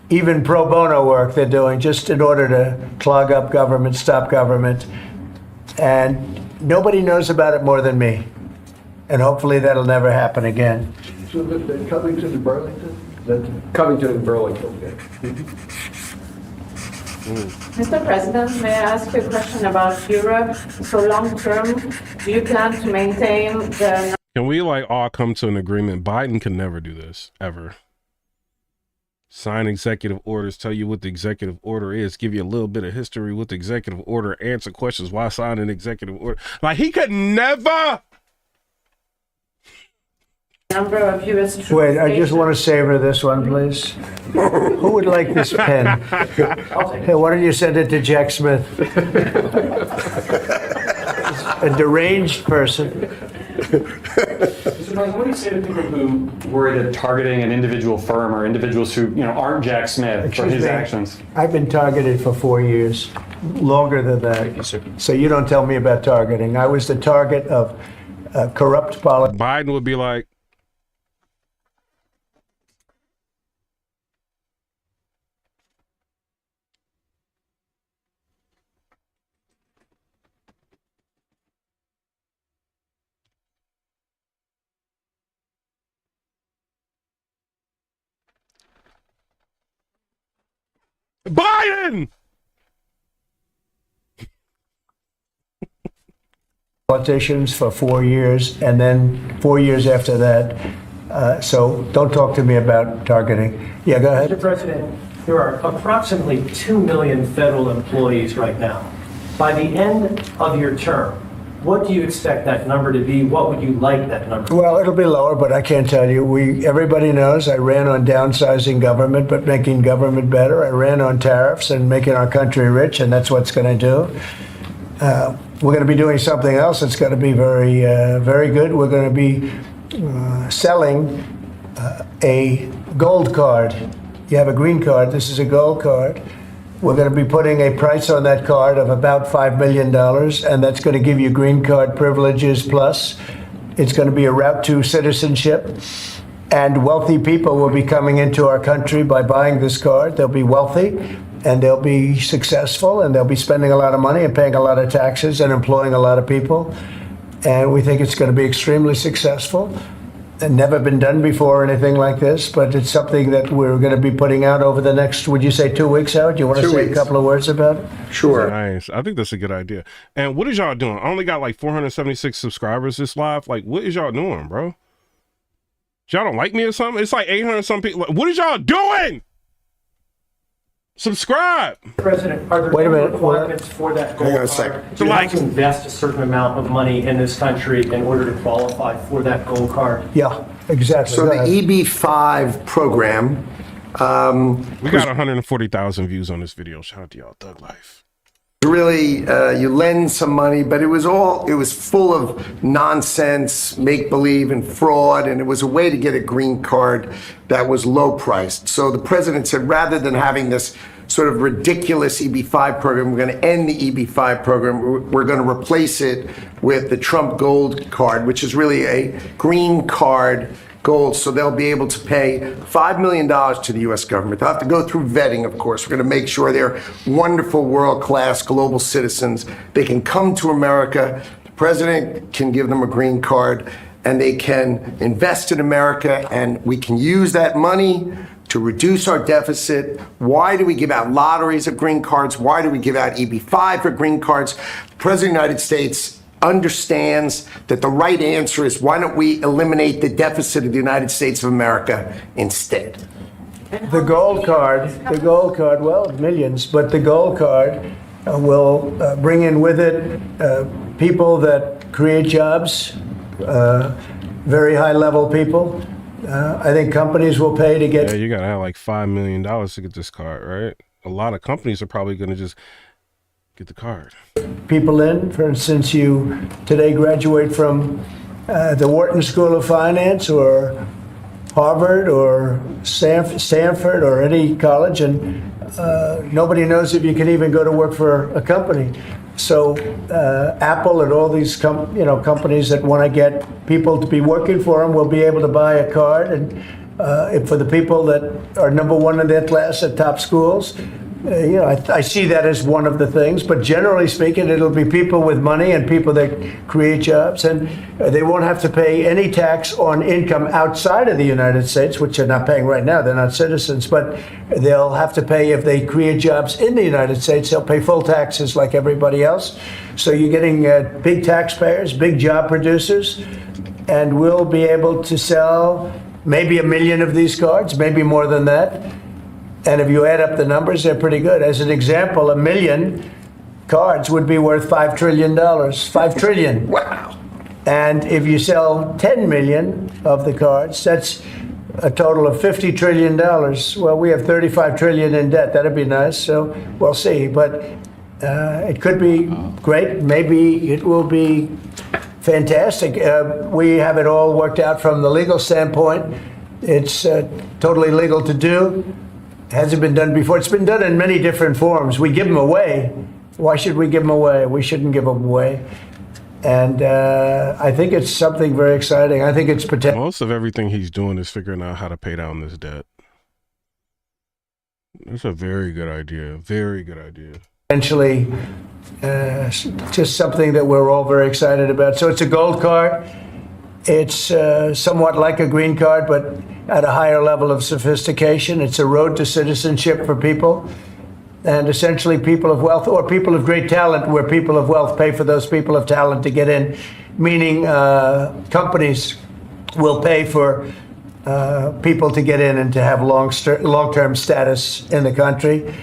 even pro bono work they're doing just in order to clog up government, stop government, and nobody knows about it more than me. And hopefully that'll never happen again. So the Covington and Burlington? Covington and Burlington. Mr. President, may I ask you a question about Europe? So long term, do you plan to maintain the... Can we like all come to an agreement? Biden can never do this, ever. Sign executive orders, tell you what the executive order is, give you a little bit of history with the executive order, answer questions, why sign an executive order. Like, he could never. Number of U.S. troops. Wait, I just want to savor this one, please. Who would like this pen? Hey, why don't you send it to Jack Smith? A deranged person. Mr. President, what do you say to people who worry that targeting an individual firm or individuals who, aren't Jack Smith for his actions? I've been targeted for 4 years, longer than that. So you don't tell me about targeting. I was the target of corrupt politics. Biden would be like, Biden! Politicians for 4 years, and then 4 years after that. So don't talk to me about targeting. Yeah, go ahead. Mr. President, there are approximately 2 million federal employees right now. By the end of your term, what do you expect that number to be? What would you like that number to be? Well, it'll be lower, but I can't tell you. Everybody knows I ran on downsizing government, but making government better. I ran on tariffs and making our country rich, and that's what's going to do. We're going to be doing something else that's going to be very, very good. We're going to be selling a gold card. You have a green card. This is a gold card. We're going to be putting a price on that card of about $5 million, and that's going to give you green card privileges plus. It's going to be a route to citizenship, and wealthy people will be coming into our country by buying this card. They'll be wealthy, and they'll be successful, and they'll be spending a lot of money and paying a lot of taxes and employing a lot of people. And we think it's going to be extremely successful. And never been done before or anything like this, but it's something that we're going to be putting out over the next, would you say 2 weeks out? Do you want to say a couple of words about it? Sure. Nice. I think that's a good idea. And what is y'all doing? I only got like 476 subscribers this live. Like, what is y'all doing, bro? Y'all don't like me or something? It's like 800 some people. Like, what is y'all doing? Subscribe. President, are there any requirements for that gold card? Do you have to invest a certain amount of money in this country in order to qualify for that gold card? Yeah, exactly. So the EB-5 program. We got 140,000 views on this video. Shout out to y'all, Thug Life. Really, you lend some money, but it was full of nonsense, make-believe, and fraud, and it was a way to get a green card that was low-priced. So the president said, rather than having this sort of ridiculous EB-5 program, we're going to end the EB-5 program. We're going to replace it with the Trump Gold Card, which is really a green card gold, so they'll be able to pay $5 million to the U.S. government. They'll have to go through vetting, of course. We're going to make sure they're wonderful, world-class global citizens. They can come to America. The president can give them a green card, and they can invest in America, and we can use that money to reduce our deficit. Why do we give out lotteries of green cards? Why do we give out EB-5 for green cards? The president of the United States understands that the right answer is, why don't we eliminate the deficit of the United States of America instead? The gold card, well, millions, but the gold card will bring in with it people that create jobs, very high-level people. I think companies will pay to get... Yeah, you got to have like $5 million to get this card, right? A lot of companies are probably going to just get the card. People in, for instance, you today graduate from the Wharton School of Finance or Harvard or Stanford or any college, and nobody knows if you can even go to work for a company. So Apple and all these companies that want to get people to be working for them will be able to buy a card, and for the people that are number one in their class at top schools. I see that as one of the things, but generally speaking, it'll be people with money and people that create jobs, and they won't have to pay any tax on income outside of the United States, which they're not paying right now. They're not citizens, but they'll have to pay if they create jobs in the United States. They'll pay full taxes like everybody else. So you're getting big taxpayers, big job producers, and we'll be able to sell maybe 1 million of these cards, maybe more than that. And if you add up the numbers, they're pretty good. As an example, 1 million cards would be worth $5 trillion. $5 trillion. Wow. And if you sell 10 million of the cards, that's a total of $50 trillion. Well, we have 35 trillion in debt. That'd be nice. So we'll see. But it could be great. Maybe it will be fantastic. We have it all worked out from the legal standpoint. It's totally legal to do. Hasn't been done before. It's been done in many different forms. We give them away. Why should we give them away? We shouldn't give them away. And I think it's something very exciting. I think it's potential. Most of everything he's doing is figuring out how to pay down this debt. It's a very good idea. Very good idea. Potentially just something that we're all very excited about. So it's a gold card. It's somewhat like a green card, but at a higher level of sophistication. It's a road to citizenship for people. And essentially people of wealth or people of great talent, where people of wealth pay for those people of talent to get in, meaning companies will pay for people to get in and to have long-term status in the country.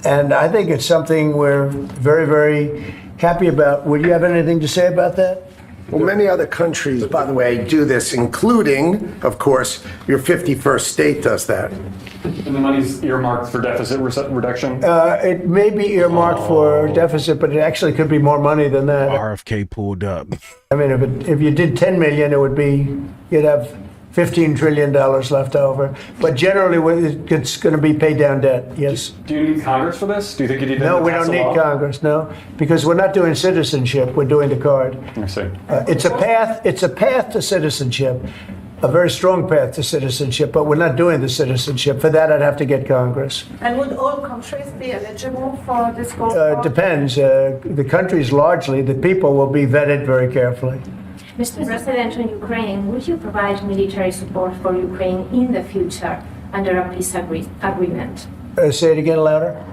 And I think it's something we're very, very happy about. Would you have anything to say about that? Well, many other countries, by the way, do this, including, of course, your 51st state does that. And the money's earmarked for deficit reduction? It may be earmarked for deficit, but it actually could be more money than that. RFK pulled up. I mean, if you did 10 million, it would be, you'd have $15 trillion left over. But generally, it's going to be paid down debt, yes. Do you need Congress for this? Do you think you need to No, we pass don't a need law? Congress, no, because we're not doing citizenship, we're doing the card. I see. It's a path to citizenship, a very strong path to citizenship, but we're not doing the citizenship. For that, I'd have to get Congress. And would all countries be eligible for this gold card? Depends. The countries largely, the people will be vetted very carefully. Mr. President, on Ukraine, would you provide military support for Ukraine in the future under a peace agreement? Say it again louder.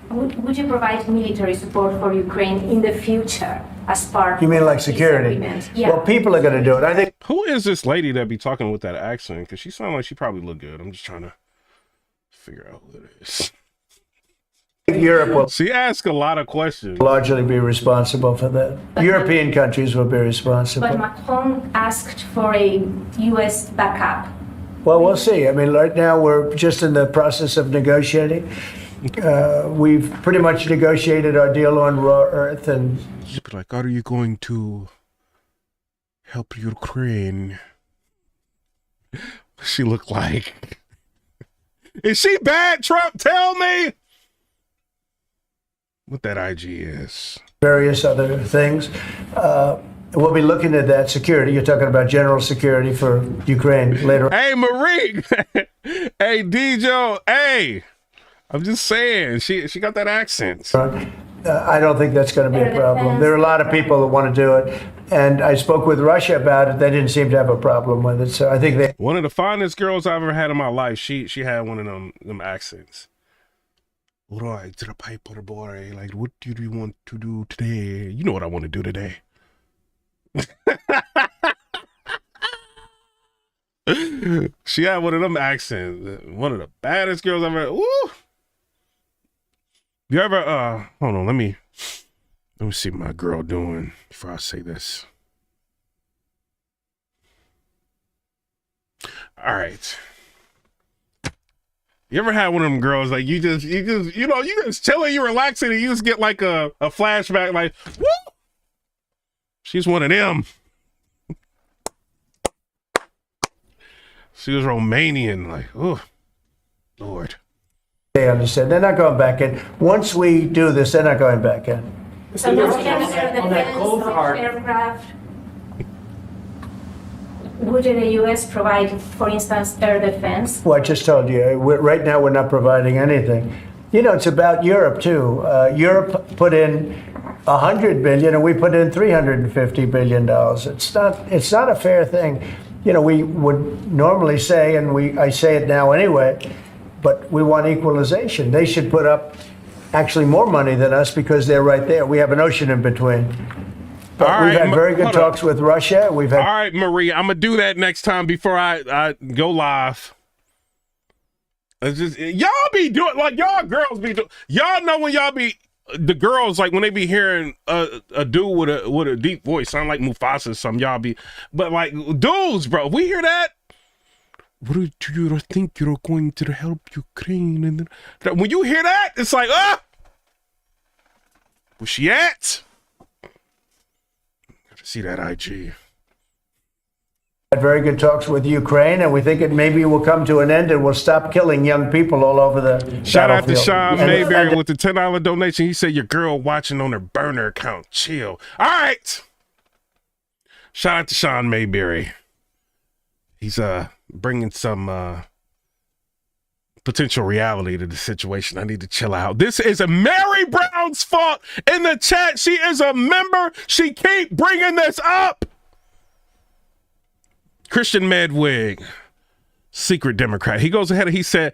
Would you provide military support for Ukraine in the future as part You mean of like the peace security? agreement? Yeah. Well, people are going to do it. I think. Who is this lady that be talking with that accent? Because she sounds like she probably look good. I'm just trying to figure out who it is. Europe will She asks a lot of questions. largely be responsible for that. European countries will be responsible. But Macron asked for a U.S. backup. Well, we'll see. I mean, right now we're just in the process of negotiating. We've pretty much negotiated our deal on raw earth, and She'd be like, are you going to help Ukraine? She look like. Is she bad, Trump? Tell me what that IG is. various other things. We'll be looking at that security. You're talking about general security for Ukraine later. Hey, Marie. Hey, DJ. Hey. I'm just saying, she got that accent. I don't think that's going to be a problem. There are a lot of people that want to do it, and I spoke with Russia about it. They didn't seem to have a problem with it, so I think they. One of the finest girls I've ever had in my life. She had one of them accents. Right, to the paper boy. Like, what do you want to do today? You know what I want to do today. She had one of them accents. One of the baddest girls I've ever. Woo! You ever hold on, let me see what my girl doing before I say this. All right. You ever had one of them girls like you just chilling, you relaxing, and you just get like a flashback like, woo! She's one of them. She was Romanian, like, oh, Lord. They understand. They're not going back in. Once we do this, they're not going back in. So no aircraft. Would the U.S. provide, for instance, air defense? Well, I just told you, right now we're not providing anything. You know, it's about Europe, too. Europe put in $100 billion and we put in $350 billion. It's not a fair thing. You know, we would normally say, and I say it now anyway, but we want equalization. They should put up actually more money than us because they're right there. We have an ocean in between. But we've had very good talks with Russia. All right, Marie, I'm going to do that next time before I go live. It's just, y'all be doing like y'all girls be doing. Y'all know when y'all be the girls like when they be hearing a dude with a deep voice, sound like Mufasa or something. Y'all be, but like dudes, bro, we hear that. What do you think you're going to help Ukraine? And then, when you hear that, it's like, where's she at? Gotta see that IG. Had very good talks with Ukraine, and we think it maybe will come to an end and we'll stop killing young people all over the Shout out to battlefield. Sean Mayberry with the $10 donation. He said your girl watching on her burner account. Chill. All right. Shout out to Sean Mayberry. He's bringing some potential reality to the situation. I need to chill out. This is a Mary Brown's fault in the chat. She is a member. She keep bringing this up. Christian Medwig, secret Democrat. He goes ahead and he said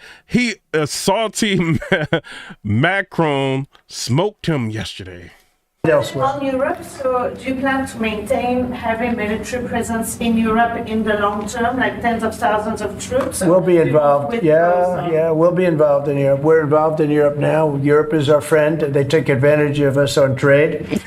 a salty Macron smoked him yesterday. On Europe, so do you plan to maintain heavy military presence in Europe in the long term, like tens of thousands of troops? We'll be involved. Yeah, we'll be involved in Europe. We're involved in Europe now. Europe is our friend. They take advantage of us on trade.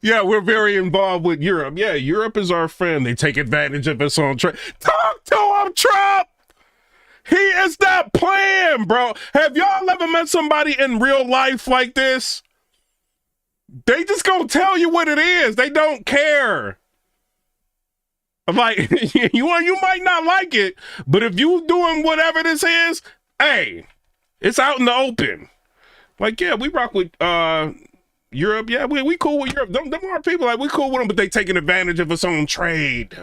Yeah, we're very involved with Europe. Yeah, Europe is our friend. They take advantage of us on trade. Talk to him, Trump. He is not playing, bro. Have y'all ever met somebody in real life like this? They just gonna tell you what it is. They don't care. Like, you might not like it, but if you doing whatever this is, hey, it's out in the open. Like, yeah, we rock with Europe. Yeah, we cool with Europe. Them are people like we cool with them, but they taking advantage of us on trade.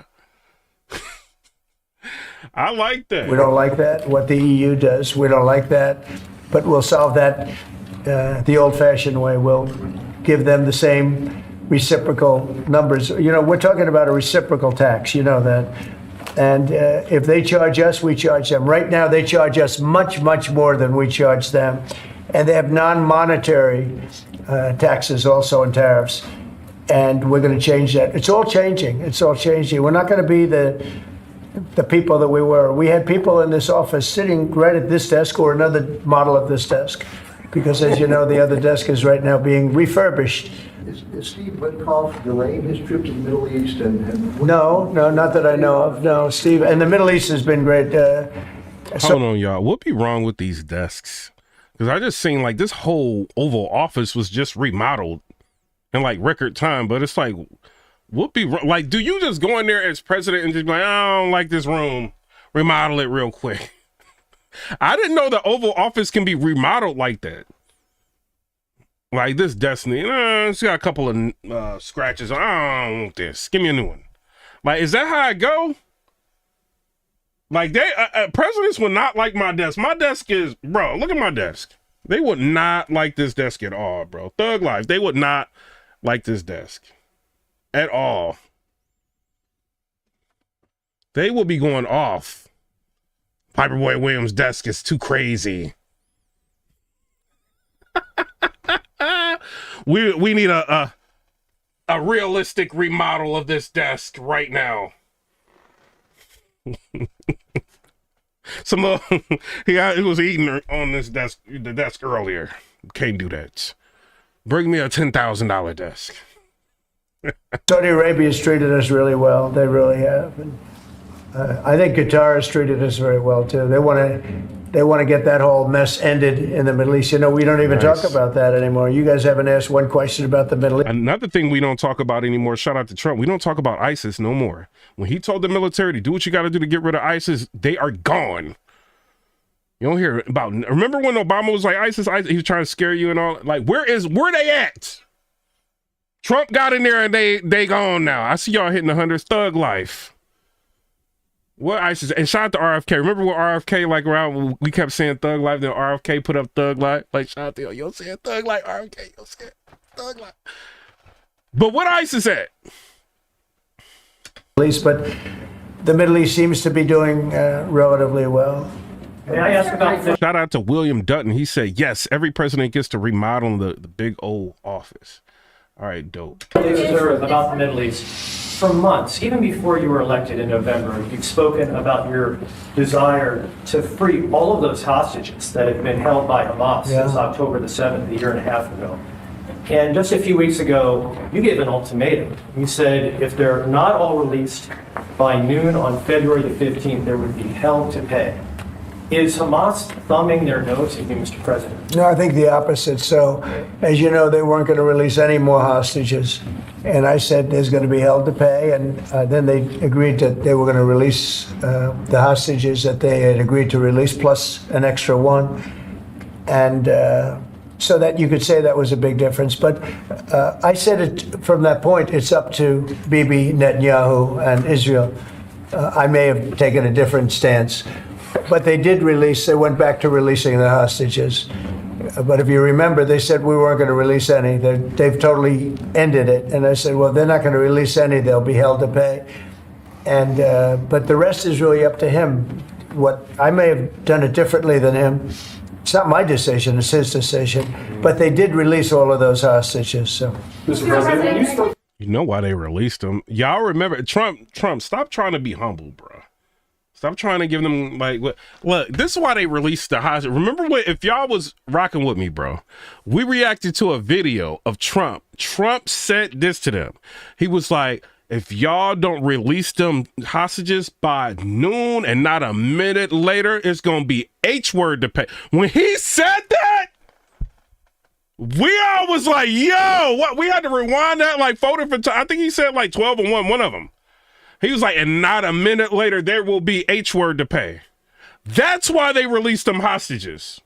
I like that. We don't like that, what the EU does. We don't like that, but we'll solve that the old-fashioned way. We'll give them the same reciprocal numbers. You know, we're talking about a reciprocal tax, you know that. And if they charge us, we charge them. Right now, they charge us much, much more than we charge them. And they have non-monetary taxes also and tariffs. And we're going to change that. It's all changing. It's all changing. We're not going to be the people that we were. We had people in this office sitting right at this desk or another model of this desk. Because as you know, the other desk is right now being refurbished. Is Steve Witkoff delaying his trip to the Middle East? No, not that I know of. No, Steve. And the Middle East has been great. Hold on, y'all. What be wrong with these desks? Because I just seen like this whole Oval Office was just remodeled in like record time. But it's like, what be wrong? Like, do you just go in there as president and just be like, I don't like this room, remodel it real quick? I didn't know the Oval Office can be remodeled like that. Like this Destiny, it's got a couple of scratches. I don't want this. Give me a new one. Like, is that how I go? Like they presidents would not like my desk. My desk is, bro, look at my desk. They would not like this desk at all, bro. Thug Life, they would not like this desk at all. They will be going off. Piperboy Williams' desk is too crazy. We need a realistic remodel of this desk right now. He was eating on this desk, the desk earlier. Can't do that. Bring me a $10,000 desk. Saudi Arabia has treated us really well. They really have. And, I think Qatar has treated us very well too. They want to get that whole mess ended in the Middle East. You know, we don't even talk about that anymore. You guys haven't asked one question about the Middle East. Another thing we don't talk about anymore, shout out to Trump, we don't talk about ISIS no more. When he told the military to do what you got to do to get rid of ISIS, they are gone. You don't hear about, remember when Obama was like ISIS, he was trying to scare you and all, like, where they at? Trump got in there and they gone now. I see y'all hitting the hundreds. Thug Life. What ISIS? And shout out to RFK. Remember what RFK, like around, we kept saying Thug Life, then RFK put up Thug Life. Like, shout out to yo saying Thug Life, RFK, yo saying Thug Life. But what ISIS at? But the Middle East seems to be doing relatively well. May I ask about this? Shout out to William Dutton. He said, yes, every president gets to remodel the big old office. All right, dope. About the Middle East. For months, even before you were elected in November, you've spoken about your desire to free all of those hostages that have been held by Hamas since October the 7th, a year and a half ago. And just a few weeks ago, you gave an ultimatum. You said if they're not all released by noon on February the 15th, there would be hell to pay. Is Hamas thumbing their nose at you, Mr. President? No, I think the opposite. So, as you know, they weren't going to release any more hostages. And I said there's going to be hell to pay. And then they agreed that they were going to release the hostages that they had agreed to release, plus an extra one. And so that you could say that was a big difference. But I said it from that point, it's up to Bibi Netanyahu and Israel. I may have taken a different stance. But they did release, they went back to releasing the hostages. But if you remember, they said we weren't going to release any. They've totally ended it. And I said, well, they're not going to release any. They'll be held to pay. And but the rest is really up to him. What I may have done it differently than him. It's not my decision, it's his decision. But they did release all of those hostages. So, Mr. President, you know why they released them? Y'all remember Trump, stop trying to be humble, bro. Stop trying to give them like what? Look, this is why they released the hostage. Remember what? If y'all was rocking with me, bro, we reacted to a video of Trump. Trump said this to them. He was like, "If y'all don't release them hostages by noon and not a minute later, it's gonna be H word to pay." When he said that, we all was like, "Yo, what?" We had to rewind that like photo for time. I think he said like 12 and one of them. He was like, and not a minute later, there will be H word to pay. That's why they released them hostages.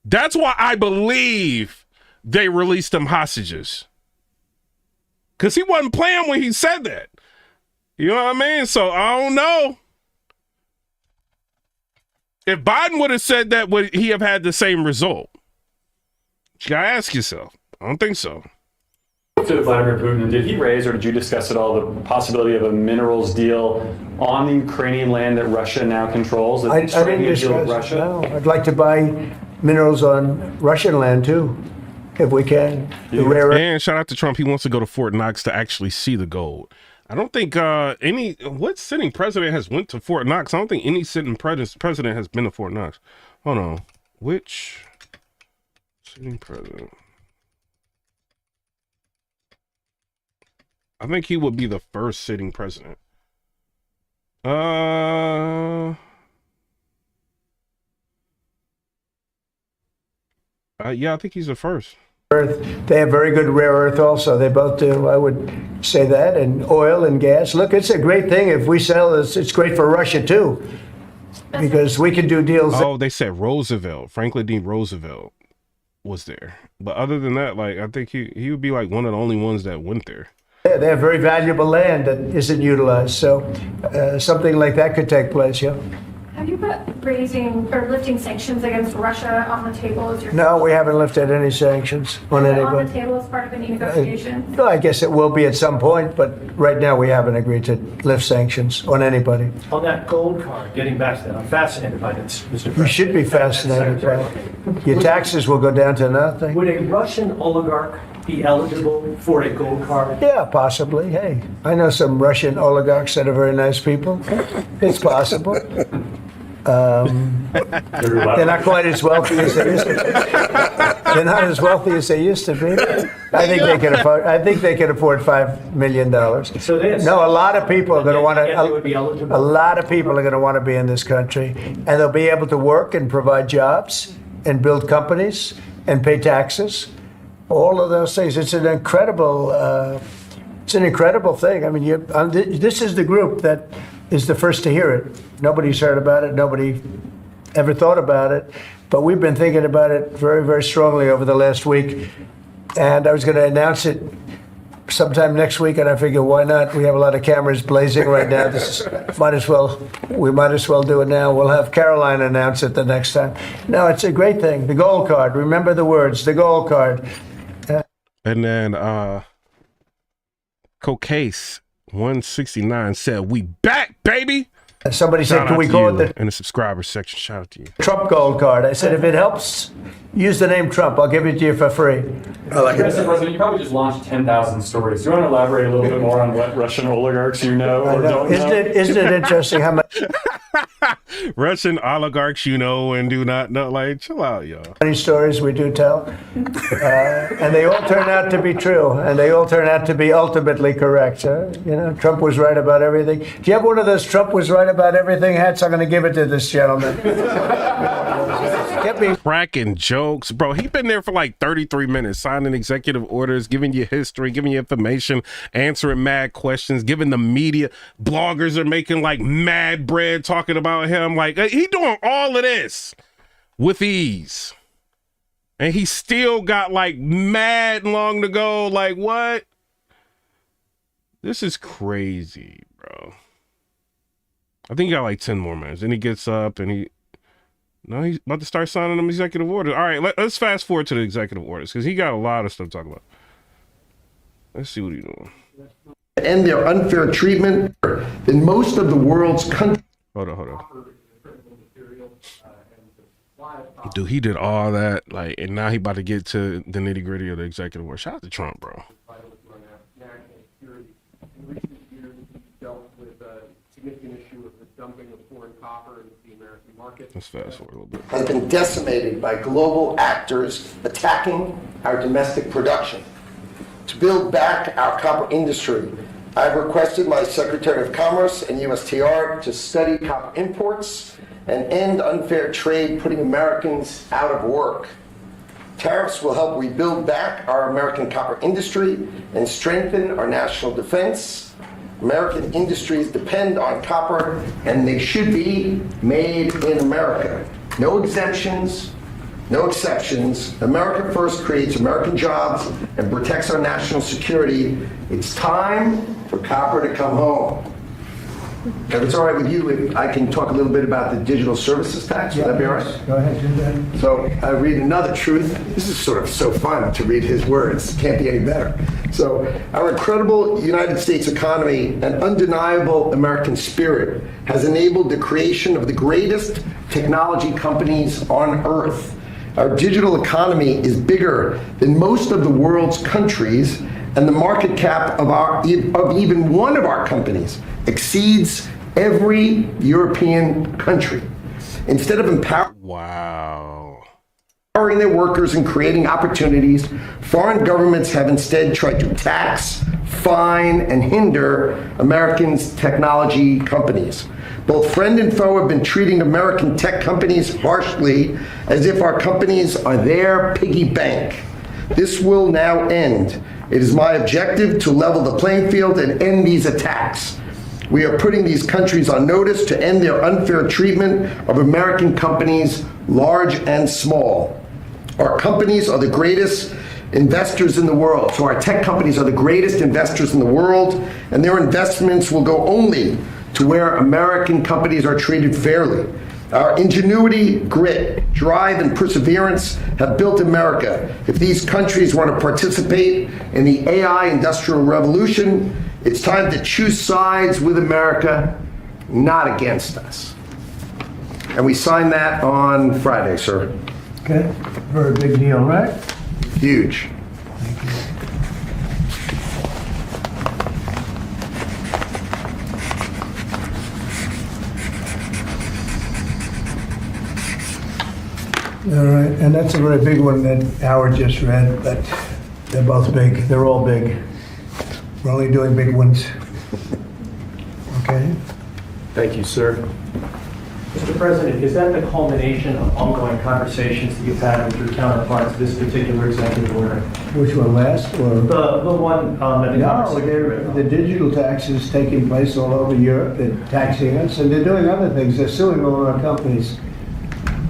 That's why I believe they released them hostages. Because he wasn't playing when he said that. You know what I mean? So I don't know. If Biden would have said that, would he have had the same result? You gotta ask yourself. I don't think so. To Vladimir Putin, did he raise or did you discuss at all the possibility of a minerals deal on the Ukrainian land that Russia now controls? I didn't discuss Russia. No, I'd like to buy minerals on Russian land too, if we can. And shout out to Trump. He wants to go to Fort Knox to actually see the gold. I don't think what sitting president has went to Fort Knox? I don't think any sitting president has been to Fort Knox. Hold on. Which sitting president? I think he would be the first sitting president. Yeah, I think he's the first. Earth. They have very good rare earth also. They both do. I would say that. And oil and gas. Look, it's a great thing if we sell this. It's great for Russia too, because we can do deals. Oh, they said Roosevelt, Franklin D. Roosevelt was there. But other than that, like, I think he would be like one of the only ones that went there. Yeah, they have very valuable land that isn't utilized. So something like that could take place, yeah. Have you put raising or lifting sanctions against Russia on the table as your? No, we haven't lifted any sanctions on anybody. On the table as part of any negotiation? No, I guess it will be at some point, but right now we haven't agreed to lift sanctions on anybody. On that gold card, getting back to that, I'm fascinated by this, Mr. President. You should be fascinated by it. Your taxes will go down to nothing. Would a Russian oligarch be eligible for a gold card? Yeah, possibly. Hey, I know some Russian oligarchs that are very nice people. It's possible. They're not quite as wealthy as they used to be. They're not as wealthy as they used to be. I think they can afford. I think they can afford $5 million. So no, a lot of people are going to want to. A lot of people are going to want to be in this country, and they'll be able to work and provide jobs and build companies and pay taxes. All of those things. It's an incredible. It's an incredible thing. I mean, this is the group that is the first to hear it. Nobody's heard about it. Nobody ever thought about it. But we've been thinking about it very, very strongly over the last week. And I was going to announce it sometime next week, and I figured, why not? We have a lot of cameras blazing right now. We might as well do it now. We'll have Caroline announce it the next time. No, it's a great thing. The gold card. Remember the words. The gold card. And then Cocase 169 said, "We back, baby." Somebody said, Shout can out we to call you it the in the subscriber section. Shout out to you. Trump Gold Card? I said, if it helps, use the name Trump. I'll give it to you for free. Mr. President, you probably just launched 10,000 stories. Do you want to elaborate a little bit more on what Russian oligarchs you know or don't know? Isn't it interesting how Russian oligarchs you know and do not know? Like, chill out, y'all. many stories we do tell? And they all turn out to be true, and they all turn out to be ultimately correct. Trump was right about everything. Do you have one of those Trump was right about everything hats? I'm going to give it to this gentleman. Cracking jokes, bro. He been there for like 33 minutes, signing executive orders, giving you history, giving you information, answering mad questions, giving the media. Bloggers are making like mad bread talking about him. Like, he doing all of this with ease, and he still got like mad long to go. Like, what? This is crazy, bro. I think he got like 10 more minutes. Then he gets up and he's about to start signing them executive orders. All right, let's fast forward to the executive orders because he got a lot of stuff to talk about. Let's see what he's doing. And their unfair treatment in most of the world's countries. Hold on. Dude, he did all that, like, and now he about to get to the nitty gritty of the executive order. Shout out to Trump, bro. Significant issue of the dumping of foreign copper into the American market. Let's fast forward a little bit. Has been decimated by global actors attacking our domestic production. To build back our copper industry, I've requested my Secretary of Commerce and USTR to study copper imports and end unfair trade, putting Americans out of work. Tariffs will help rebuild back our American copper industry and strengthen our national defense. American industries depend on copper, and they should be made in America. No exemptions, no exceptions. America first creates American jobs and protects our national security. It's time for copper to come home. If it's all right with you, if I can talk a little bit about the digital services tax, would that be all right? Go ahead, do that. So I read another truth. This is sort of so fun to read his words. Can't be any better. So our incredible United States economy and undeniable American spirit has enabled the creation of the greatest technology companies on earth. Our digital economy is bigger than most of the world's countries, and the market cap of even one of our companies exceeds every European country. Instead of empowering their workers and creating opportunities, foreign governments have instead tried to tax, fine, and hinder Americans' technology companies. Both friend and foe have been treating American tech companies harshly as if our companies are their piggy bank. This will now end. It is my objective to level the playing field and end these attacks. We are putting these countries on notice to end their unfair treatment of American companies, large and small. Our companies are the greatest investors in the world. So our tech companies are the greatest investors in the world, and their investments will go only to where American companies are treated fairly. Our ingenuity, grit, drive, and perseverance have built America. If these countries want to participate in the AI industrial revolution, it's time to choose sides with America, not against us. And we signed that on Friday, sir. Okay, very big deal, right? Huge. All right, and that's a very big one that Howard just read, but they're both big. They're all big. We're only doing big ones. Okay? Thank you, sir. Mr. President, is that the culmination of ongoing conversations that you've had with your counterparts, this particular executive order? Which one, last or? The one that No, the digital tax is taking place all over Europe. They're taxing us, and they're doing other things. They're suing all our companies.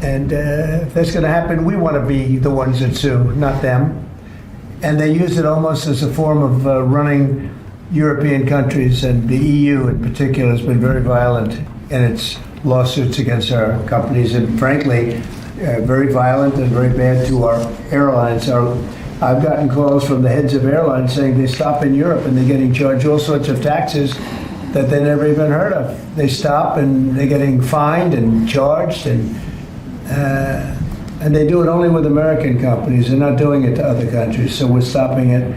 And if that's going to happen, we want to be the ones that sue, not them. And they use it almost as a form of running European countries, and the EU in particular has been very violent in its lawsuits against our companies, and frankly, very violent and very bad to our airlines. I've gotten calls from the heads of airlines saying they stop in Europe and they're getting charged all sorts of taxes that they never even heard of. They stop and they're getting fined and charged, and they do it only with American companies. They're not doing it to other countries, so we're stopping it.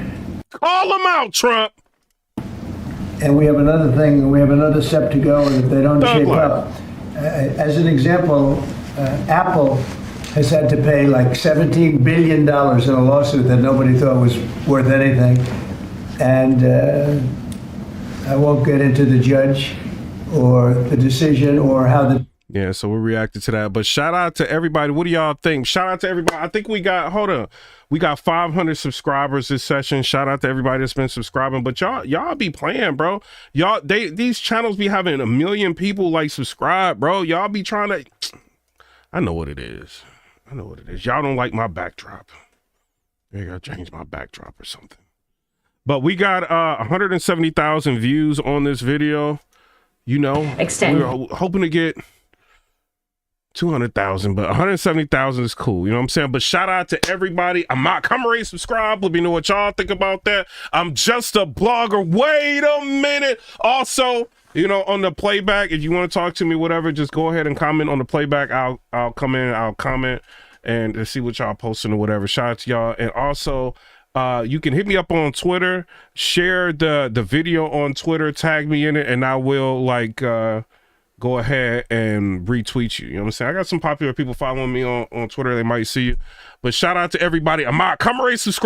Call them out, Trump. And we have another thing, we have another step to go, and if they don't shape up. As an example, Apple has had to pay like $17 billion in a lawsuit that nobody thought was worth anything. And I won't get into the judge or the decision or how the... Yeah, so we reacted to that. But shout out to everybody. What do y'all think? Shout out to everybody. I think we got, hold on. We got 500 subscribers this session. Shout out to everybody that's been subscribing. But y'all be playing, bro. These channels be having 1 million people like subscribe, bro. Y'all be trying to... I know what it is. I know what it is. Y'all don't like my backdrop. Maybe I gotta change my backdrop or something. But we got 170,000 views on this video. You know, Extend. we're hoping to get 200,000, but 170,000 is cool. You know what I'm saying? But shout out to everybody. Come ready, subscribe. Let me know what y'all think about that. I'm just a blogger. Wait a minute. Also, you know, on the playback, if you want to talk to me, whatever, just go ahead and comment on the playback. I'll come in, I'll comment and see what y'all posting or whatever. Shout out to y'all. And also, you can hit me up on Twitter, share the video on Twitter, tag me in it, and I will go ahead and retweet you. You know what I'm saying? I got some popular people following me on Twitter. They might see you. But shout out to everybody. Come ready, subscribe.